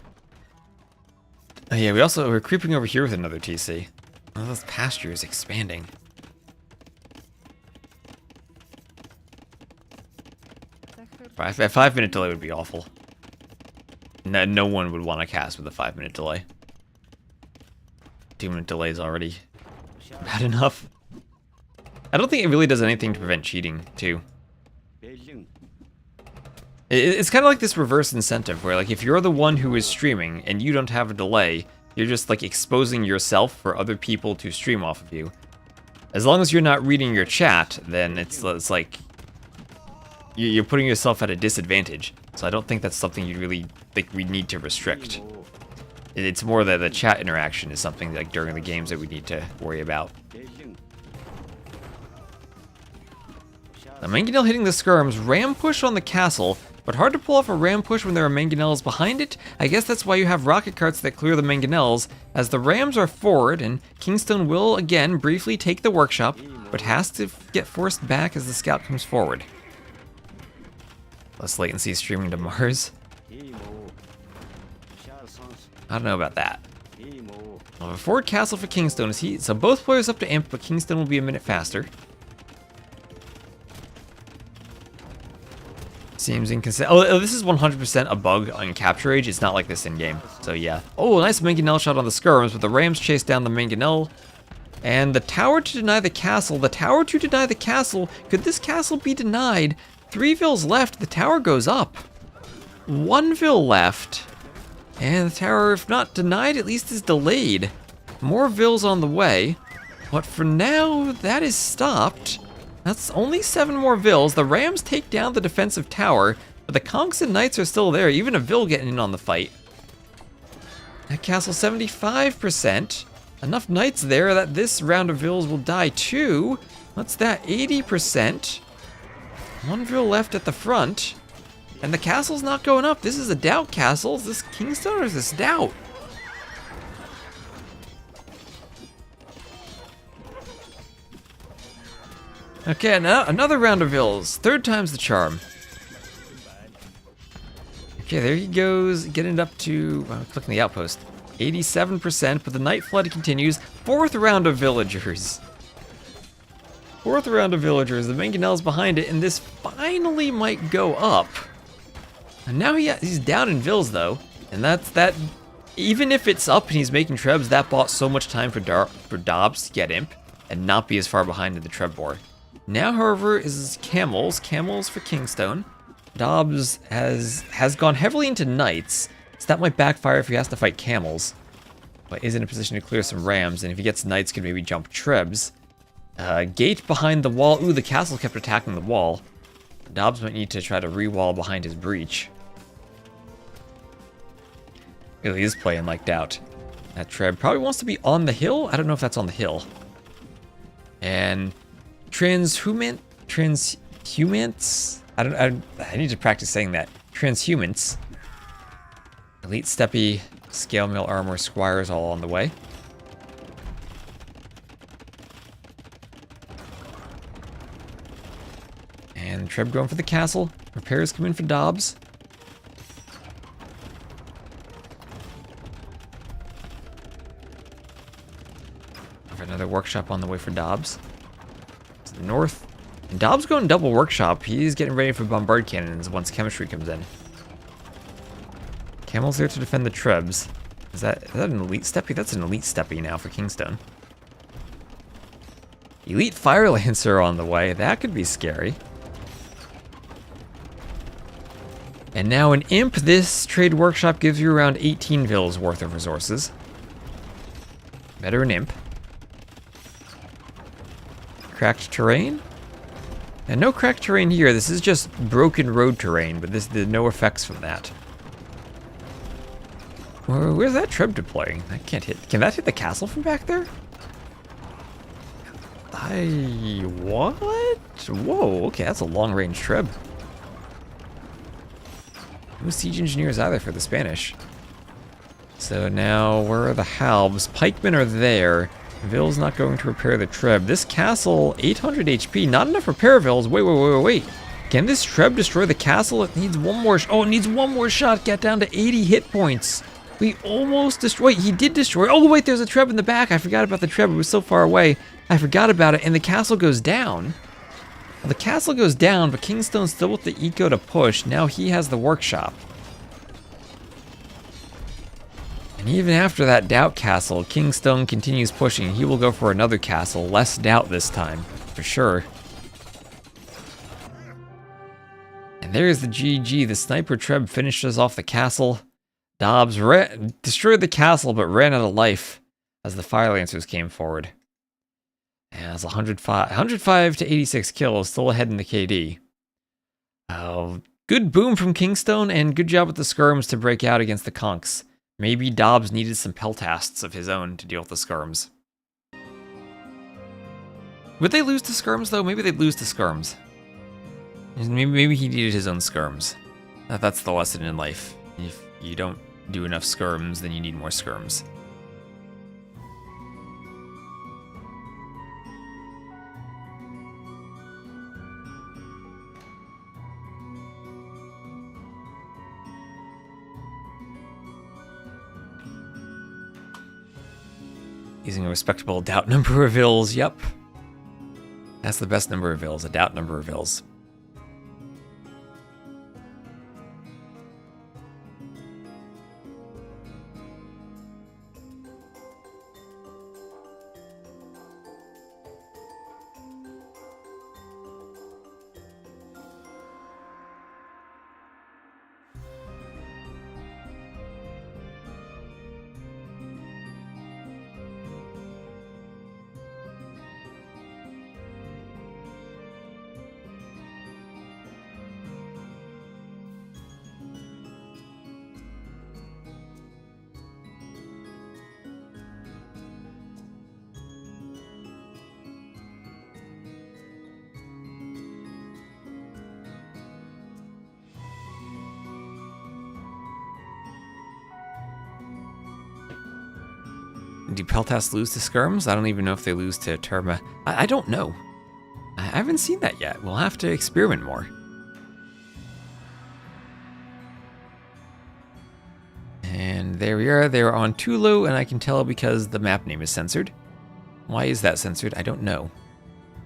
Oh yeah, we're creeping over here with another TC. Oh, those pastures expanding. A 5-minute delay would be awful. No one would want to cast with a 5-minute delay. 2-minute delay is already bad enough. I don't think it really does anything to prevent cheating, too. It's kind of like this reverse incentive, where like if you're the one who is streaming and you don't have a delay, you're just like exposing yourself for other people to stream off of you. As long as you're not reading your chat, then it's like you're putting yourself at a disadvantage. So I don't think that's something you really think we need to restrict. It's more that the chat interaction is something like during the games that we need to worry about. The Mangonel hitting the skirms, ram push on the castle, but hard to pull off a ram push when there are Mangonels behind it. I guess that's why you have rocket carts that clear the Mangonels, as the rams are forward, and KingstoNe will again briefly take the workshop, but has to get forced back as the scout comes forward. Less latency streaming to Mars. I don't know about that. Well, a forward castle for KingstoNe is so both players up to imp, but KingstoNe will be a minute faster. Seems inconsistent. Oh, this is 100% a bug on Capture Age. It's not like this in game. So yeah. Oh, nice Mangonel shot on the skirms, but the rams chase down the Mangonel. And the tower to deny the castle. The tower to deny the castle. Could this castle be denied? 3 vills left. The tower goes up. 1 vill left. And the tower, if not denied, at least is delayed. More vills on the way. But for now, that is stopped. That's only 7 more vills. The rams take down the defensive tower, but the conks and knights are still there. Even a vill getting in on the fight. That castle 75%. Enough knights there that this round of vills will die too. What's that? 80%. 1 vill left at the front. And the castle's not going up. This is a doubt castle. Is this KingstoNe or is this doubt? Okay, now another round of vills. 3rd time's the charm. Okay, there he goes, getting it up to, clicking the outpost. 87%, but the night flood continues. 4th round of villagers. 4th round of villagers. The Mangonel's behind it, and this finally might go up. And now he's down in vills though, and that's that. Even if it's up and he's making trebs, that bought so much time for Dobbs to get imp and not be as far behind in the treb war. Now, however, is camels. Camels for KingstoNe. Dobbs has gone heavily into knights, so that might backfire if he has to fight camels. but is in a position to clear some rams, and if he gets knights, could maybe jump trebs. Gate behind the wall. Ooh, the castle kept attacking the wall. Dobbs might need to try to re-wall behind his breach. Ooh, he's playing like doubt. That treb probably wants to be on the hill. I don't know if that's on the hill. And transhumans. I need to practice saying that. Transhumans. Elite steppy, scale mill armor, squires all on the way. And Treb going for the castle. Repairs come in for Dobbs. Another workshop on the way for Dobbs. To the north. And Dobbs going double workshop. He's getting ready for bombard cannons once chemistry comes in. Camel's there to defend the trebs. Is that an elite steppy? That's an elite steppy now for KingstoNe. Elite fire lancer on the way. That could be scary. And now an imp. This trade workshop gives you around 18 vills worth of resources. Better an imp. Cracked terrain? And no cracked terrain here. This is just broken road terrain, but there's no effects from that. Where's that treb deploying? That can't hit. Can that hit the castle from back there? What? Whoa, okay, that's a long-range treb. No siege engineers either for the Spanish. So now, where are the halbs? Pikemen are there. Vill's not going to repair the treb. This castle, 800 HP, not enough repair vills. Wait. Can this treb destroy the castle? It needs one more. Oh, it needs one more shot. Get down to 80 hit points. We almost destroyed. He did destroy. Oh, wait, there's a treb in the back. I forgot about the treb. It was so far away. I forgot about it. And the castle goes down. Well, the castle goes down, but KingstoNe's still with the eco to push. Now he has the workshop. And even after that doubt castle, KingstoNe continues pushing. He will go for another castle. Less doubt this time, for sure. And there's the GG. The sniper treb finishes off the castle. Dobbs destroyed the castle, but ran out of life as the fire lancers came forward. And it's 105 to 86 kills, still ahead in the KD. Good boom from KingstoNe, and good job with the skirms to break out against the conks. Maybe Dobbs needed some peltasts of his own to deal with the skirms. Would they lose to skirms, though? Maybe they'd lose to skirms. Maybe he needed his own skirms. That's the lesson in life. If you don't do enough skirms, then you need more skirms. Using a respectable doubt number of vills, yep. That's the best number of vills, a doubt number of vills. Do Peltas lose to skirms? I don't even know if they lose to Terma. I don't know. I haven't seen that yet. We'll have to experiment more. And there we are. They're on Tulu, and I can tell because the map name is censored. Why is that censored? I don't know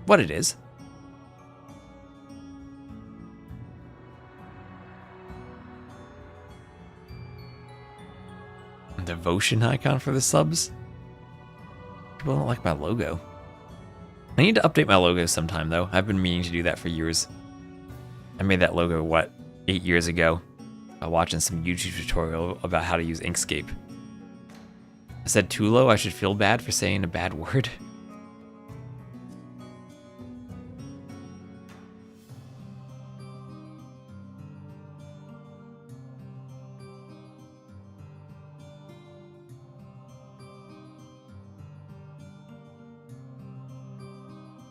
what it is. Devotion icon for the subs? People don't like my logo. I need to update my logo sometime, though. I've been meaning to do that for years. I made that logo, what, 8 years ago? Watching some YouTube tutorial about how to use Inkscape. I said too low. I should feel bad for saying a bad word.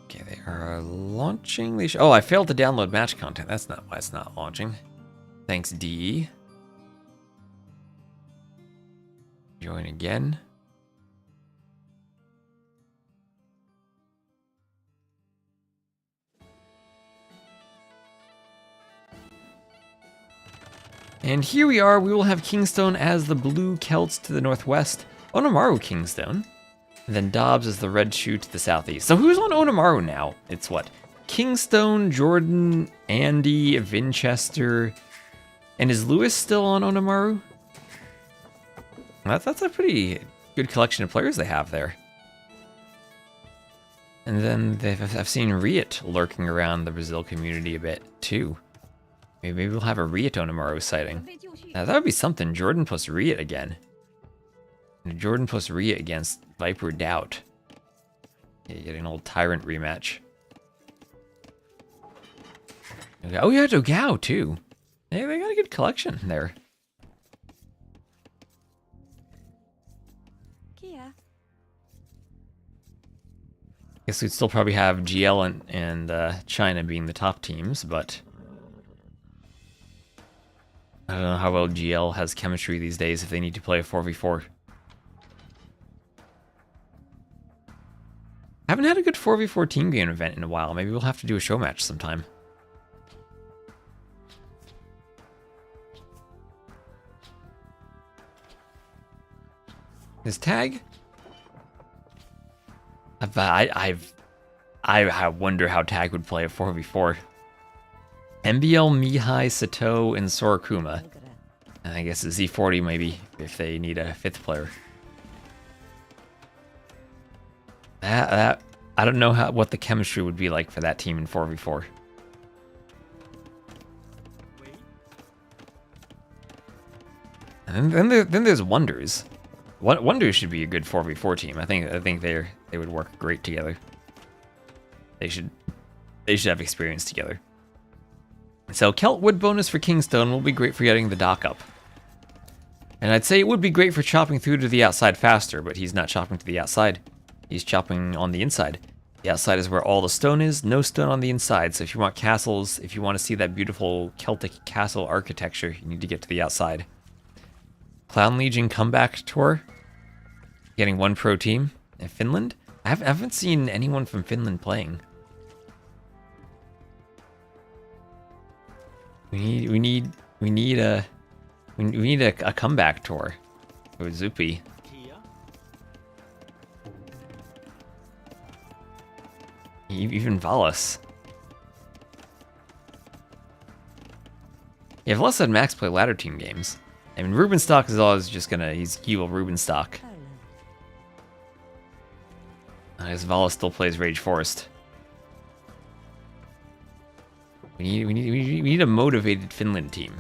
Okay, they are launching. Oh, I failed to download match content. That's not why it's not launching. Thanks, D. Join again. And here we are. We will have KingstoNe as the blue Celts to the northwest. Onamaru KingstoNe. And then Dobbs is the red shoe to the southeast. So who's on Onamaru now? It's what? KingstoNe, Jordan, Andy, Vinchester. And is Lewis still on Onamaru? That's a pretty good collection of players they have there. And then I've seen Riot lurking around the Brazil community a bit too. Maybe we'll have a Riot Onamaru sighting. Now that would be something. Jordan plus Riot again. And Jordan plus Riot against Viper Doubt. Yeah, getting an old Tyrant rematch. Oh yeah, GGOut too. Hey, they got a good collection there. Guess we'd still probably have GL and China being the top teams, but I don't know how well GL has chemistry these days if they need to play a 4v4. Haven't had a good 4v4 team game event in a while. Maybe we'll have to do a show match sometime. His tag? I wonder how Tag would play a 4v4. MBL, Mihai, Sato, and Sorakuma. And I guess a Z40 maybe, if they need a 5th player. I don't know what the chemistry would be like for that team in 4v4. And then there's Wonders. Wonders should be a good 4v4 team. I think they would work great together. They should have experience together. So Celt Wood bonus for KingstoNe will be great for getting the dock up. And I'd say it would be great for chopping through to the outside faster, but he's not chopping to the outside. He's chopping on the inside. The outside is where all the stone is, no stone on the inside. So if you want castles, if you want to see that beautiful Celtic castle architecture, you need to get to the outside. Clown Legion comeback tour. Getting 1 pro team in Finland. I haven't seen anyone from Finland playing. We need a comeback tour with Zupi. Even Valas. Yeah, Valas had Max play ladder team games. I mean, Rubenstock is always just he's evil Rubenstock. I guess Valas still plays Rage Forest. We need a motivated Finland team.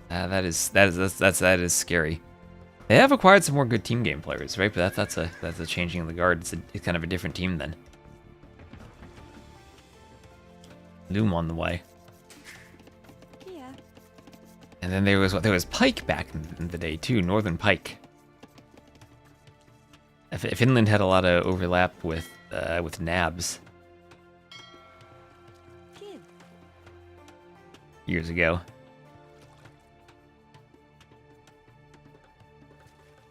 That is scary. They have acquired some more good team game players, right? But that's a changing of the guard. It's kind of a different team then. Loom on the way. And then there was Pike back in the day too, Northern Pike. Finland had a lot of overlap with Nabs years ago.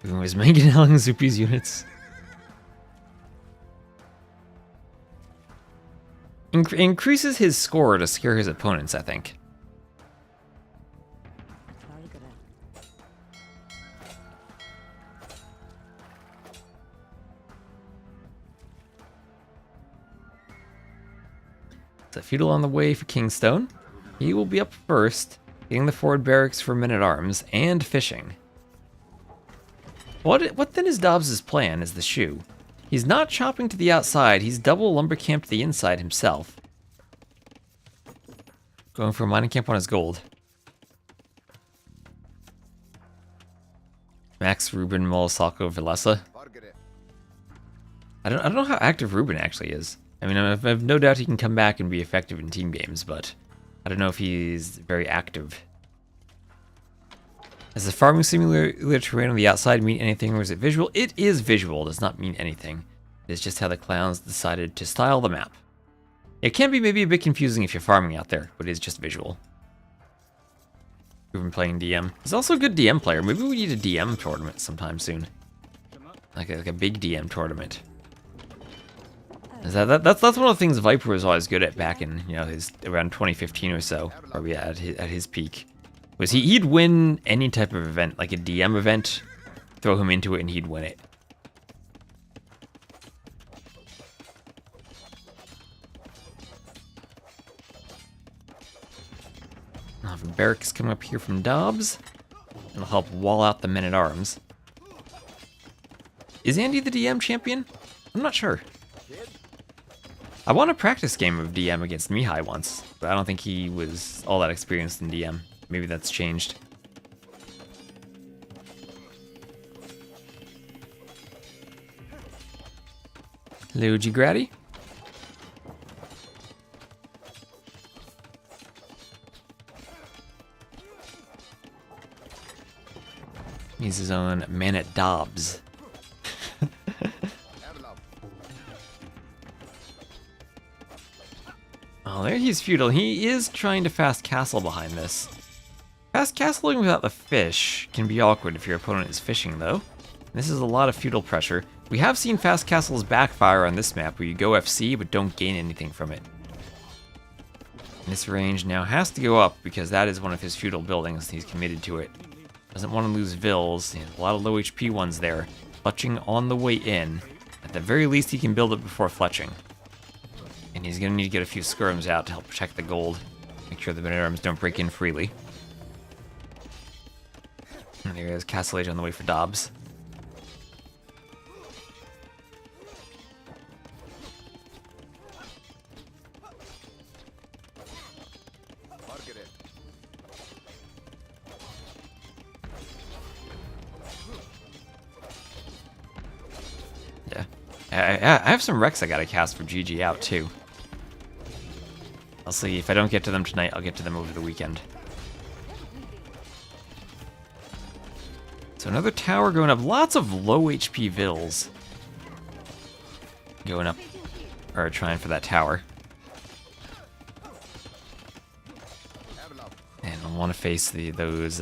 Was manganelling Zupi's units? Increases his score to scare his opponents, I think. It's a feudal on the way for KingstoNe. He will be up first, getting the forward barracks for men-at-arms and fishing. What then is Dobbs' plan as the shoe? He's not chopping to the outside, he's double lumber camp to the inside himself. Going for a mining camp on his gold. Max, Ruben, Molisako, Vilesa. I don't know how active Ruben actually is. I mean, I've no doubt he can come back and be effective in team games, but I don't know if he's very active. Does the farming simulator terrain on the outside mean anything, or is it visual? It is visual, it does not mean anything. It's just how the clowns decided to style the map. It can be maybe a bit confusing if you're farming out there, but it is just visual. We've been playing DM. He's also a good DM player. Maybe we need a DM tournament sometime soon. Like a big DM tournament. That's one of the things Viper was always good at back in, you know, around 2015 or so, probably at his peak. Was he'd win any type of event, like a DM event, throw him into it and he'd win it. I'll have a barracks come up here from Dobbs. It'll help wall out the men-at-arms. Is Andy the DM champion? I'm not sure. I won a practice game of DM against Mihai once, but I don't think he was all that experienced in DM. Maybe that's changed. Hello, G-Grady. He's his own man at Dobbs. Oh, there he's feudal. He is trying to fast castle behind this. Fast castling without the fish can be awkward if your opponent is fishing, though. This is a lot of feudal pressure. We have seen fast castles backfire on this map where you go FC but don't gain anything from it. This range now has to go up because that is one of his feudal buildings. He's committed to it. Doesn't want to lose Vils. He has a lot of low HP ones there. Fletching on the way in. At the very least, he can build it before fletching. And he's going to need to get a few skirms out to help protect the gold. Make sure the men-at-arms don't break in freely. And there is Castle Age on the way for Dobbs. Yeah. I have some wrecks I gotta cast for GGOut too. I'll see. If I don't get to them tonight, I'll get to them over the weekend. So another tower going up. Lots of low HP Vils going up, or trying for that tower. And I'll want to face those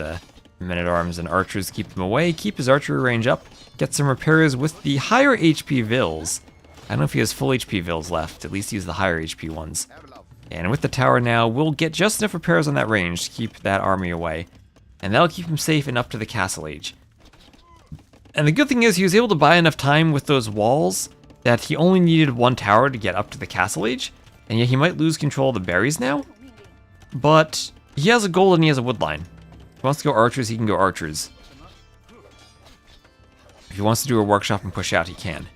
men-at-arms and archers, keep them away, keep his archery range up, get some repairs with the higher HP Vils. I don't know if he has full HP Vils left, at least use the higher HP ones. And with the tower now, we'll get just enough repairs on that range to keep that army away. And that'll keep him safe and up to the Castle Age. And the good thing is he was able to buy enough time with those walls that he only needed one tower to get up to the Castle Age. And yet he might lose control of the berries now. But he has a gold and he has a woodline. If he wants to go archers, he can go archers. If he wants to do a workshop and push out, he can.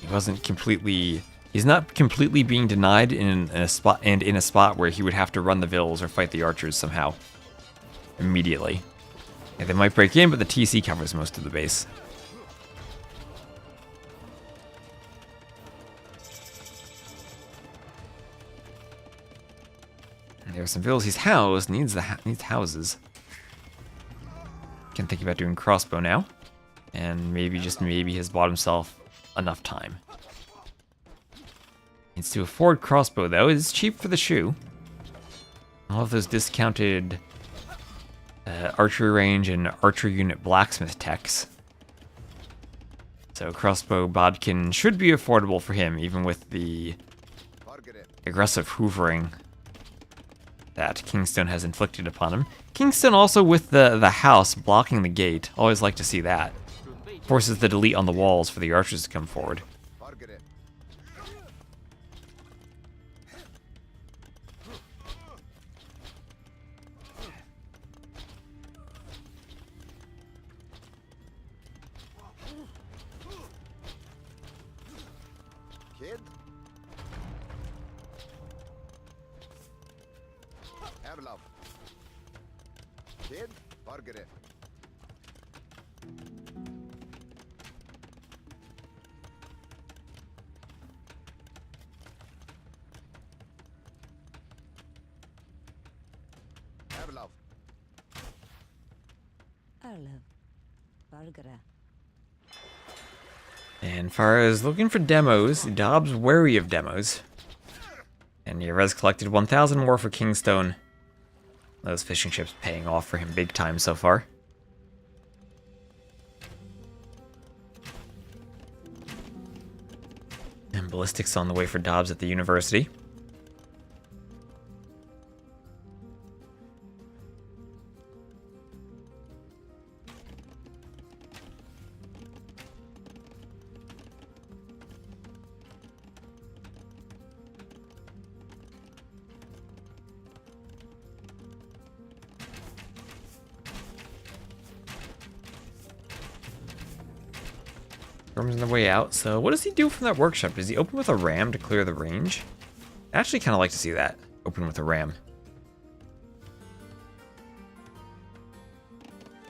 He's not completely being denied in a spot where he would have to run the Vils or fight the archers somehow. Immediately. Yeah, they might break in, but the TC covers most of the base. And there are some Vils he's housed, needs houses. Can think about doing crossbow now. And maybe, just maybe, has bought himself enough time. Needs to afford crossbow, though. It's cheap for the shoe. All of those discounted archery range and archer unit blacksmith techs. So crossbow bodkin should be affordable for him, even with the aggressive hoovering that KingstoNe has inflicted upon him. KingstoNe also with the house blocking the gate. Always like to see that. Forces the delete on the walls for the archers to come forward. Arlev. Vargara. And far as looking for demos, Dobbs wary of demos. And he has collected 1,000 more for KingstoNe. Those fishing ships paying off for him big time so far. And ballistics on the way for Dobbs at the university. Storm's on the way out, so what does he do from that workshop? Does he open with a ram to clear the range? I'd actually kind of like to see that. Open with a ram.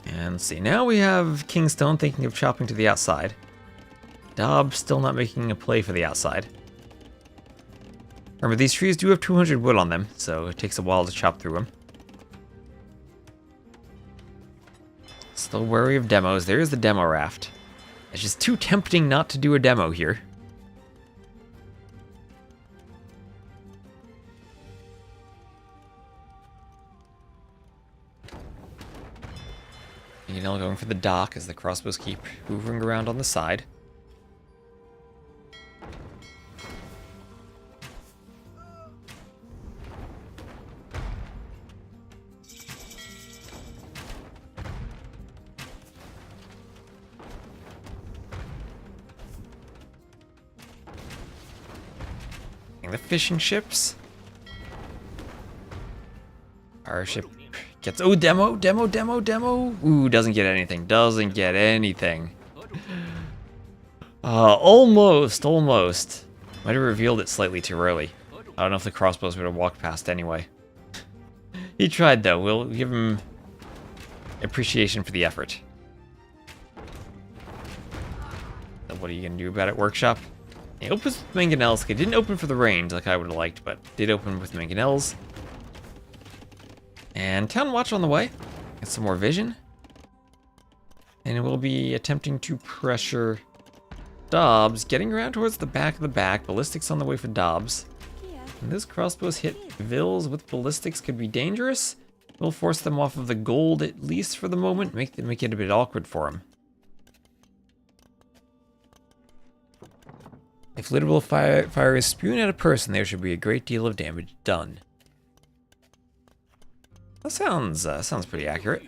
And let's see, now we have KingstoNe thinking of chopping to the outside. Dobbs still not making a play for the outside. Remember, these trees do have 200 wood on them, so it takes a while to chop through them. Still wary of demos. There's the demo raft. It's just too tempting not to do a demo here. Going for the dock as the crossbows keep hoovering around on the side. The fishing ships. Our ship gets... Oh, demo. Ooh, doesn't get anything. Almost. Might have revealed it slightly too early. I don't know if the crossbows would have walked past anyway. He tried, though. We'll give him appreciation for the effort. So what are you going to do about it, workshop? It opens with mangonels. It didn't open for the range like I would have liked, but did open with mangonels. And Town Watch on the way. Get some more vision. And we'll be attempting to pressure Dobbs, getting around towards the back of the back. Ballistics on the way for Dobbs. And this crossbows hit Vills with ballistics could be dangerous. We'll force them off of the gold, at least for the moment. Make it a bit awkward for him. If literal fire is spewing at a person, there should be a great deal of damage done. That sounds pretty accurate.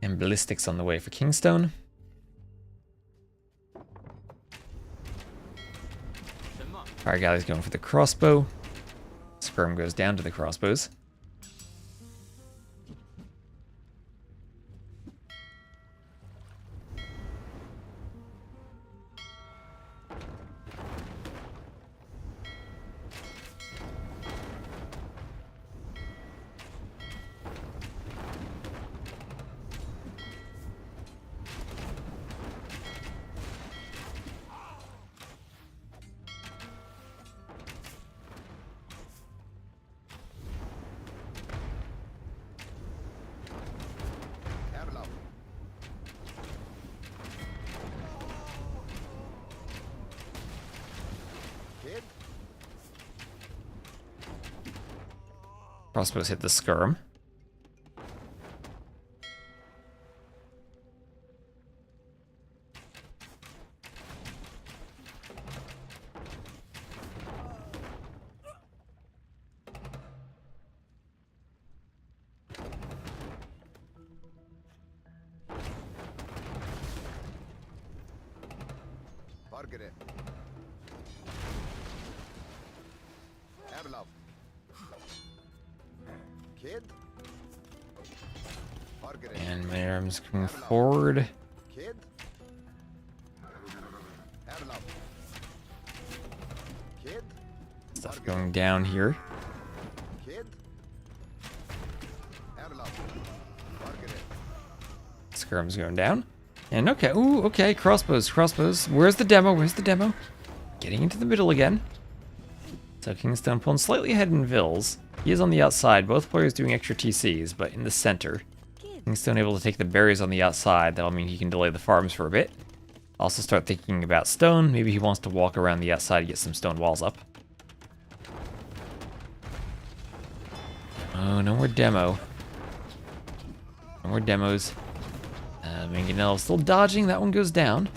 And ballistics on the way for KingstoNe. Fire galley's going for the crossbow. Sperm goes down to the crossbows. Crossbows hit the skirm. And Mayram's coming forward. Stuff going down here. Skirm's going down. And okay, ooh, okay, crossbows. Where's the demo? Getting into the middle again. So KingstoNe pulling slightly ahead in Vills. He is on the outside, both players doing extra TCs, but in the center. KingstoNe able to take the berries on the outside. That'll mean he can delay the farms for a bit. Also start thinking about stone. Maybe he wants to walk around the outside to get some stone walls up. Oh, no more demo. No more demos. Mangonel still dodging. That one goes down.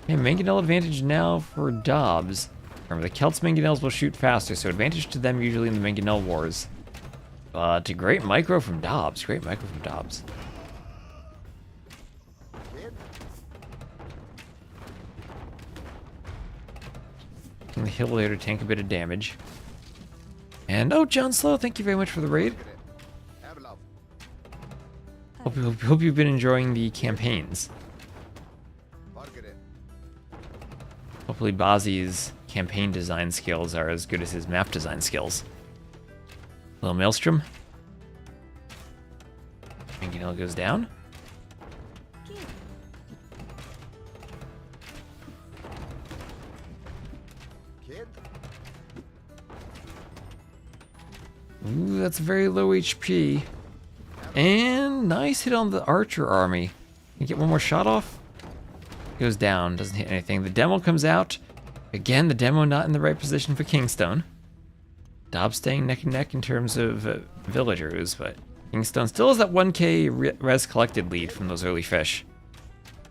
Okay, Mangonel advantage now for Dobbs. Remember, the Celts Mangonels will shoot faster, so advantage to them usually in the Mangonel wars. But a great micro from Dobbs. Great micro from Dobbs. Taking the hill there to tank a bit of damage. And, oh, John Slow, thank you very much for the raid. Hope you've been enjoying the campaigns. Hopefully Bozzy's campaign design skills are as good as his map design skills. Little Maelstrom. Mangonel goes down. Ooh, that's very low HP. And nice hit on the archer army. Can you get one more shot off? Goes down, doesn't hit anything. The demo comes out. Again, the demo not in the right position for KingstoNe. Dobbs staying neck and neck in terms of villagers, but KingstoNe still has that 1k res collected lead from those early fish.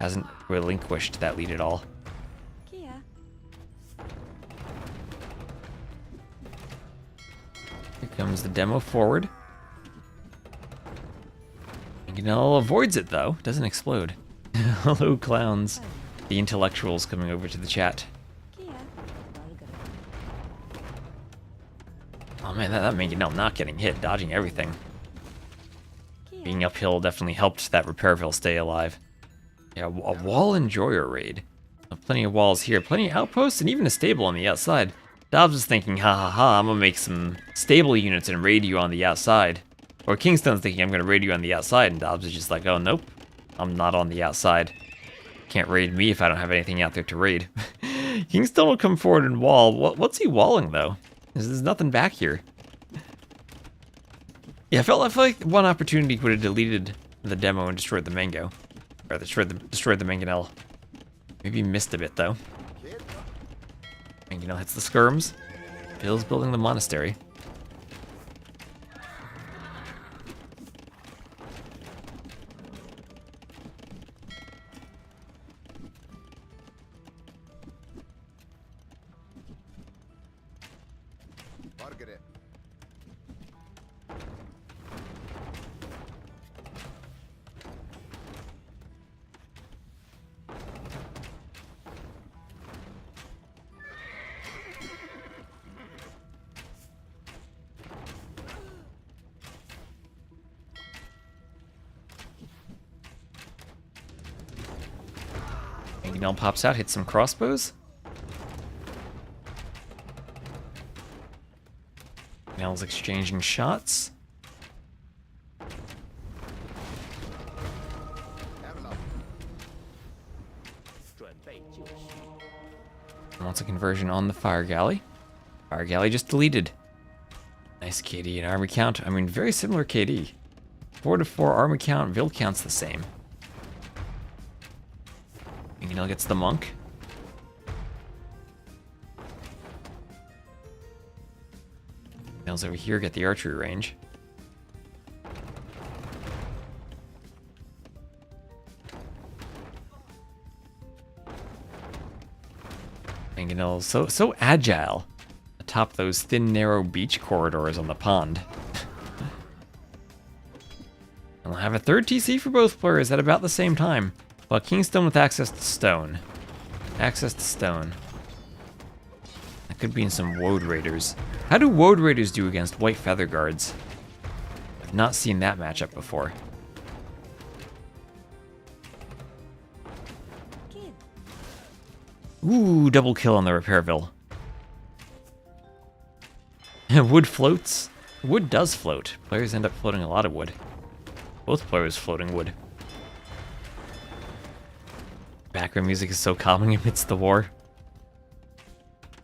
Hasn't relinquished that lead at all. Kia. Here comes the demo forward. Mangonel avoids it though, doesn't explode. Hello, clowns. The intellectuals coming over to the chat. Kia. Valgara. Oh man, that Mangonel not getting hit, dodging everything. Kia. Being uphill definitely helped that Repairville stay alive. Yeah, a wall enjoyer raid. Plenty of walls here, plenty of outposts, and even a stable on the outside. Dobbs is thinking, ha ha ha, I'm gonna make some stable units and raid you on the outside. Or KingstoNe's thinking, I'm gonna raid you on the outside, and Dobbs is just like, oh nope, I'm not on the outside. Can't raid me if I don't have anything out there to raid. KingstoNe will come forward and wall. What's he walling though? There's nothing back here. Yeah, I feel like one opportunity would have deleted the demo and destroyed the mango. Or destroyed the Mangonel. Maybe missed a bit though. Mangonel hits the skirms. Bill's building the monastery. Mangonel pops out, hits some crossbows. Mangonel's exchanging shots. Wants a conversion on the fire galley. Fire galley just deleted. Nice KD and army count. I mean, very similar KD. 4 to 4 army count. Vil count's the same. Mangonel gets the monk. Mangonel's over here, get the archery range. Mangonel so agile atop those thin, narrow beach corridors on the pond. And we'll have a third TC for both players at about the same time. Well, KingstoNe with access to stone. Access to stone. That could be in some Woad Raiders. How do Woad Raiders do against White Feather Guards? I've not seen that matchup before. Kid. Ooh, double kill on the Repairville. Wood floats. Wood does float. Players end up floating a lot of wood. Both players floating wood. Background music is so calming amidst the war.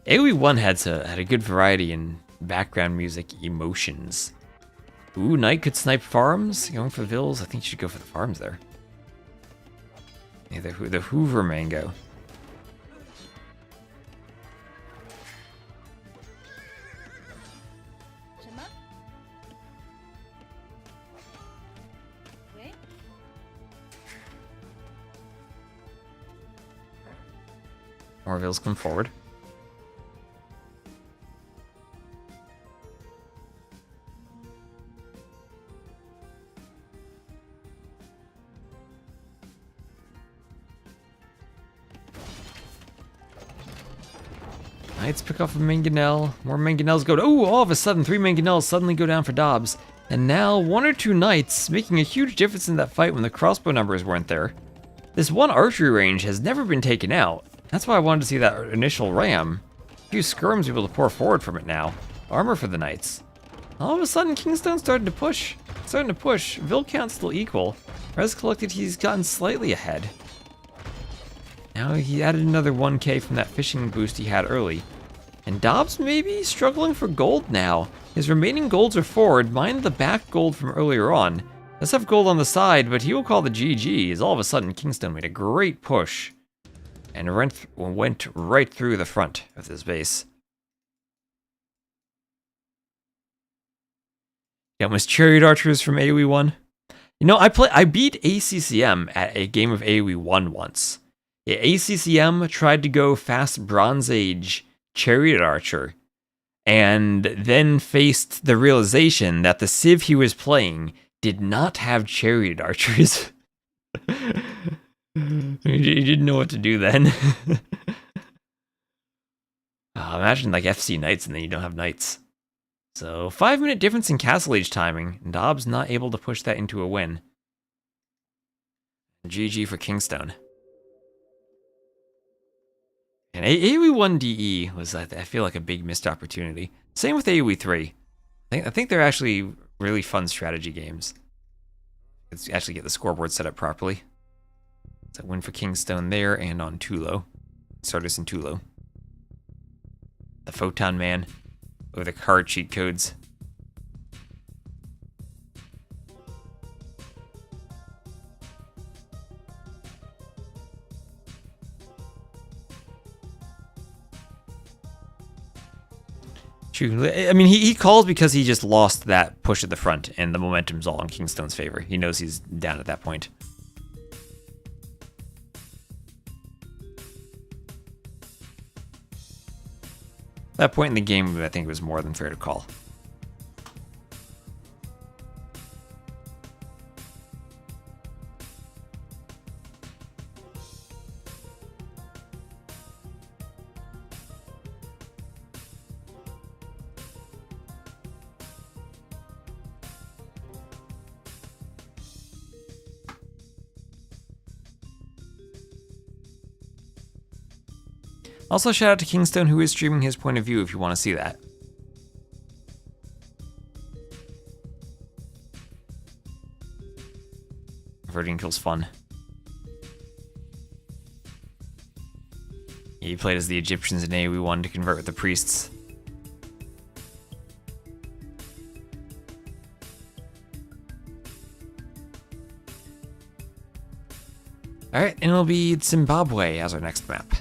AoE1 had a good variety in background music emotions. Ooh, Knight could snipe farms. Going for Vills. I think you should go for the farms there. Yeah, the Hoover Mango. More Vills come forward. Knights pick off a Mangonel. More Mangonels go. Oh, all of a sudden, 3 Mangonels suddenly go down for Dobbs. And now 1 or 2 Knights, making a huge difference in that fight when the crossbow numbers weren't there. This one archery range has never been taken out. That's why I wanted to see that initial ram. A few skirms able to pour forward from it now. Armor for the Knights. All of a sudden, KingstoNe's starting to push. Vil count's still equal. Res collected, he's gotten slightly ahead. Now he added another 1k from that fishing boost he had early. And Dobbs maybe struggling for gold now. His remaining golds are forward, mind the back gold from earlier on. Does have gold on the side, but he will call the GG as all of a sudden KingstoNe made a great push. And went right through the front of this base. Got my Chariot Archers from AoE1. You know, I beat ACCM at a game of AoE1 once. Yeah, ACCM tried to go fast Bronze Age Chariot Archer, and then faced the realization that the Civ he was playing did not have Chariot Archers. He didn't know what to do then. Imagine like FC Knights and then you don't have Knights. So 5-minute difference in Castle Age timing, and Dobbs not able to push that into a win. GG for KingstoNe. And AoE1 DE was, I feel like, a big missed opportunity. Same with AoE 3. I think they're actually really fun strategy games. Let's actually get the scoreboard set up properly. So win for KingstoNe there and on Tulo. Sardis and Tulo. The Photon Man with the card cheat codes. True. I mean, he calls because he just lost that push at the front, and the momentum's all in KingstoNe's favor. He knows he's down at that point. That point in the game, I think it was more than fair to call. Also, shout out to KingstoNe, who is streaming his point of view if you want to see that. Averting kills fun. Yeah, he played as the Egyptians in AoE1 to convert with the priests. Alright, and it'll be Zimbabwe as our next map.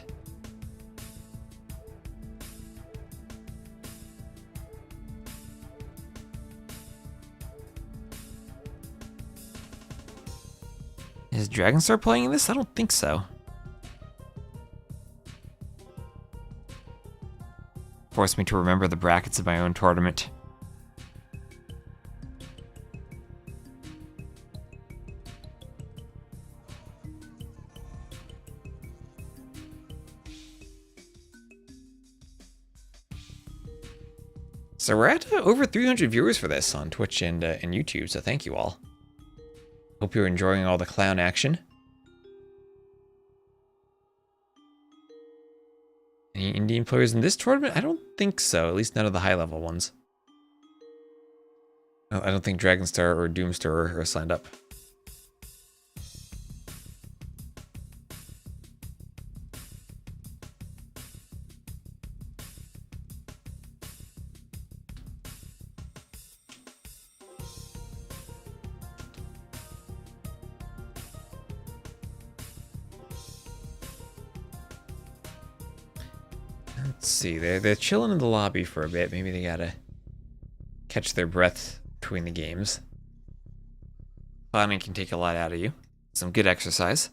Is Dragonstar playing in this? I don't think so. Forced me to remember the brackets of my own tournament. So we're at over 300 viewers for this on Twitch and YouTube, so thank you all. Hope you're enjoying all the clown action. Any Indian players in this tournament? I don't think so, at least none of the high-level ones. I don't think Dragonstar or Doomstar are signed up. Let's see, they're chilling in the lobby for a bit. Maybe they gotta catch their breath between the games. Clowning can take a lot out of you. Some good exercise.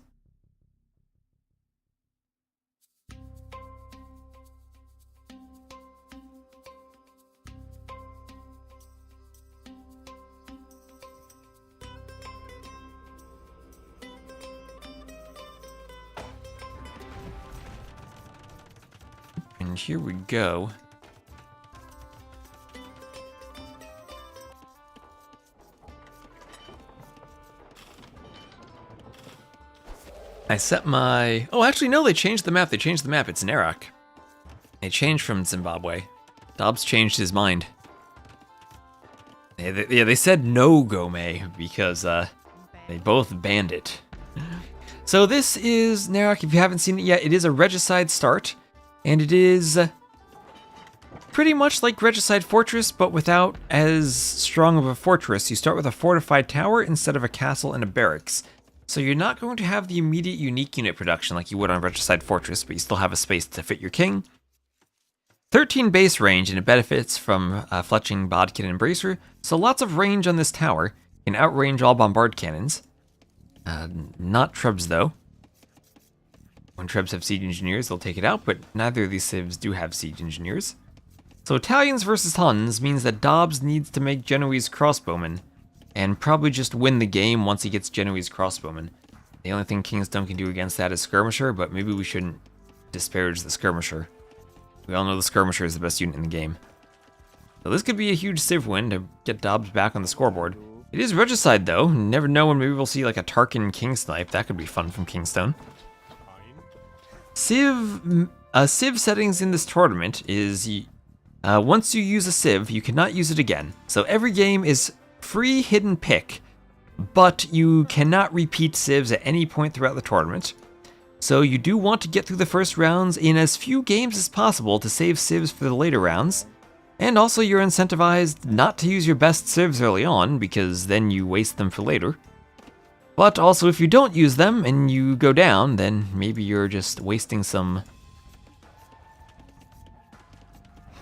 And here we go. I set my... Oh, actually, no, they changed the map. They changed the map. It's Narok. They changed from Zimbabwe. Dobbs changed his mind. Yeah, they said no Gome because they both banned it. So this is Narok. If you haven't seen it yet, it is a regicide start. And it is pretty much like Regicide Fortress, but without as strong of a fortress. You start with a fortified tower instead of a castle and a barracks. So you're not going to have the immediate unique unit production like you would on Regicide Fortress, but you still have a space to fit your king. 13 base range, and it benefits from fletching, bodkin, and bracer. So lots of range on this tower. You can outrange all bombard cannons. Not Trebs, though. When Trebs have siege engineers, they'll take it out, but neither of these civs do have siege engineers. So Italians versus Huns means that Dobbs needs to make Genoese crossbowmen, and probably just win the game once he gets Genoese crossbowmen. The only thing KingstoNe can do against that is Skirmisher, but maybe we shouldn't disparage the Skirmisher. We all know the Skirmisher is the best unit in the game. So this could be a huge civ win to get Dobbs back on the scoreboard. It is Regicide, though. You never know when maybe we'll see like a Tarkin King Snipe. That could be fun from KingstoNe. Civ settings in this tournament is once you use a civ, you cannot use it again. So every game is free hidden pick, but you cannot repeat civs at any point throughout the tournament. So you do want to get through the first rounds in as few games as possible to save civs for the later rounds. And also you're incentivized not to use your best civs early on, because then you waste them for later. But also, if you don't use them and you go down, then maybe you're just wasting some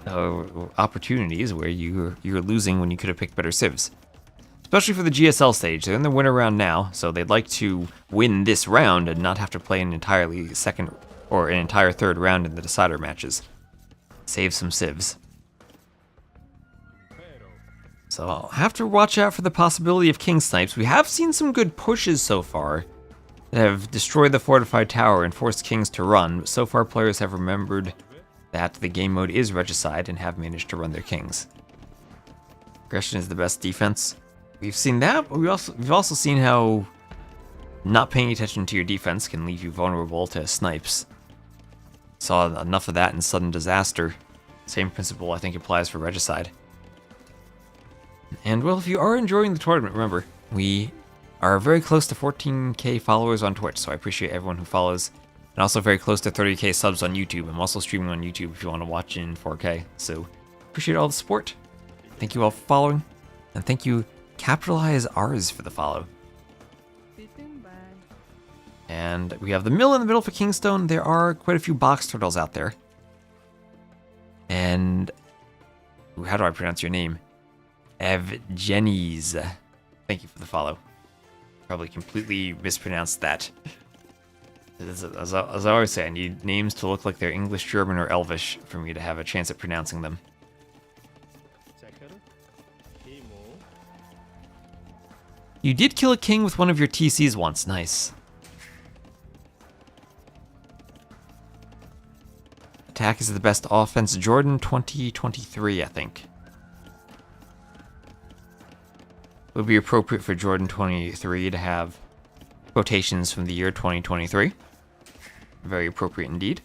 opportunities where you're losing when you could have picked better civs. Especially for the GSL stage. They're in the winter round now, so they'd like to win this round and not have to play an entirely second or an entire third round in the decider matches. Save some civs. So I'll have to watch out for the possibility of king snipes. We have seen some good pushes so far that have destroyed the fortified tower and forced kings to run, but so far players have remembered that the game mode is regicide and have managed to run their kings. Aggression is the best defense. We've seen that, but we've also seen how not paying attention to your defense can leave you vulnerable to snipes. Saw enough of that in Sudden Disaster. Same principle I think applies for regicide. And well, if you are enjoying the tournament, remember, we are very close to 14k followers on Twitch, so I appreciate everyone who follows. And also very close to 30k subs on YouTube. I'm also streaming on YouTube if you want to watch in 4K. So appreciate all the support. Thank you all for following. And thank you, Capitalize R's, for the follow. And we have the mill in the middle for KingstoNe. There are quite a few box turtles out there. And how do I pronounce your name? Evgenies. Thank you for the follow. Probably completely mispronounced that. As I always say, I need names to look like they're English, German, or Elvish for me to have a chance at pronouncing them. You did kill a king with one of your TCs once. Nice. Attack is the best offense. Jordan 2023, I think. It would be appropriate for Jordan 23 to have quotations from the year 2023. Very appropriate indeed.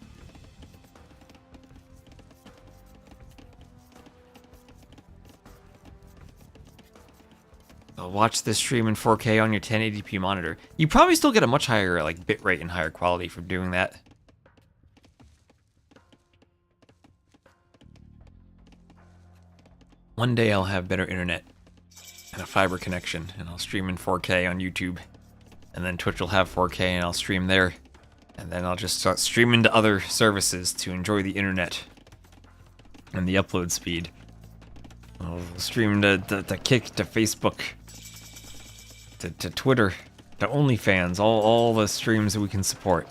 Watch this stream in 4K on your 1080p monitor. You probably still get a much higher like bitrate and higher quality for doing that. One day I'll have better internet and a fiber connection, and I'll stream in 4K on YouTube. And then Twitch will have 4K and I'll stream there. And then I'll just start streaming to other services to enjoy the internet and the upload speed. I'll stream to Kick, to Facebook, to Twitter, to OnlyFans, all the streams that we can support.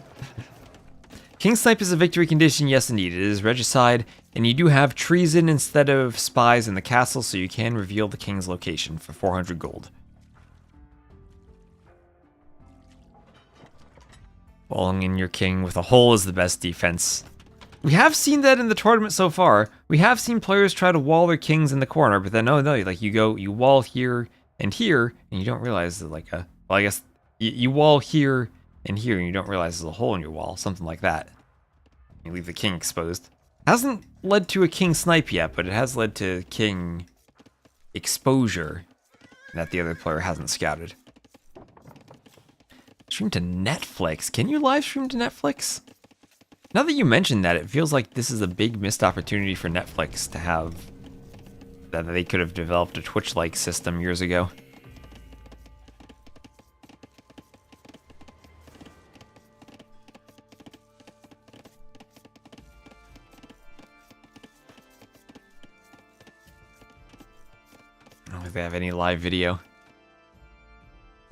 King Snipe is a victory condition, yes indeed. It is regicide, and you do have treason instead of spies in the castle, so you can reveal the king's location for 400 gold. Walling in your king with a hole is the best defense. We have seen that in the tournament so far. We have seen players try to wall their kings in the corner, but then no, like you wall here, and you don't realize that well, I guess you wall here and here, and you don't realize there's a hole in your wall, something like that. You leave the king exposed. Hasn't led to a king snipe yet, but it has led to king exposure that the other player hasn't scouted. Stream to Netflix. Can you live stream to Netflix? Now that you mentioned that, it feels like this is a big missed opportunity for Netflix to have that they could have developed a Twitch-like system years ago. I don't think they have any live video.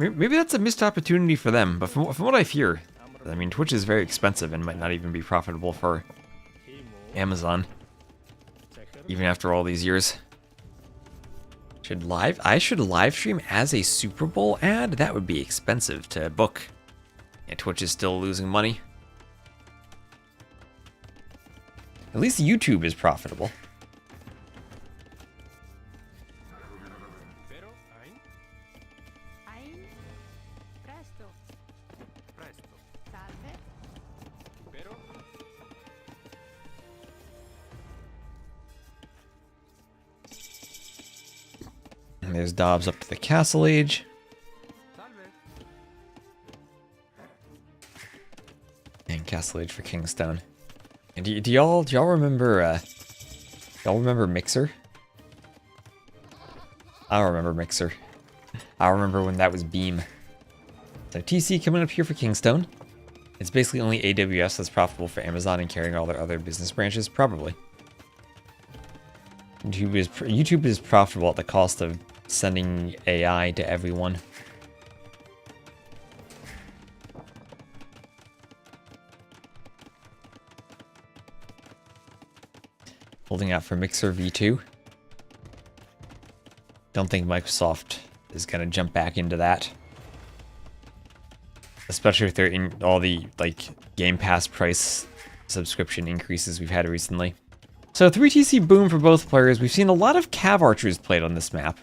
Maybe that's a missed opportunity for them, but from what I hear, I mean, Twitch is very expensive and might not even be profitable for Amazon, even after all these years. I should live stream as a Super Bowl ad? That would be expensive to book. And Twitch is still losing money. At least YouTube is profitable. And there's Dobbs up to the castle age. And castle age for KingstoNe. And do y'all remember Mixer? I don't remember Mixer. I remember when that was Beam. So TC coming up here for KingstoNe. It's basically only AWS that's profitable for Amazon and carrying all their other business branches, probably. YouTube is profitable at the cost of sending AI to everyone. Holding out for Mixer V2. Don't think Microsoft is gonna jump back into that. Especially if they're in all the Game Pass price subscription increases we've had recently. So 3TC boom for both players. We've seen a lot of Cav archers played on this map.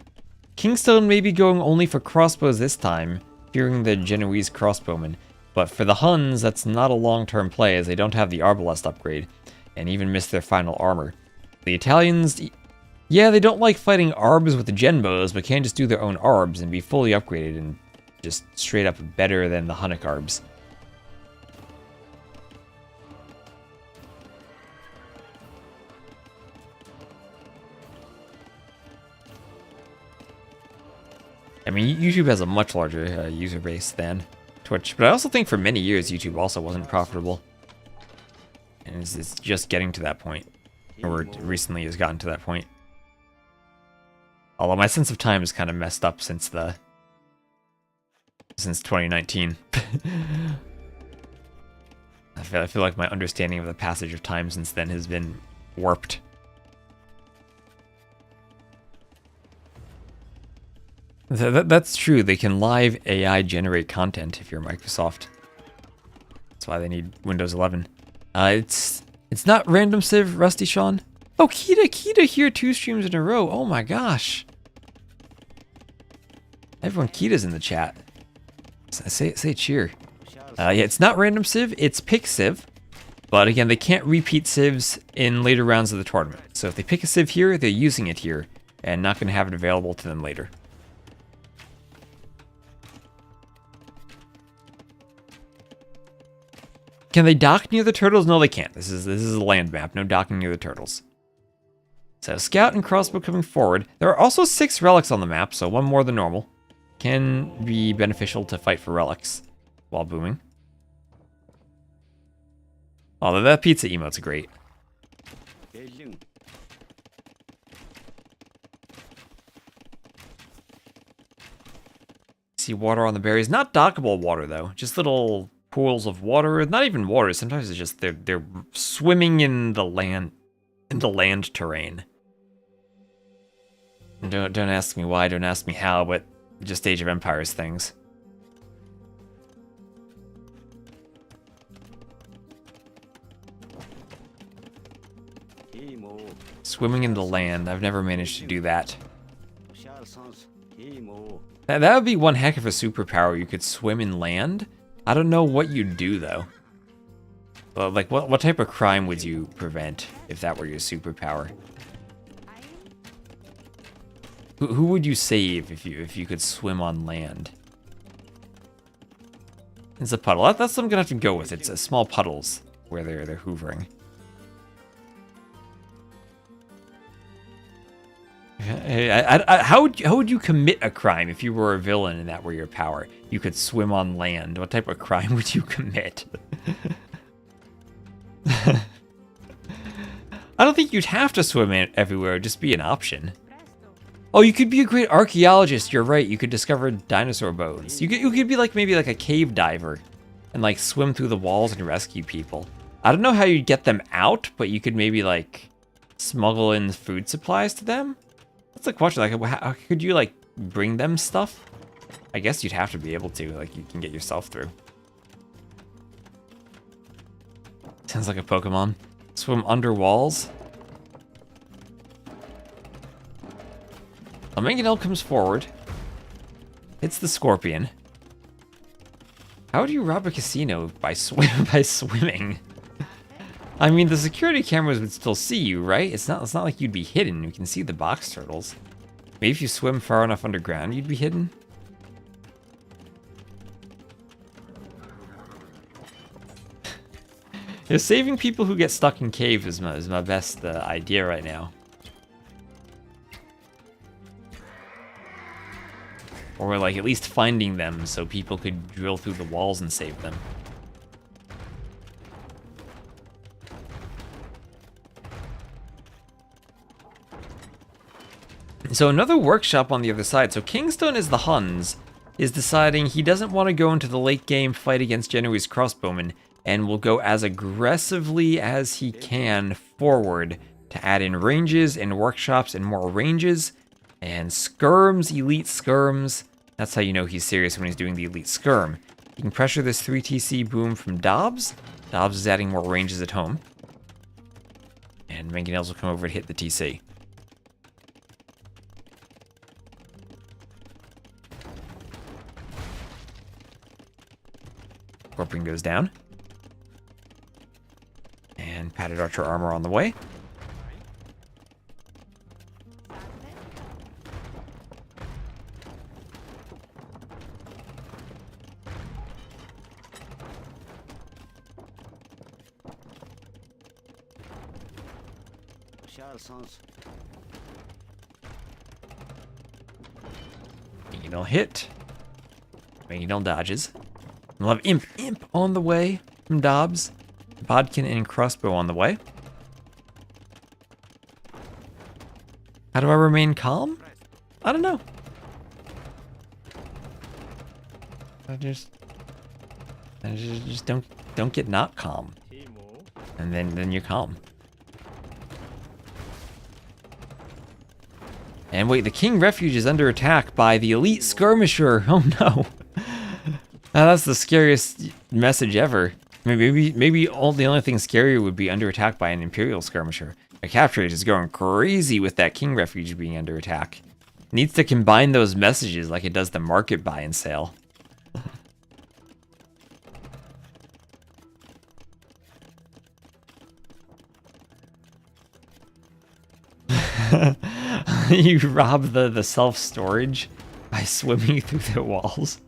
KingstoNe may be going only for crossbows this time, fearing the Genoese crossbowmen. But for the Huns, that's not a long-term play as they don't have the Arbalest upgrade, and even miss their final armor. The Italians, yeah, they don't like fighting Arbs with the Genbows, but can just do their own Arbs and be fully upgraded and just straight up better than the Hunnic Arbs. I mean, YouTube has a much larger user base than Twitch, but I also think for many years YouTube also wasn't profitable. And it's just getting to that point, or recently has gotten to that point. Although my sense of time is kind of messed up since 2019. I feel like my understanding of the passage of time since then has been warped. That's true. They can live AI generate content if you're Microsoft. That's why they need Windows 11. It's not random Civ, Rusty Sean. Oh, Kita here 2 streams in a row. Oh my gosh. Everyone, Kita's in the chat. Say cheer. Yeah, it's not random Civ, it's pick Civ. But again, they can't repeat Civs in later rounds of the tournament. So if they pick a Civ here, they're using it here, and not going to have it available to them later. Can they dock near the turtles? No, they can't. This is a land map. No docking near the turtles. So scout and crossbow coming forward. There are also 6 relics on the map, so 1 more than normal. Can be beneficial to fight for relics while booming. Although that pizza emote's great. see water on the berries. Not dockable water though, just little pools of water. Not even water. Sometimes it's just they're swimming in the land terrain. And don't ask me why. Don't ask me how. But just Age of Empires things. Swimming in the land. I've never managed to do that. That would be one heck of a superpower. You could swim in land. I don't know what you'd do though. Well, like what type of crime would you prevent if that were your superpower? Who would you save if you could swim on land? It's a puddle. That's what I'm gonna have to go with. It's small puddles where they're hoovering. How would you commit a crime if you were a villain and that were your power? You could swim on land. What type of crime would you commit? I don't think you'd have to swim everywhere. It'd just be an option. Oh, you could be a great archaeologist. You're right. You could discover dinosaur bones. You could be like maybe like a cave diver and like swim through the walls and rescue people. I don't know how you'd get them out, but you could maybe like smuggle in food supplies to them. That's a question. Like, how could you like bring them stuff? I guess you'd have to be able to. Like, you can get yourself through. Sounds like a Pokemon. Swim under walls. A mangonel comes forward. Hits the scorpion. How would you rob a casino by swimming? I mean, the security cameras would still see you, right? It's not like you'd be hidden. You can see the box turtles. Maybe if you swim far enough underground, you'd be hidden. Yeah, saving people who get stuck in caves is my best idea right now. Or like at least finding them so people could drill through the walls and save them. So another workshop on the other side. So KingstoNe is the Huns, is deciding he doesn't want to go into the late game fight against Genoese crossbowmen and will go as aggressively as he can forward to add in ranges and workshops and more ranges and skirms, elite skirms. That's how you know he's serious when he's doing the elite skirm. You can pressure this 3TC boom from Dobbs. Dobbs is adding more ranges at home. And mangonels will come over and hit the TC. Scorpion goes down. And padded archer armor on the way. Mangonel hit. Mangonel dodges. We'll have Imp on the way from Dobbs. Bodkin and crossbow on the way. How do I remain calm? I don't know. I just don't get not calm. And then you're calm. And wait, the King Refuge is under attack by the elite skirmisher. Oh no. That's the scariest message ever. Maybe the only thing scarier would be under attack by an Imperial skirmisher. A capture is going crazy with that King Refuge being under attack. Needs to combine those messages like it does the market buy and sale. You rob the self-storage by swimming through the walls.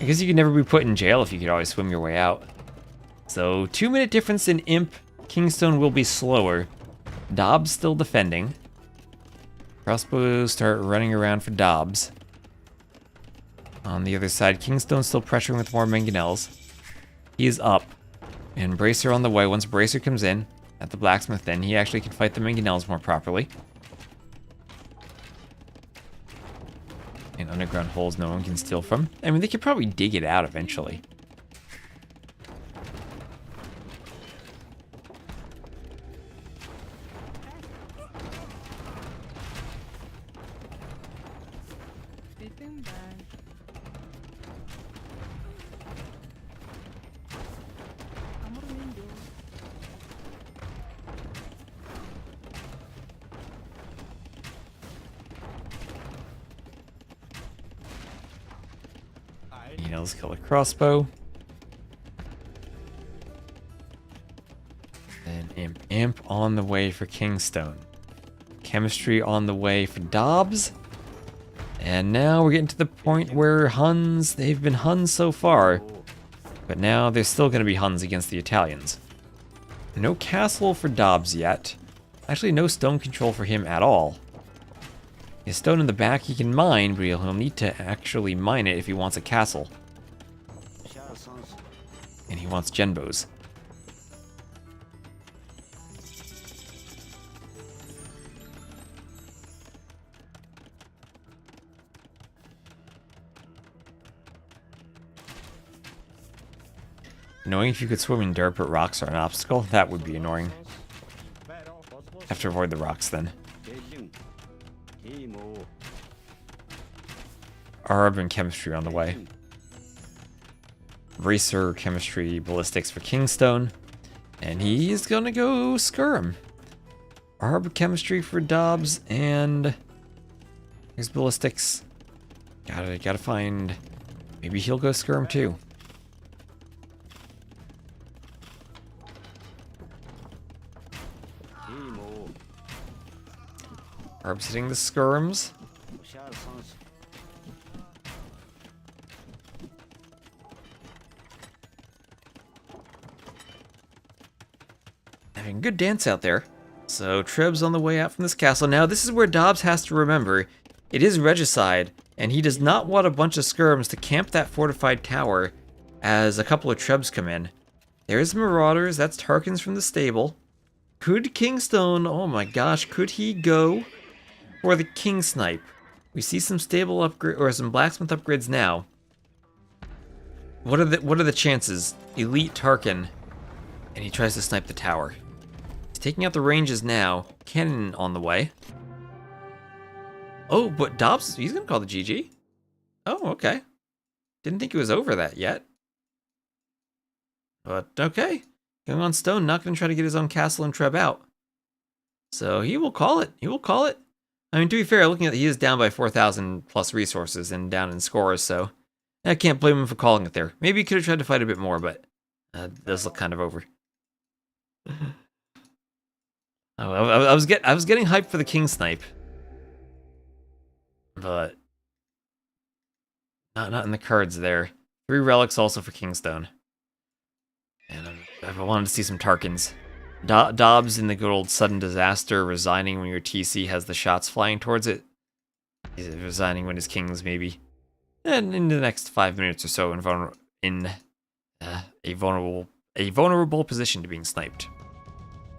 I guess you could never be put in jail if you could always swim your way out. So 2-minute difference in Imp. KingstoNe will be slower. Dobbs still defending. Crossbows start running around for Dobbs. On the other side, KingstoNe still pressuring with more mangonels. He is up. And Bracer on the way. Once Bracer comes in at the blacksmith, then he actually can fight the mangonels more properly. And underground holes no one can steal from. I mean, they could probably dig it out eventually. Let's kill the crossbow. And imp on the way for KingstoNe. Chemistry on the way for Dobbs. And now we're getting to the point where Huns, they've been Huns so far. But now they're still going to be Huns against the Italians. No castle for Dobbs yet. Actually, no stone control for him at all. His stone in the back he can mine, but he'll need to actually mine it if he wants a castle. And he wants genbos. Knowing if you could swim in dirt but rocks are an obstacle, that would be annoying. Have to avoid the rocks then. Urban chemistry on the way. Racer, chemistry, ballistics for KingstoNe. And he's gonna go skirm. Arb chemistry for Dobbs, and here's ballistics. Gotta find. Maybe he'll go skirm too. Arb's hitting the skirms. Having good dance out there. So Treb's on the way out from this castle. Now this is where Dobbs has to remember, it is regicide, and he does not want a bunch of skirms to camp that fortified tower as a couple of Trebs come in. There's Marauders, that's Tarkins from the stable. Could KingstoNe, oh my gosh, could he go for the King Snipe? We see some stable upgrade or some blacksmith upgrades now. What are the chances? Elite Tarkin, and he tries to snipe the tower. Taking out the ranges now. Cannon on the way. Oh, but Dobbs, he's gonna call the GG. Oh, okay. Didn't think it was over that yet. But okay. Going on stone, not gonna try to get his own castle and Treb out. So he will call it. He will call it. I mean, to be fair, looking at he is down by 4,000 plus resources and down in scores, so I can't blame him for calling it there. Maybe he could have tried to fight a bit more, but it does look kind of over. I was getting hyped for the King Snipe, but not in the cards there. 3 relics also for KingstoNe, and I wanted to see some Tarkins. Dobbs in the good old sudden disaster, resigning when your TC has the shots flying towards it. He's resigning when his kings maybe, and in the next 5 minutes or so, in a vulnerable position to being sniped.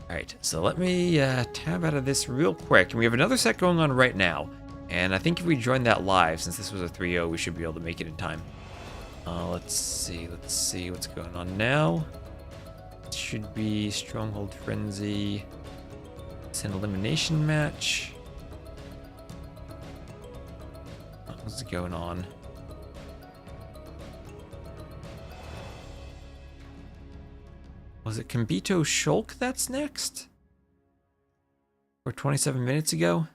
Alright, so let me tab out of this real quick. And we have another set going on right now. And I think if we join that live, since this was a 3-0, we should be able to make it in time. Let's see what's going on now. It should be Stronghold Frenzy. It's an elimination match. What's going on? Was it Kambito Shulk that's next? Or 27 minutes ago?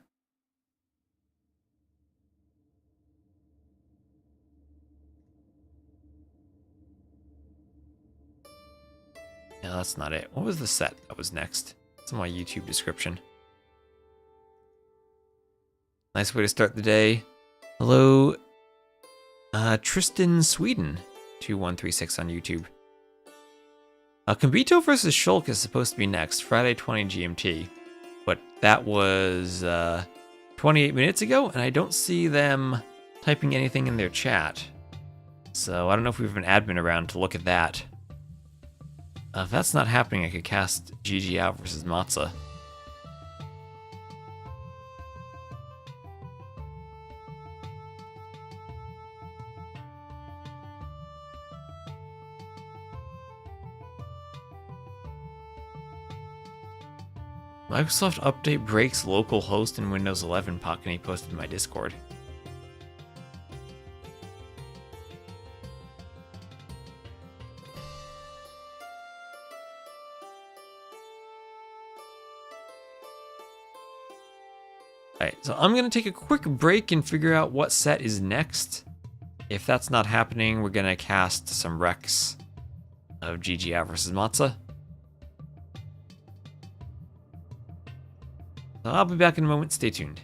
No, that's not it. What was the set that was next? It's in my YouTube description. Nice way to start the day. Hello, Tristan Sweden, 2136 on YouTube. Kambito versus Shulk is supposed to be next, Friday 20 GMT. But that was 28 minutes ago, and I don't see them typing anything in their chat. So I don't know if we have an admin around to look at that. If that's not happening, I could cast GGOut versus Matze. Microsoft update breaks local host in Windows 11. Pakani posted in my Discord. Alright, so I'm going to take a quick break and figure out what set is next. If that's not happening, we're going to cast some Rex of GGOut versus Matze. So I'll be back in a moment. Stay tuned.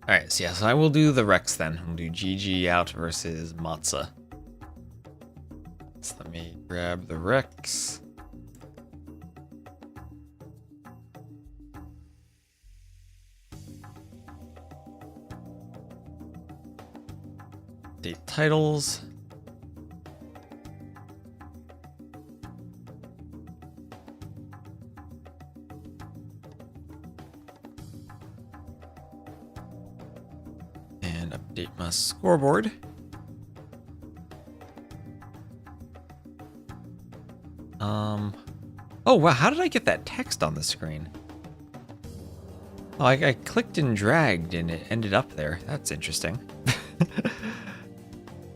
Alright, so yeah, so I will do the Rex then. We'll do GGOut versus Matze. So let me grab the Rex. Date titles. And update my scoreboard. Oh wow, how did I get that text on the screen? Oh, I clicked and dragged and it ended up there. That's interesting.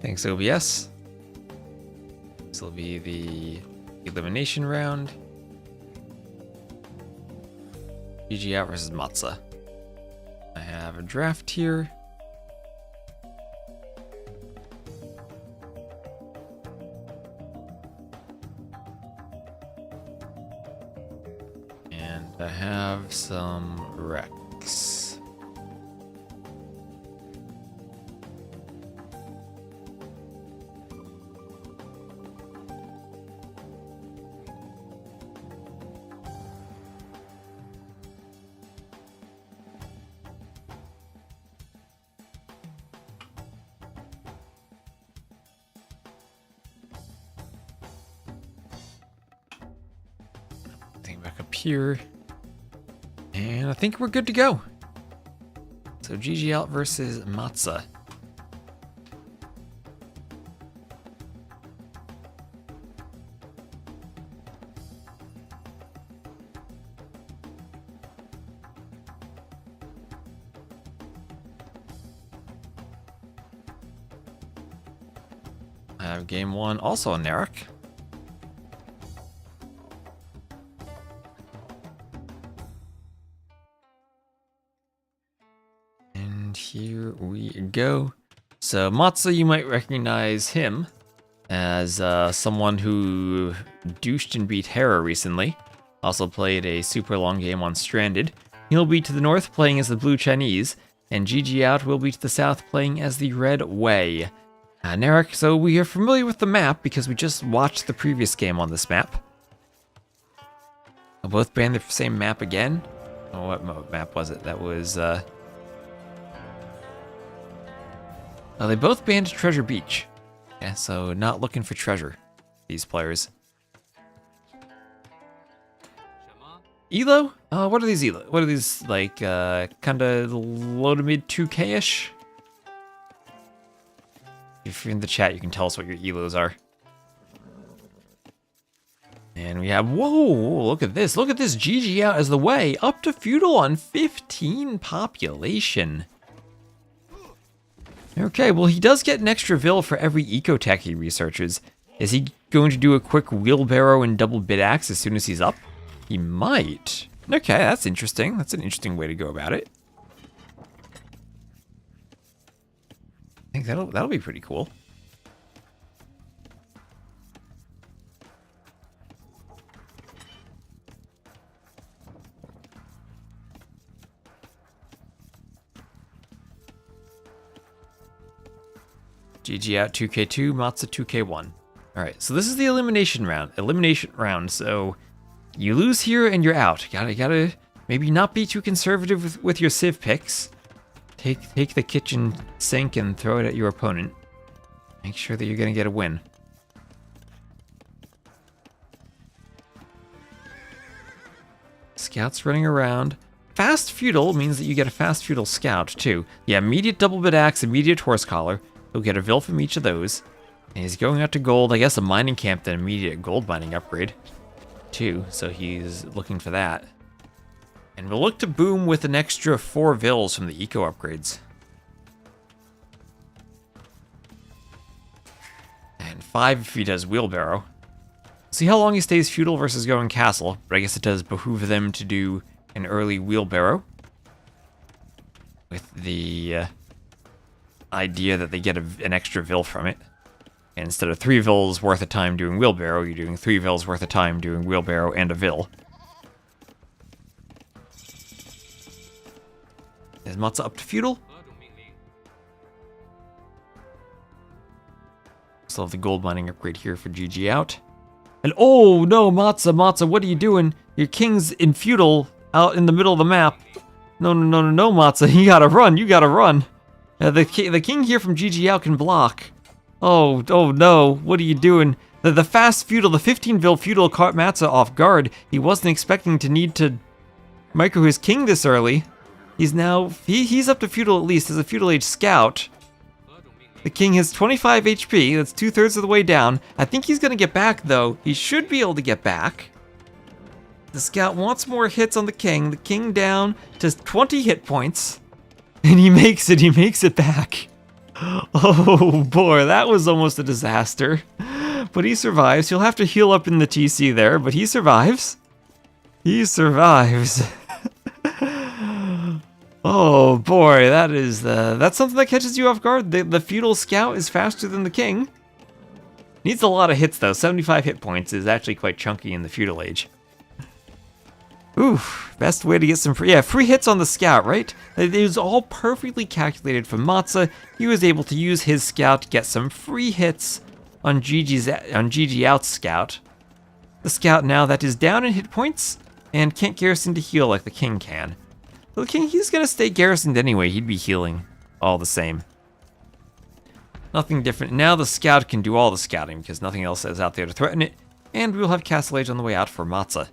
Thanks, OBS. This will be the elimination round. GGOut versus Matze. I have a draft here. And I have some Rex. Back up here, and I think we're good to go. So GGOut versus Matze. I have game 1 also on Narek. And here we go. So Matze, you might recognize him as someone who douched and beat Hera recently. Also played a super long game on Stranded. He'll be to the north playing as the Blue Chinese, and GGOut will be to the south playing as the Red Wei. Narek, so we are familiar with the map because we just watched the previous game on this map. They'll both banned the same map again. Oh, what map was it? That was, oh, they both banned Treasure Beach. Yeah, so not looking for treasure, these players. Elo? What are these Elo? What are these, like, kinda low to mid 2K-ish? If you're in the chat, you can tell us what your Elos are. And we have, whoa, look at this. Look at this GGOut as the way up to feudal on 15 population. Okay, well, he does get an extra Vil for every ecotech he researches. Is he going to do a quick wheelbarrow and double bit axe as soon as he's up? He might. Okay, that's interesting. That's an interesting way to go about it. I think that'll be pretty cool. GGOut 2K2, Matze 2K1. Alright, so this is the elimination round. So you lose here and you're out. Gotta maybe not be too conservative with your civ picks. Take the kitchen sink and throw it at your opponent. Make sure that you're gonna get a win. Scouts running around. Fast feudal means that you get a fast feudal scout too. Yeah, immediate double bit axe, immediate horse collar. He'll get a Vil from each of those. And he's going out to gold. I guess a mining camp, then immediate gold mining upgrade too. So he's looking for that. And we'll look to boom with an extra 4 Vils from the eco upgrades. And 5 if he does wheelbarrow. See how long he stays feudal versus going castle, but I guess it does behoove them to do an early wheelbarrow. With the idea that they get an extra Vil from it. And instead of 3 Vils worth of time doing wheelbarrow, you're doing 3 Vils worth of time doing wheelbarrow and a Vil. Is Matze up to feudal? Still have the gold mining upgrade here for GGOut. And oh no, Matze, what are you doing? Your king's in feudal out in the middle of the map. No, Matze, you gotta run. The king here from GGOut can block. Oh no, what are you doing? The fast feudal, the 15 Vil feudal caught Matze off guard. He wasn't expecting to need to micro his king this early. He's now, he's up to feudal at least as a feudal age scout. The king has 25 HP, that's 2/3 of the way down. I think he's gonna get back though. He should be able to get back. The scout wants more hits on the king down to 20 hit points. And he makes it back. Oh boy, that was almost a disaster. But he survives. He'll have to heal up in the TC there, but he survives. He survives. Oh boy, that's something that catches you off guard. The feudal scout is faster than the king. Needs a lot of hits though. 75 hit points is actually quite chunky in the feudal age. Oof, best way to get some free hits on the scout, right? It was all perfectly calculated for Matze. He was able to use his scout to get some free hits on GGOut's scout. The scout now that is down in hit points and can't garrison to heal like the king can. The king, he's gonna stay garrisoned anyway. He'd be healing all the same. Nothing different. Now the scout can do all the scouting because nothing else is out there to threaten it. And we'll have Castle Age on the way out for Matze.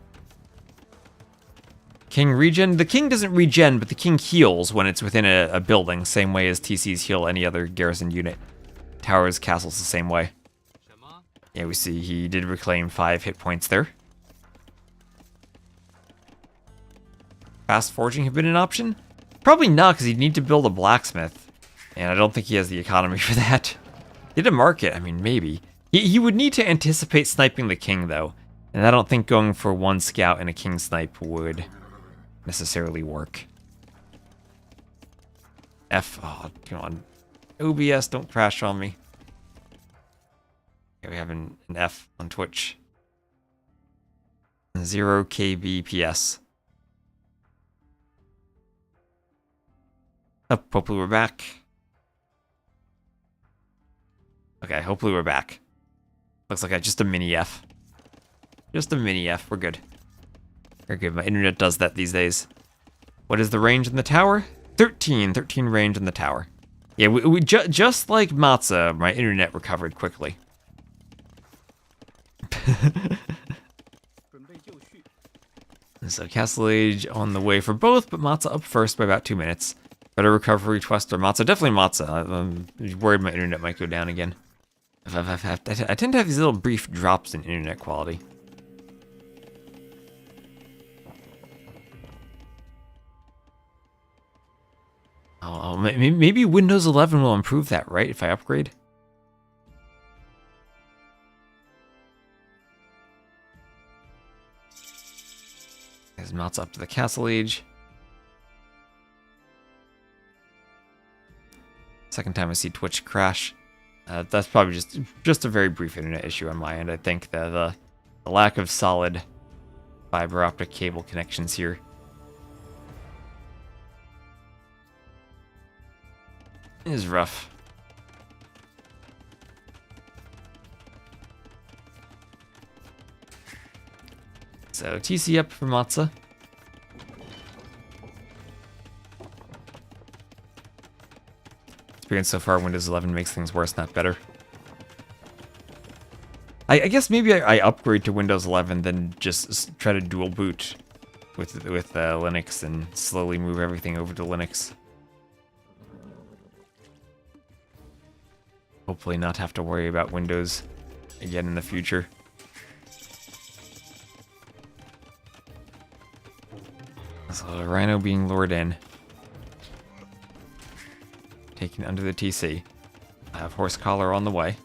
King regen. The king doesn't regen, but the king heals when it's within a building, same way as TCs heal any other garrison unit. Towers, castles the same way. Yeah, we see he did reclaim 5 hit points there. Fast forging have been an option? Probably not, because he'd need to build a blacksmith. And I don't think he has the economy for that. Did a market? I mean, maybe. He would need to anticipate sniping the king, though. And I don't think going for one scout and a king snipe would necessarily work. F. Oh, come on. OBS, don't crash on me. Okay, we have an F on Twitch. 0 kbps. Oh, hopefully we're back. Okay, hopefully we're back. Looks like just a mini F. Just a mini F. We're good. We're good. My internet does that these days. What is the range in the tower? 13. 13 range in the tower. Yeah, just like Matze, my internet recovered quickly. So Castle Age on the way for both, but Matze up first by about 2 minutes. Better recovery, Twist or Matze? Definitely Matze. I'm worried my internet might go down again. I tend to have these little brief drops in internet quality. Oh, maybe Windows 11 will improve that, right? If I upgrade. As Matze up to the Castle Age. Second time I see Twitch crash. That's probably just a very brief internet issue on my end. I think that the lack of solid fiber optic cable connections here is rough. So TC up for Matze. Experience so far, Windows 11 makes things worse, not better. I guess maybe I upgrade to Windows 11, then just try to dual boot with Linux and slowly move everything over to Linux. Hopefully not have to worry about Windows again in the future. So Rhino being lured in. Taken under the TC. I have Horse Collar on the way.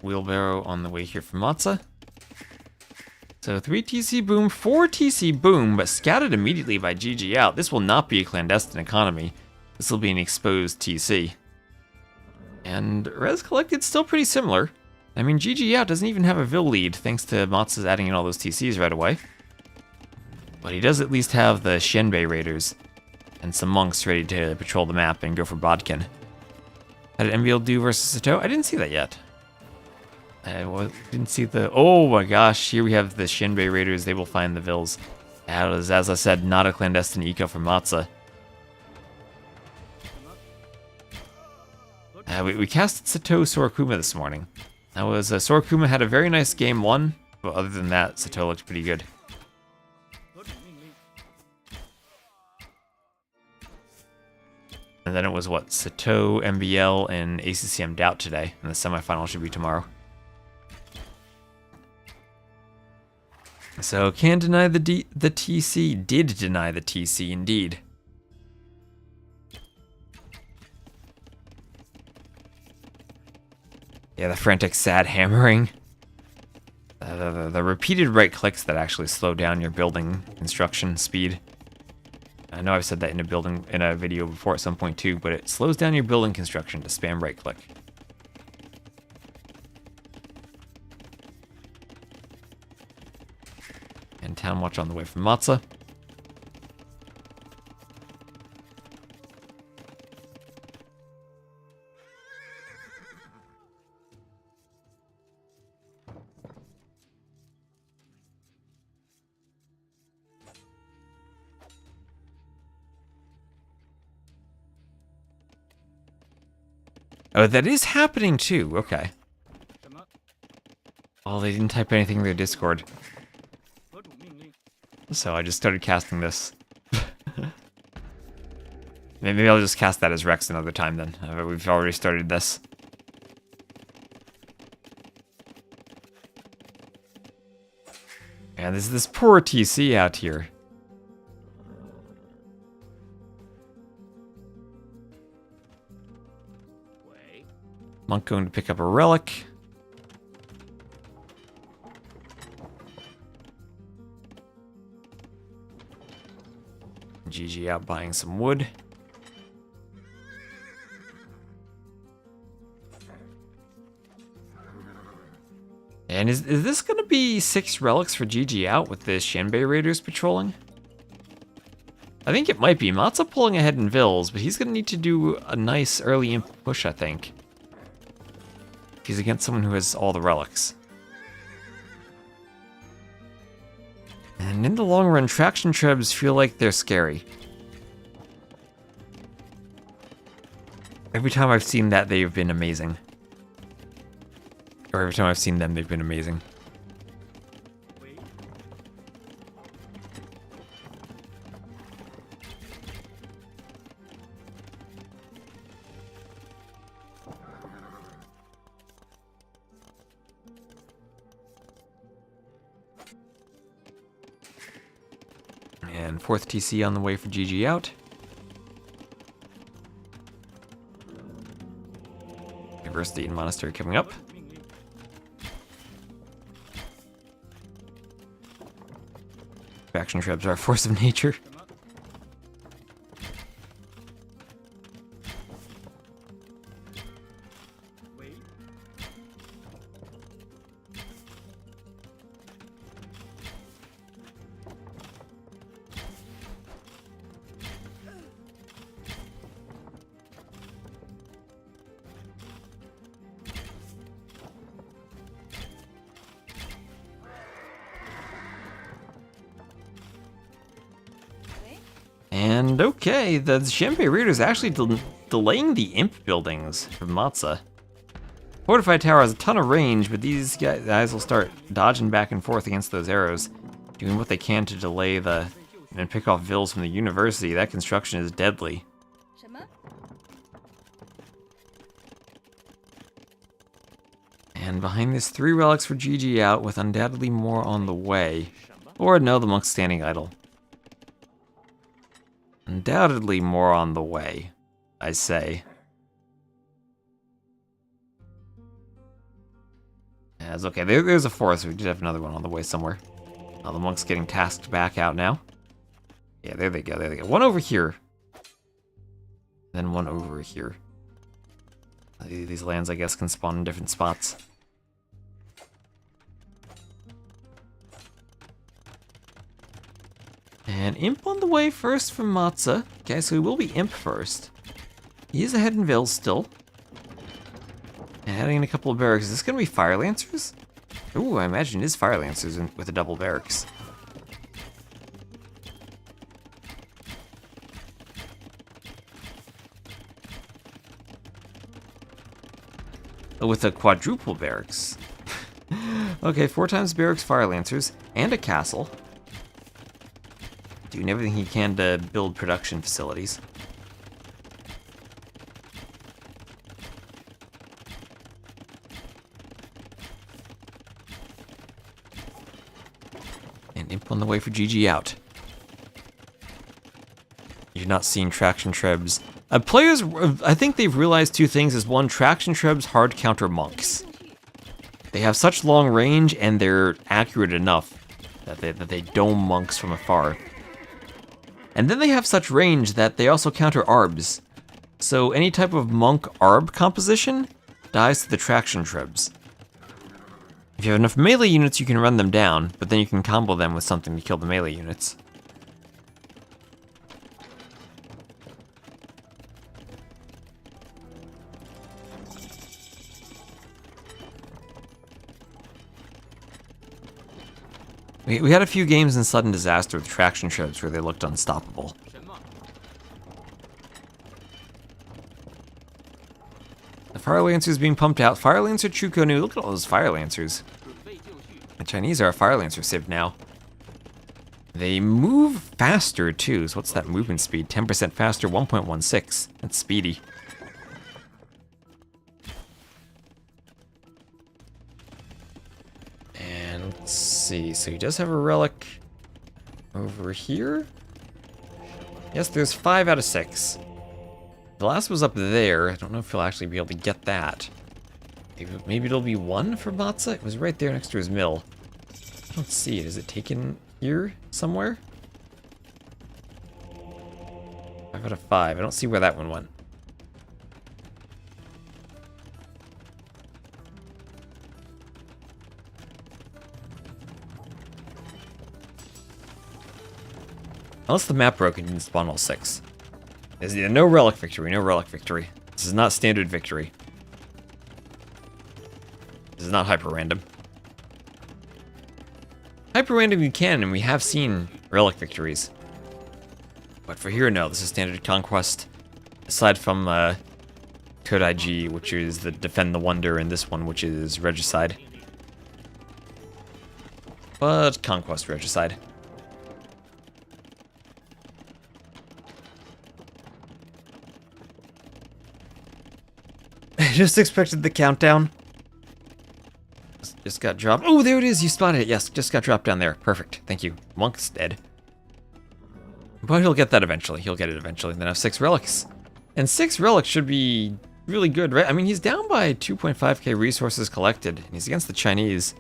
Wheelbarrow on the way here from Matze. So 3 TC boom, 4 TC boom, but scouted immediately by GGOut. This will not be a clandestine economy. This will be an exposed TC. And res collected still pretty similar. I mean, GGOut doesn't even have a Vil lead, thanks to Matze's adding in all those TCs right away. But he does at least have the Shenbei Raiders and some monks ready to patrol the map and go for Bodkin. How did MBL do versus Sato? I didn't see that yet. I didn't see the... Oh my gosh, here we have the Shenbei Raiders. They will find the Vils. That was, as I said, not a clandestine eco for Matze. We casted Sato Sorokuma this morning. That was... Sorokuma had a very nice game 1, but other than that, Sato looked pretty good. And then it was, what, Sato, MBL, and ACCM Doubt today, and the semifinal should be tomorrow. So, can deny the TC. Did deny the TC, indeed. Yeah, the frantic sad hammering. The repeated right clicks that actually slow down your building construction speed. I know I've said that in a video before at some point too, but it slows down your building construction to spam right click. And Town Watch on the way from Matze. Oh, that is happening too. Okay. Oh, they didn't type anything in their Discord. So I just started casting this. Maybe I'll just cast that as Rex another time then. We've already started this. And there's this poor TC out here. Monk going to pick up a relic. GGOut buying some wood. And is this going to be 6 relics for GGOut with the Shanbei Raiders patrolling? I think it might be. Matze pulling ahead in Vils, but he's going to need to do a nice early imp push, I think. He's against someone who has all the relics. And in the long run, traction trebs feel like they're scary. Every time I've seen that, they've been amazing. Or every time I've seen them, they've been amazing. And 4th TC on the way for GGOut. University and Monastery coming up. Faction trebs are a force of nature. And okay, the Shanbei Reader is actually delaying the imp buildings from Matze. Fortified Tower has a ton of range, but these guys will start dodging back and forth against those arrows, doing what they can to delay and pick off Vils from the University. That construction is deadly. And behind this, 3 relics for GGOut, with undoubtedly more on the way. Or no, the monk's standing idle. Undoubtedly more on the way, I say. Yeah, it's okay. There's a 4th, so we did have another one on the way somewhere. Oh, the monk's getting tasked back out now. Yeah, there they go, there they go. One over here. Then one over here. These lands, I guess, can spawn in different spots. And Imp on the way first from Matze. Okay, so he will be Imp first. He is ahead in Vils still. And adding in a couple of barracks. Is this going to be Fire Lancers? Ooh, I imagine it is Fire Lancers with a double barracks. Oh, with a quadruple barracks. Okay, 4 times barracks, Fire Lancers, and a castle. Doing everything he can to build production facilities. And Imp on the way for GGOut. You're not seeing traction trebs. Players, I think they've realized 2 things. Is one, traction trebs hard counter monks. They have such long range and they're accurate enough that they dome monks from afar. And then they have such range that they also counter arbs. So any type of monk arb composition dies to the traction trebs. If you have enough melee units, you can run them down, but then you can combo them with something to kill the melee units. We had a few games in Sudden Disaster with traction trebs where they looked unstoppable. Fire Lancers being pumped out. Fire Lancer KingstoNe. Look at all those Fire Lancers. The Chinese are a Fire Lancer civ now. They move faster too. So what's that movement speed? 10% faster, 1.16. That's speedy. And let's see. So he does have a relic over here. Yes, there's 5 out of 6. The last was up there. I don't know if he'll actually be able to get that. Maybe it'll be 1 for Matze. It was right there next to his mill. I don't see it. Is it taken here somewhere? 5 out of 5. I don't see where that one went. Unless the map broke and didn't spawn all 6. There's no relic victory, no relic victory. This is not standard victory. This is not hyper random. Hyper random you can, and we have seen relic victories. But for here, no, this is standard conquest. Aside from Code IG, which is the Defend the Wonder, and this one, which is Regicide. But conquest Regicide. I just expected the countdown. Just got dropped. Oh, there it is. You spotted it. Yes, just got dropped down there. Perfect. Thank you. Monk's dead. But he'll get that eventually. He'll get it eventually. And then have 6 relics. And 6 relics should be really good, right? I mean, he's down by 2.5k resources collected. And he's against the Chinese.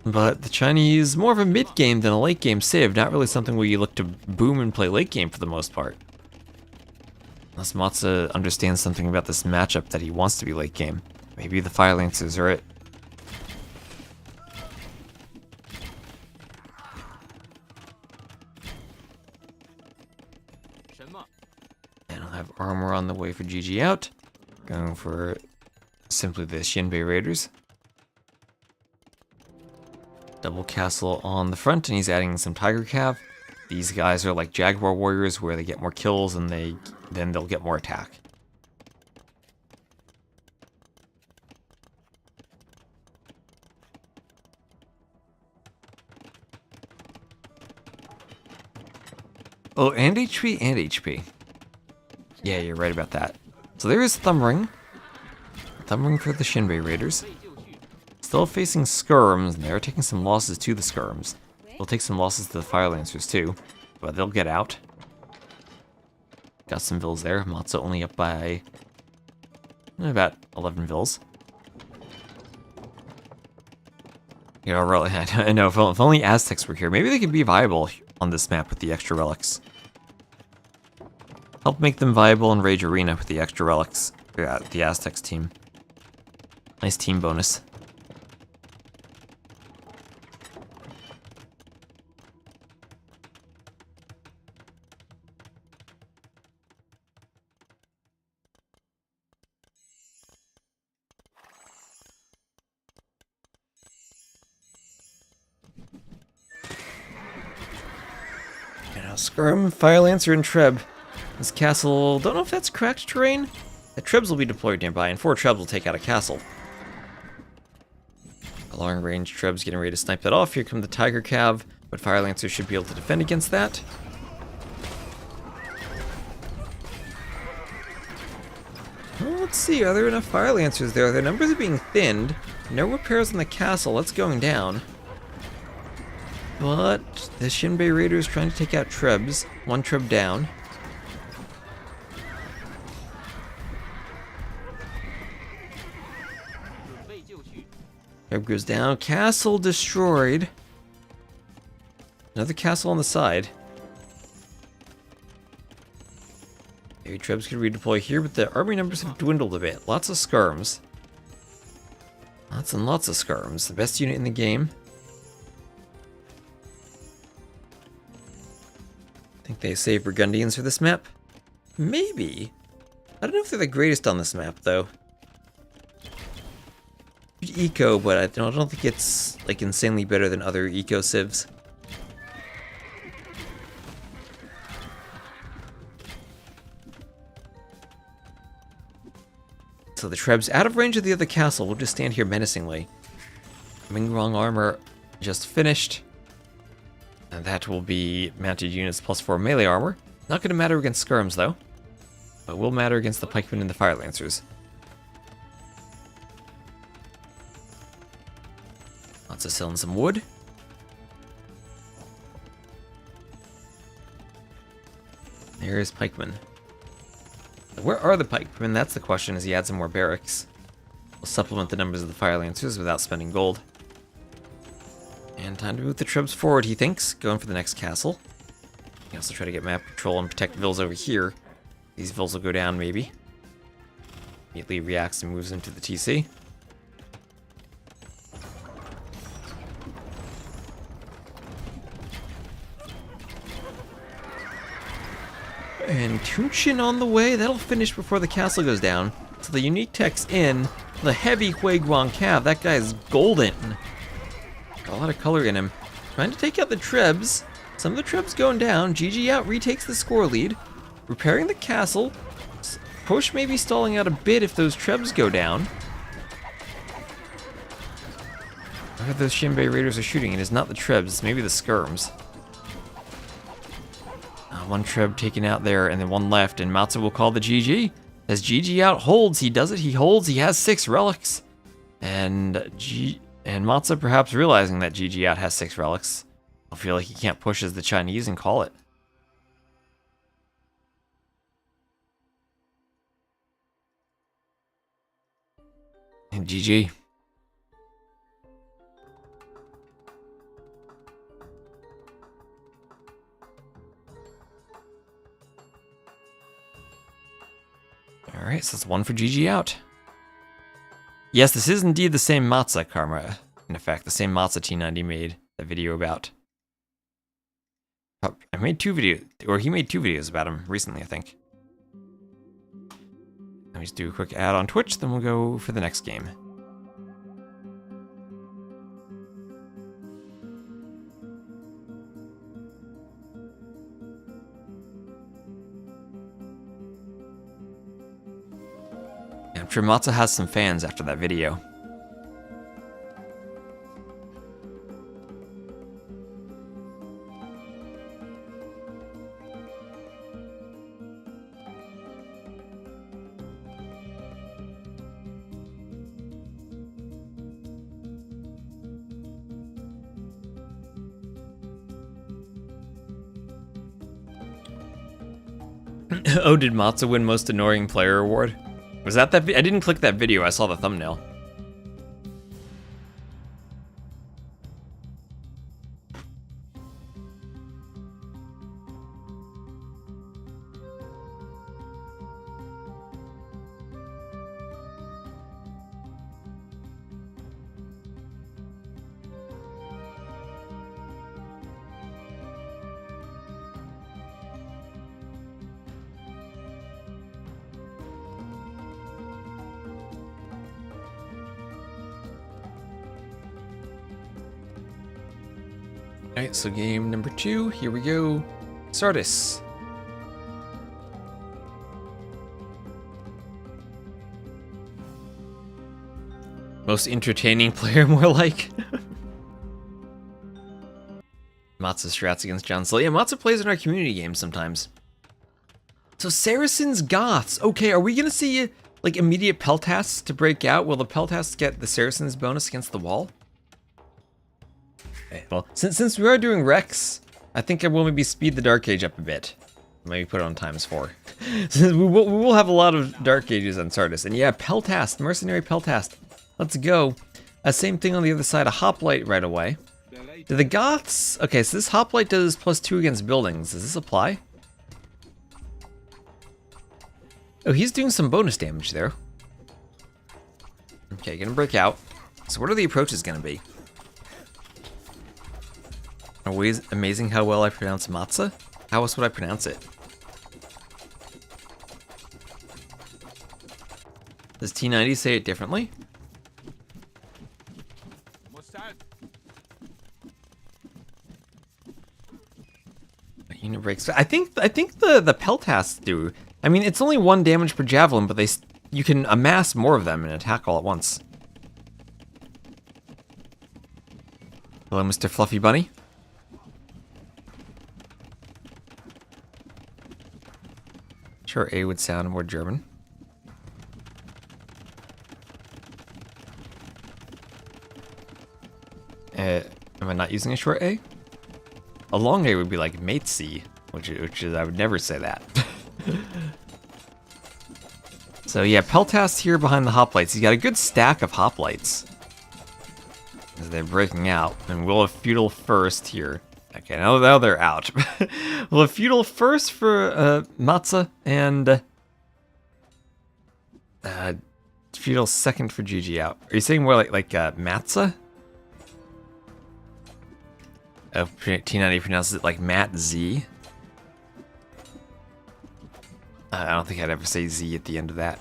But the Chinese, more of a mid-game than a late-game civ. Not really something where you look to boom and play late-game for the most part. Unless Matze understands something about this matchup that he wants to be late game. Maybe the Fire Lancers are it. And I'll have armor on the way for GGOut. Going for simply the Shinbei Raiders. Double castle on the front, and he's adding some Tiger Cav. These guys are like Jaguar Warriors, where they get more kills and then they'll get more attack. Oh, and HP and HP. Yeah, you're right about that. So there is Thumb Ring. Thumb Ring for the Shinbei Raiders. Still facing skirms, and they're taking some losses to the skirms. They'll take some losses to the Fire Lancers too, but they'll get out. Got some vills there. Matze only up by about 11 vills. You know, really, I know, if only Aztecs were here, maybe they could be viable on this map with the extra relics. Help make them viable in Rage Arena with the extra relics. Yeah, the Aztecs team. Nice team bonus. Skirm, Fire Lancer, and Treb. This castle, don't know if that's cracked terrain. The Trebs will be deployed nearby, and 4 Trebs will take out a castle. A long range Trebs getting ready to snipe that off. Here come the Tiger Cav, but Fire Lancer should be able to defend against that. Well, let's see, are there enough Fire Lancers there? Their numbers are being thinned. No repairs on the castle, that's going down. But the Shinbei Raiders trying to take out Trebs. 1 Treb down. Treb goes down. Castle destroyed. Another castle on the side. Maybe Trebs could redeploy here, but the army numbers have dwindled a bit. Lots of skirms. Lots and lots of skirms. The best unit in the game. Think they save Burgundians for this map? Maybe. I don't know if they're the greatest on this map, though. Eco, but I don't think it's like insanely better than other eco civs. So the Treb's out of range of the other castle. We'll just stand here menacingly. Mingrong armor just finished. And that will be mounted units +4 melee armor. Not going to matter against skirms though. But will matter against the pikemen and the fire lancers. Lots of selling some wood. There is pikemen. Where are the pikemen? That's the question, as he adds some more barracks. We'll supplement the numbers of the fire lancers without spending gold. And time to move the troops forward, he thinks, going for the next castle. He also try to get map control and protect vills over here. These vills will go down, maybe. Immediately reacts and moves into the TC. And Tunchin on the way. That'll finish before the castle goes down. So the unique tech's in. The heavy Huiguang Cav. That guy's golden. Got a lot of color in him. Trying to take out the Trebs. Some of the Trebs going down. GGOut retakes the score lead. Repairing the castle. Push may be stalling out a bit if those Trebs go down. Where those Shinbei Raiders are shooting, it is not the Trebs, it's maybe the Skirms. One Treb taken out there, and then one left, and Matze will call the GG. As GGOut holds, he does it, he holds, he has 6 relics. And Matze, perhaps realizing that GGOut has 6 relics, will feel like he can't push as the Chinese and call it. And GG. Alright, so that's 1 for GGOut. Yes, this is indeed the same Matze Karma. In effect, the same Matze T90 made a video about. I made 2 videos, or he made 2 videos about him recently, I think. Let me just do a quick ad on Twitch, then we'll go for the next game. I'm sure Matze has some fans after that video. Oh, did Matze win most annoying player award? Was that I didn't click that video, I saw the thumbnail. Alright, so game number 2, here we go. Sardis. Most entertaining player, more like. Matze strats against John Slay. Yeah, Matze plays in our community games sometimes. So Saracens Goths. Okay, are we gonna see like immediate Peltasts to break out? Will the Peltasts get the Saracens bonus against the wall? Okay, well, since we are doing Rex, I think I will maybe speed the Dark Age up a bit. Maybe put it on ×4. Since we will have a lot of Dark Ages on Sardis. And yeah, Peltast, Mercenary Peltast. Let's go. Same thing on the other side, a Hoplite right away. Do the Goths... Okay, so this Hoplite does +2 against buildings. Does this apply? Oh, he's doing some bonus damage there. Okay, gonna break out. So what are the approaches gonna be? Always amazing how well I pronounce Matze. How else would I pronounce it? Does T90 say it differently? Unit breaks. I think the Peltasts do. I mean, it's only 1 damage per javelin, but you can amass more of them and attack all at once. Hello, Mr. Fluffy Bunny. Sure, A would sound more German. Am I not using a short A? A long A would be like Matze, which is I would never say that. So yeah, Peltast here behind the hoplites. He's got a good stack of hoplites as they're breaking out, and we'll have feudal first here. Okay, now they're out. We'll have feudal first for Matze and feudal second for GGOut. Are you saying more like Matze? T90 pronounces it like Matt Z. I don't think I'd ever say Z at the end of that.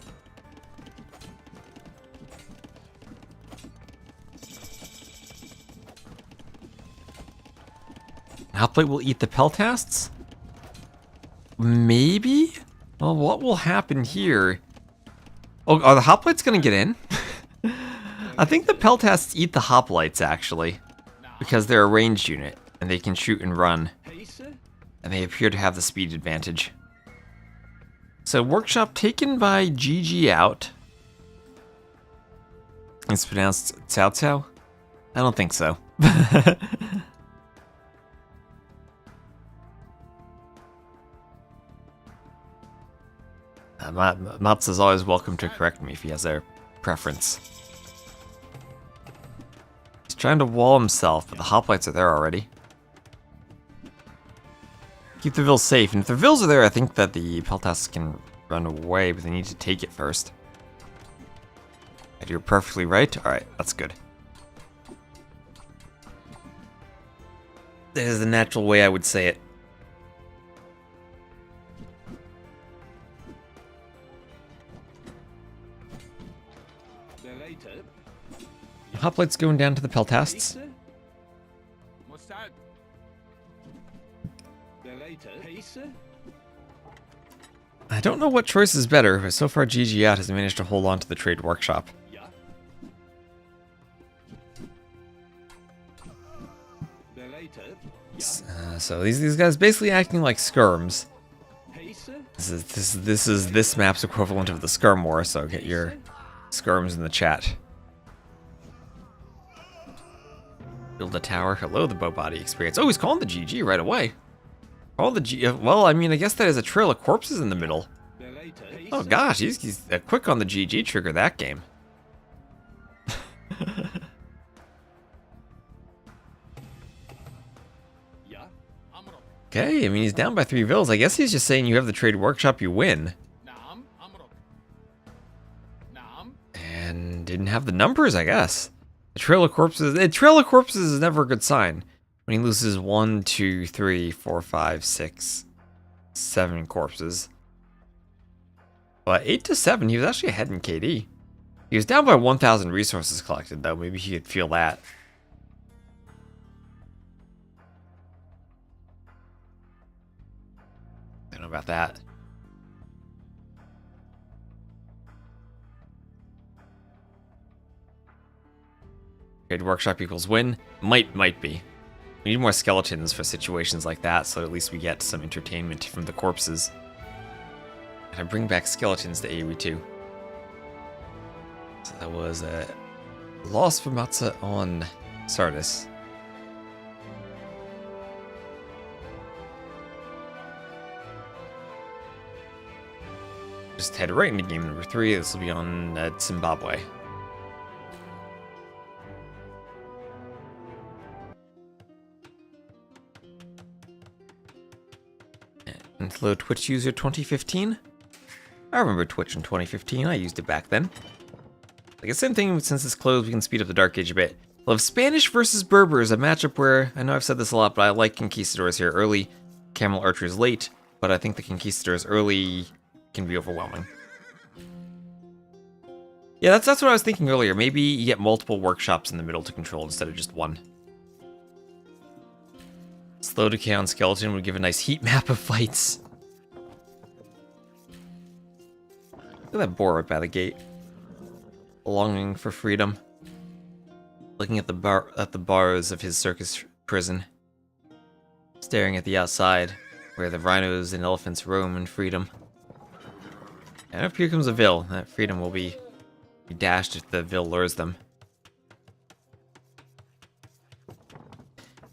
Hoplite will eat the Peltasts? Maybe? Well, what will happen here? Oh, are the hoplites gonna get in? I think the Peltasts eat the hoplites, actually. Because they're a ranged unit, and they can shoot and run. And they appear to have the speed advantage. So, workshop taken by GGOut. It's pronounced Cao Cao? I don't think so. Matze is always welcome to correct me if he has a preference. He's trying to wall himself, but the hoplites are there already. Keep the vills safe, and if the vills are there, I think that the Peltasts can run away, but they need to take it first. You're perfectly right. Alright, that's good. That is the natural way I would say it. Hoplites going down to the Peltasts. I don't know what choice is better, but so far GGOut has managed to hold on to the trade workshop. So these guys basically acting like skirms. This is this map's equivalent of the skirm war, so get your skirms in the chat. Build a tower. Hello, the bow body experience. Oh, he's calling the GG right away. Call the G. Well, I mean, I guess that is a trail of corpses in the middle. Oh gosh, he's quick on the GG trigger that game. Okay, I mean, he's down by 3 vills. I guess he's just saying you have the trade workshop, you win. And didn't have the numbers, I guess. The trail of corpses. A trail of corpses is never a good sign. When he loses 1, 2, 3, 4, 5, 6, 7 corpses. But 8 to 7, he was actually ahead in KD. He was down by 1,000 resources collected, though. Maybe he could feel that. I don't know about that. Trade workshop equals win. Might be. We need more skeletons for situations like that, so at least we get some entertainment from the corpses. And I bring back skeletons to AoE too. So that was a loss for Matze on Sardis. Just head right into game number 3. This will be on Zimbabwe. And hello, Twitch user 2015. I remember Twitch in 2015. I used it back then. Like the same thing, since it's closed, we can speed up the Dark Age a bit. Love Spanish versus Berbers, a matchup where I know I've said this a lot, but I like Conquistadors here early, Camel Archers late, but I think the Conquistadors early can be overwhelming. Yeah, that's what I was thinking earlier. Maybe you get multiple workshops in the middle to control instead of just one. Slow decay on skeleton would give a nice heat map of fights. Look at that boar right by the gate. Longing for freedom. Looking at the bars of his circus prison. Staring at the outside, where the rhinos and elephants roam in freedom. And up here comes a Vil. That freedom will be dashed if the Vil lures them.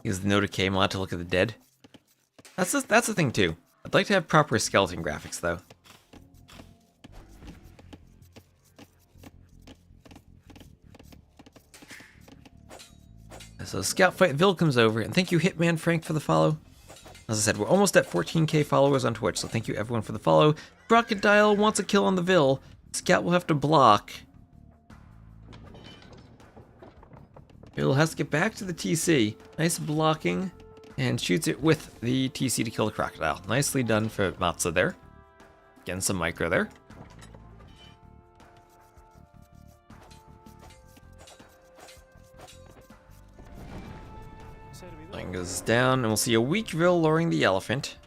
Use the Nota K mod to look at the dead. That's the thing too. I'd like to have proper skeleton graphics though. So Scout Fight Vil comes over, and thank you Hitman Frank for the follow. As I said, we're almost at 14k followers on Twitch, so thank you everyone for the follow. Crocodile wants a kill on the Vil. Scout will have to block. Vil has to get back to the TC. Nice blocking. And shoots it with the TC to kill the Crocodile. Nicely done for Matze there. Getting some micro there. Line goes down, and we'll see a weak Vil luring the elephant.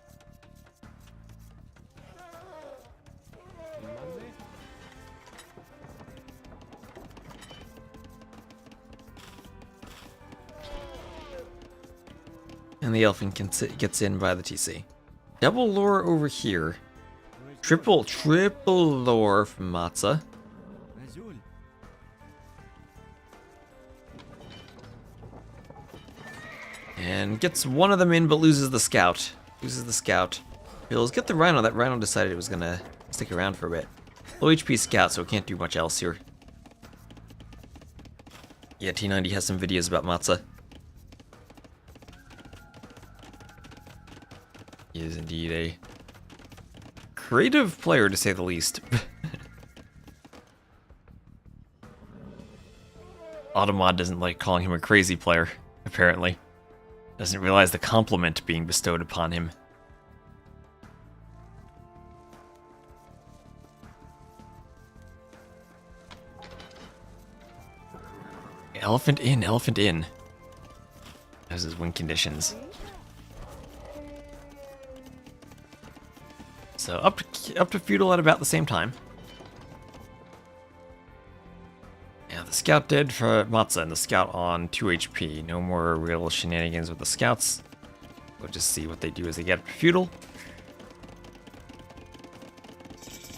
And the elephant gets in by the TC. Double lure over here. Triple lure from Matze. And gets one of them in, but loses the scout. Bills get the rhino. That rhino decided it was gonna stick around for a bit. Low HP scout, so it can't do much else here. Yeah, T90 has some videos about Matze. He is indeed a creative player, to say the least. Automod doesn't like calling him a crazy player, apparently. Doesn't realize the compliment being bestowed upon him. Elephant in, elephant in. Those his win conditions. So up to feudal at about the same time. Yeah, the scout dead for Matze, and the scout on 2 HP. No more real shenanigans with the scouts. We'll just see what they do as they get up to feudal.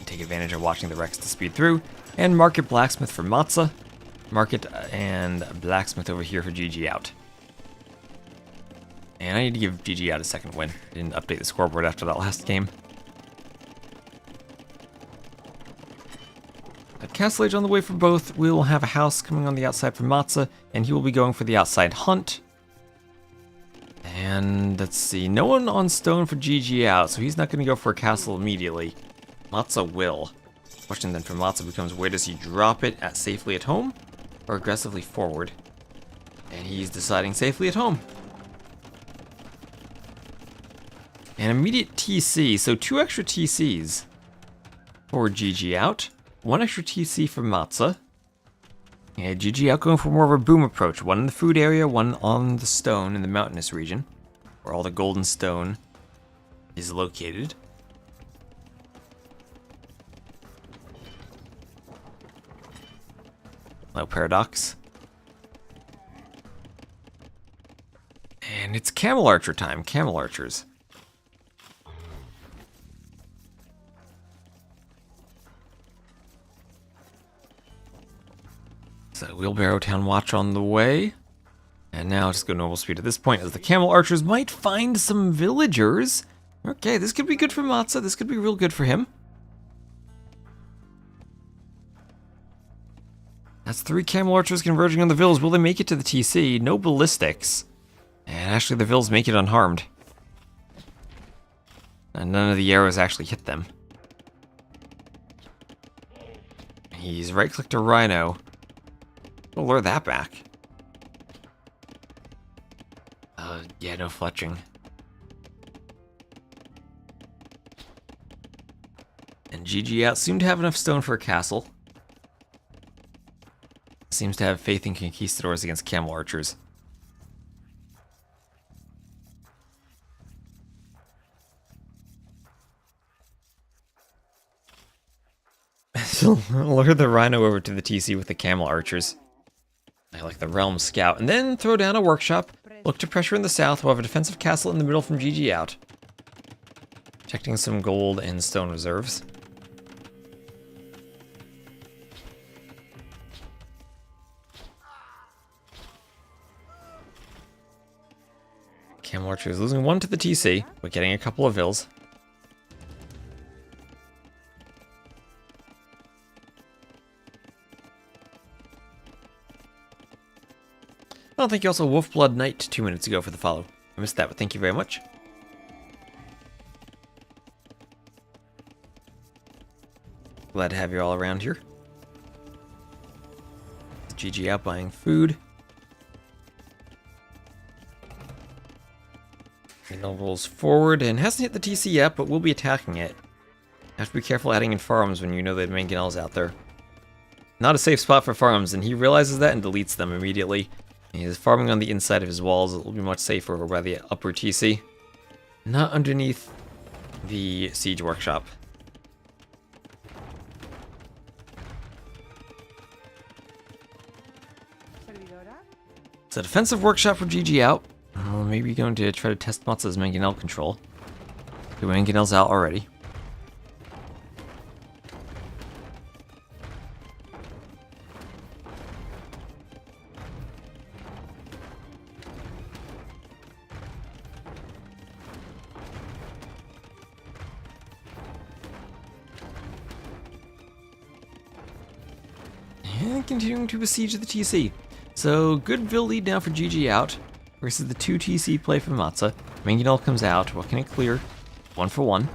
Take advantage of watching the Rex to speed through. And Market Blacksmith for Matze. Market and Blacksmith over here for GGOut. And I need to give GGOut a second win. Didn't update the scoreboard after that last game. Castle Age on the way for both. We will have a house coming on the outside for Matze, and he will be going for the outside hunt. And let's see, no one on stone for GGOut, so he's not going to go for a castle immediately. Matze will. Question then for Matze becomes, where does he drop it? At safely at home or aggressively forward? And he's deciding safely at home. An immediate TC, so 2 extra TCs for GGOut. 1 extra TC for Matze. And GGOut going for more of a boom approach. 1 in the food area, 1 on the stone in the mountainous region, where all the golden stone is located. Hello, Paradox. And it's Camel Archer time. Camel Archers. So Wheelbarrow Town Watch on the way. And now just go normal speed at this point, as the Camel Archers might find some villagers. Okay, this could be good for Matze. This could be real good for him. That's 3 Camel Archers converging on the Vils. Will they make it to the TC? No ballistics. And actually the Vils make it unharmed. And none of the arrows actually hit them. He's right-clicked a Rhino. We'll lure that back. Yeah, no fletching. And GGOut soon to have enough stone for a castle. Seems to have faith in conquistadors against Camel Archers. to lure the Rhino over to the TC with the Camel Archers. I like the Realm Scout. And then throw down a workshop. Look to pressure in the south. We'll have a defensive castle in the middle from GGOut. Protecting some gold and stone reserves. Camel Archers losing 1 to the TC, but getting a couple of vills. Oh, thank you also, Wolfblood Knight, 2 minutes ago for the follow. I missed that, but thank you very much. Glad to have you all around here. GGOut buying food. Mangonel rolls forward and hasn't hit the TC yet, but will be attacking it. Have to be careful adding in farms when you know that Mangonel's out there. Not a safe spot for farms, and he realizes that and deletes them immediately. He is farming on the inside of his walls. It will be much safer over by the upper TC. Not underneath the siege workshop. It's a defensive workshop for GGOut. Maybe going to try to test Matze's Mangonel control. The Mangonel's out already. And continuing to besiege the TC. So, good Vil lead now for GGOut versus the 2 TC play for Matze. Mangonel comes out. What can it clear? 1 for 1.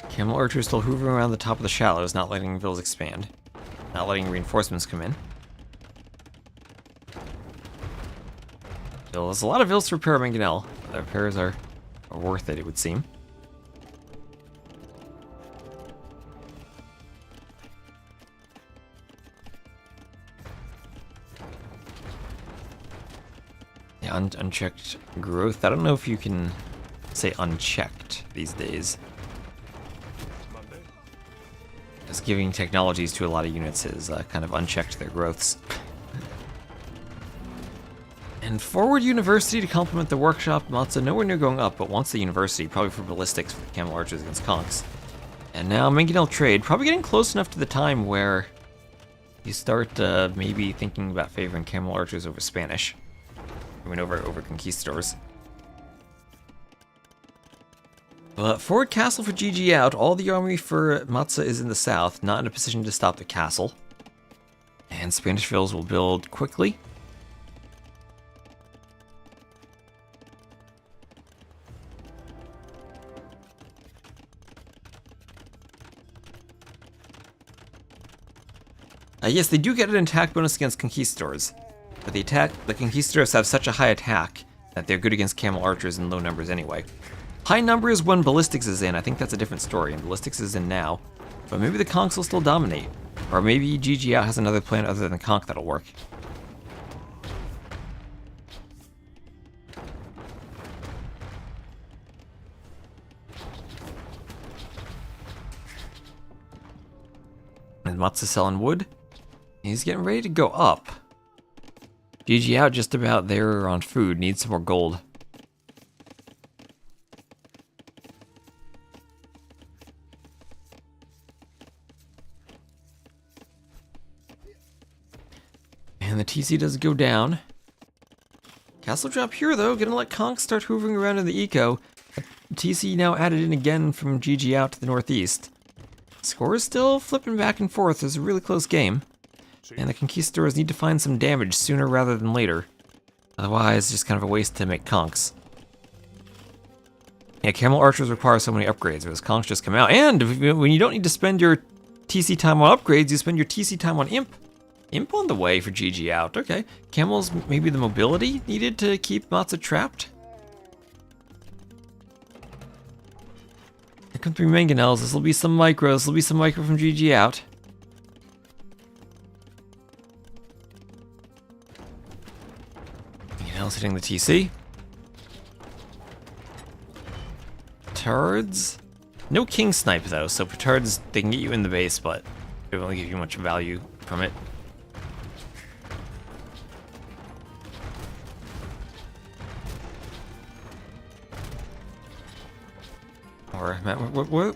Camel Archer still hovering around the top of the shallows, not letting Vils expand. Not letting reinforcements come in. Still, there's a lot of Vils to repair Mangonel. The repairs are worth it, it would seem. Unchecked growth. I don't know if you can say unchecked these days. Just giving technologies to a lot of units is kind of unchecked their growths. And forward University to complement the workshop. Matze nowhere near going up, but wants the University, probably for ballistics for the Camel Archers against Conks. And now Mangonel trade, probably getting close enough to the time where you start maybe thinking about favoring Camel Archers over Spanish. I mean, over conquistadors. But forward castle for GGOut. All the army for Matze is in the south, not in a position to stop the castle. And Spanish Vils will build quickly. Yes, they do get an attack bonus against conquistadors. But the conquistadors have such a high attack that they're good against Camel Archers in low numbers anyway. High numbers when ballistics is in. I think that's a different story, and ballistics is in now. But maybe the Conks will still dominate. Or maybe GGOut has another plan other than Conk that'll work. And Matze selling wood. He's getting ready to go up. GGOut just about there on food, needs some more gold. And the TC does go down. Castle drop here though, gonna let Conk start hoovering around in the eco. TC now added in again from GGOut to the northeast. Score is still flipping back and forth, it's a really close game. And the conquistadors need to find some damage sooner rather than later. Otherwise, it's just kind of a waste to make conks. Yeah, Camel Archers require so many upgrades, whereas conks just come out. And when you don't need to spend your TC time on upgrades, you spend your TC time on Imp. Imp on the way for GGOut, okay. Camels, maybe the mobility needed to keep Matze trapped? Here come 3 Mangonels, this'll be some micros, this'll be some micro from GGOut. Mangonel's hitting the TC. petards. No king snipe though, so petards, they can get you in the base, but they won't give you much value from it. Or,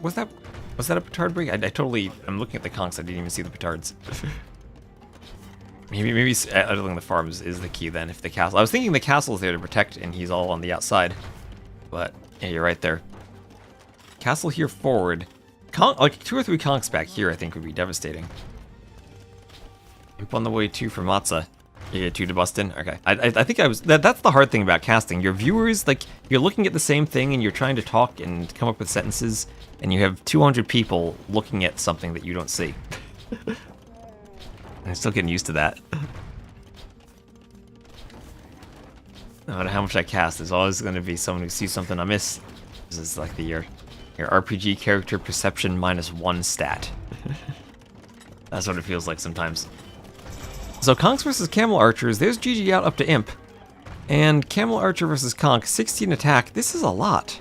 was that a petard break? I'm looking at the conks, I didn't even see the petards. maybe idling the farms is the key then, if the castle. I was thinking the castle's there to protect and he's all on the outside. But, yeah, you're right there. Castle here forward. Like 2 or 3 conks back here, I think, would be devastating. Imp on the way too for Matze. Yeah, 2 to bust in? Okay. I think that's the hard thing about casting. Your viewers, like, you're looking at the same thing and you're trying to talk and come up with sentences, and you have 200 people looking at something that you don't see. I'm still getting used to that. No matter how much I cast, there's always going to be someone who sees something I miss. This is like your RPG character perception -1 stat. That's what it feels like sometimes. So Conks versus Camel Archers, there's GGOut up to Imp. And Camel Archer versus Conk, 16 attack. This is a lot.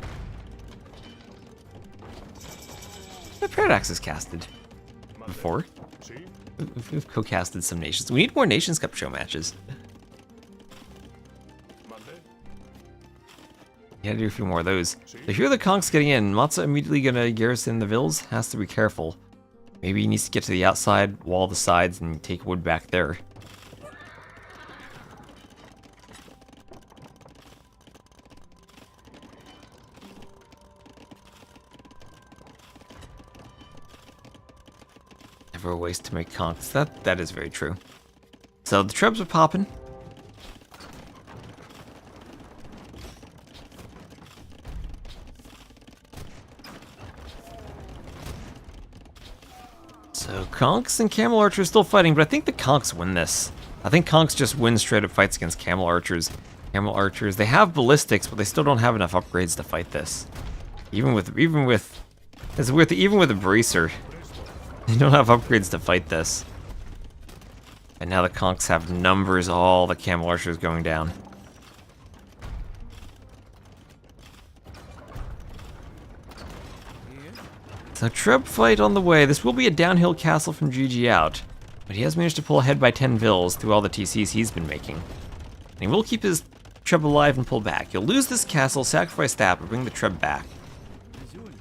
The Paradox is casted before. We've co-casted some nations. We need more Nations Cup show matches. You gotta do a few more of those. So here are the conks getting in. Matze immediately gonna garrison the vills. Has to be careful. Maybe he needs to get to the outside, wall the sides, and take wood back there. Never a waste to make conks. That is very true. So the trebs are popping. So conks and camel archers still fighting, but I think the conks win this. I think conks just win straight up fights against camel archers. Camel archers, they have ballistics, but they still don't have enough upgrades to fight this. Even with it's weird, even with a bracer, they don't have upgrades to fight this. And now the conks have numbers, all the camel archers going down. So Treb fight on the way. This will be a downhill castle from GGOut, but he has managed to pull ahead by 10 vills through all the TCs he's been making. And he will keep his Treb alive and pull back. You'll lose this castle, sacrifice that, but bring the Treb back.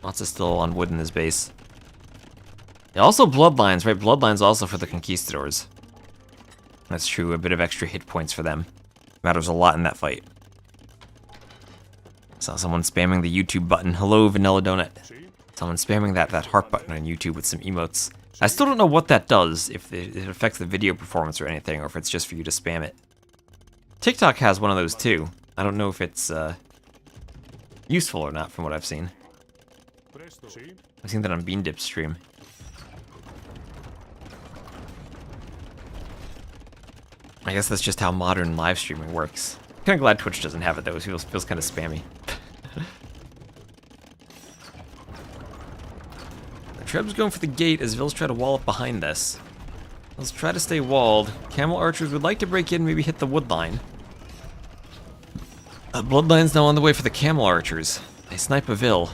Lots of still on wood in his base. Yeah, also bloodlines, right? Bloodlines also for the conquistadors. That's true, a bit of extra hit points for them. Matters a lot in that fight. Saw someone spamming the YouTube button. Hello, Vanilla Donut. Someone spamming that heart button on YouTube with some emotes. I still don't know what that does, if it affects the video performance or anything, or if it's just for you to spam it. TikTok has one of those too. I don't know if it's useful or not from what I've seen. I've seen that on Bean Dip's stream. I guess that's just how modern live streaming works. Kinda glad Twitch doesn't have it though, it feels kinda spammy. Treb's going for the gate as Vills try to wall up behind this. Let's try to stay walled. Camel archers would like to break in, maybe hit the wood line. Bloodline's now on the way for the camel archers. They snipe a Vill.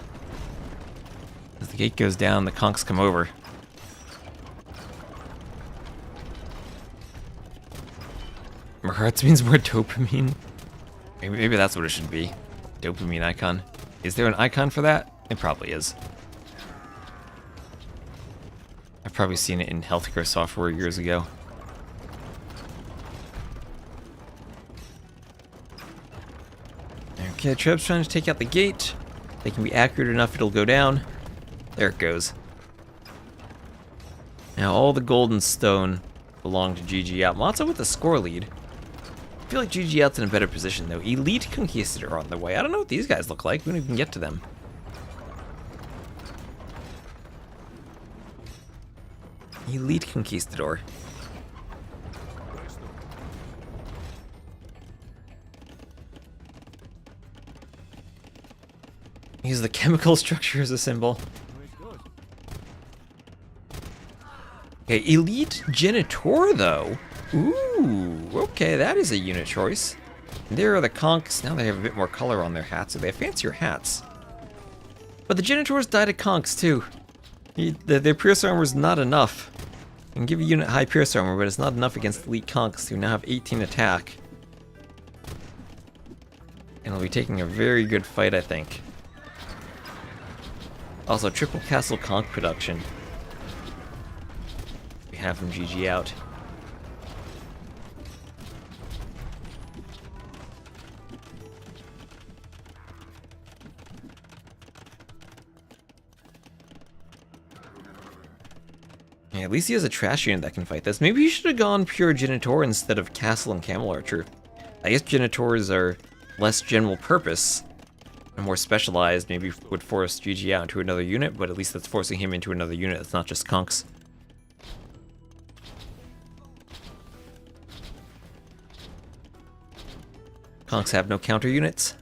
As the gate goes down, the conks come over. More hearts means more dopamine. Maybe that's what it should be. Dopamine icon. Is there an icon for that? It probably is. I've probably seen it in healthcare software years ago. Okay, Treb's trying to take out the gate. They can be accurate enough, it'll go down. There it goes. Now all the golden stone belong to GGOut. Matze with the score lead. I feel like GGOut's in a better position though. Elite Conquistador on the way. I don't know what these guys look like. We don't even get to them. Elite Conquistador. Use the chemical structure as a symbol. Okay, Elite Genitor though. Ooh, okay, that is a unit choice. And there are the conks. Now they have a bit more color on their hats, so they have fancier hats. But the Genitors died at Conks too. Their Pierce Armor is not enough. You can give a unit high Pierce Armor, but it's not enough against Elite Conks, who now have 18 attack. And will be taking a very good fight, I think. Also, triple Castle Conk production. We have from GGOut. Yeah, at least he has a trash unit that can fight this. Maybe he should have gone pure Genitor instead of Castle and Camel Archer. I guess Genitors are less general purpose and more specialized. Maybe would force GGOut into another unit, but at least that's forcing him into another unit that's not just Conks. Conks have no counter units.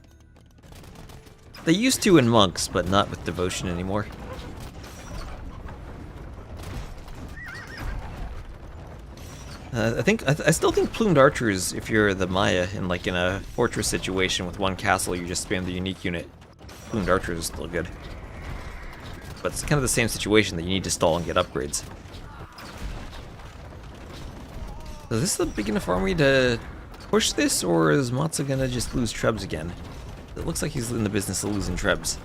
They used to in Monks, but not with Devotion anymore. I still think Plumed Archers, if you're the Maya in a fortress situation with one castle, you just spam the unique unit. Plumed Archers is still good. But it's kind of the same situation that you need to stall and get upgrades. So is this a big enough army to push this, or is Matze gonna just lose Trebs again? It looks like he's in the business of losing Trebs.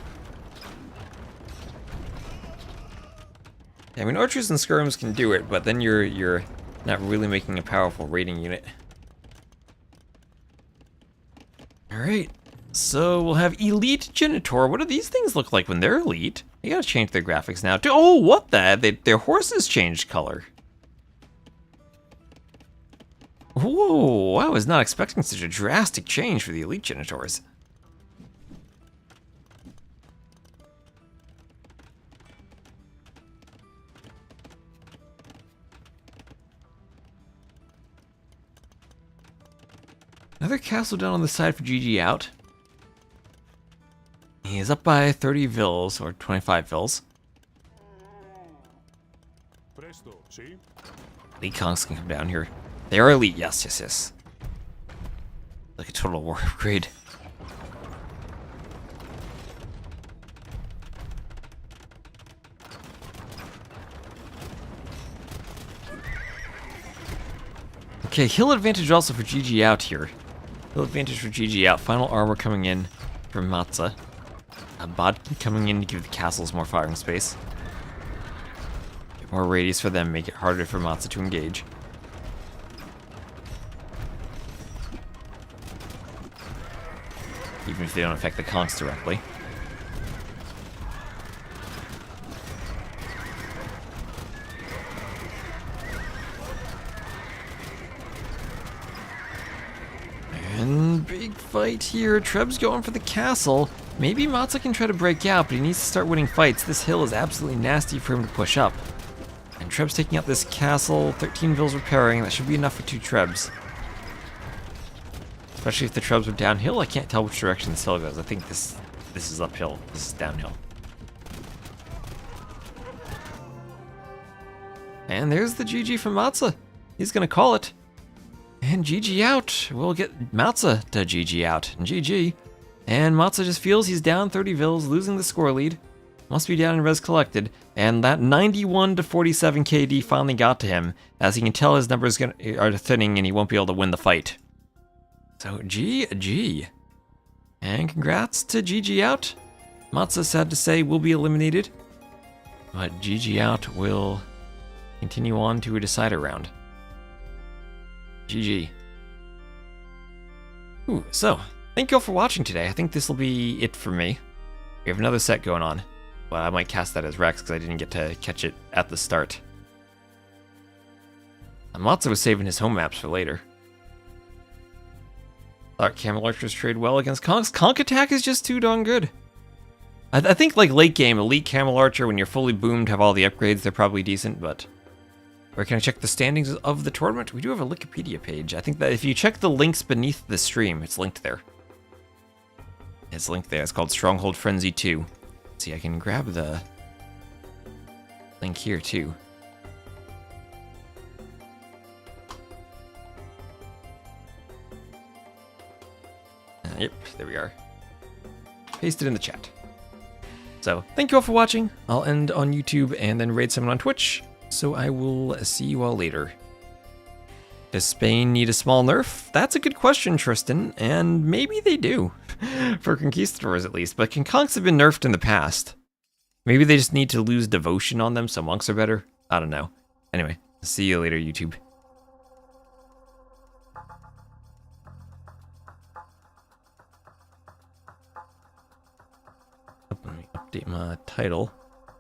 Yeah, I mean, Archers and Skirms can do it, but then you're not really making a powerful raiding unit. Alright, so we'll have Elite Genitor. What do these things look like when they're elite? You gotta change their graphics now. Oh, what the? Their horses changed color. Whoa, I was not expecting such a drastic change for the Elite Genitors. Another castle down on the side for GGOut. He is up by 30 vils, or 25 vils. Elite Kongs can come down here. They are elite, yes. Like a total war upgrade. Okay, hill advantage also for GGOut here. Hill advantage for GGOut. Final armor coming in from Matze. A bot coming in to give the castles more firing space. Get more radius for them, make it harder for Matze to engage. Even if they don't affect the Kongs directly. And big fight here. Treb's going for the castle. Maybe Matze can try to break out, but he needs to start winning fights. This hill is absolutely nasty for him to push up. And Treb's taking out this castle. 13 vills repairing. That should be enough for 2 Trebs. Especially if the Trebs are downhill. I can't tell which direction this hill goes. I think this is uphill. This is downhill. And there's the GG from Matze. He's gonna call it. And GGOut. We'll get Matze to GGOut. And GG. And Matze just feels he's down 30 vils, losing the score lead. Must be down in res collected. And that 91 to 47 KD finally got to him, as he can tell his numbers are thinning and he won't be able to win the fight. So GG. And congrats to GGOut. Matze, sad to say, will be eliminated. But GGOut will continue on to a decider round. GG. Ooh, so, thank you all for watching today. I think this will be it for me. We have another set going on. Well, I might cast that as Rex because I didn't get to catch it at the start. Matze was saving his home maps for later. Thought Camel Archers trade well against Konks. Konk attack is just too darn good. I think like late game, Elite Camel Archer, when you're fully boomed, have all the upgrades, they're probably decent, but... Where can I check the standings of the tournament? We do have a Wikipedia page. I think that if you check the links beneath the stream, it's linked there. It's linked there. It's called Stronghold Frenzy 2. Let's see, I can grab the link here too. Yep, there we are. Paste it in the chat. So thank you all for watching. I'll end on YouTube and then raid someone on Twitch. So I will see you all later. Does Spain need a small nerf? That's a good question, Tristan, and maybe they do. For conquistadors at least, but conconks have been nerfed in the past. Maybe they just need to lose devotion on them so monks are better? I don't know. Anyway, see you later, YouTube. Let me update my title.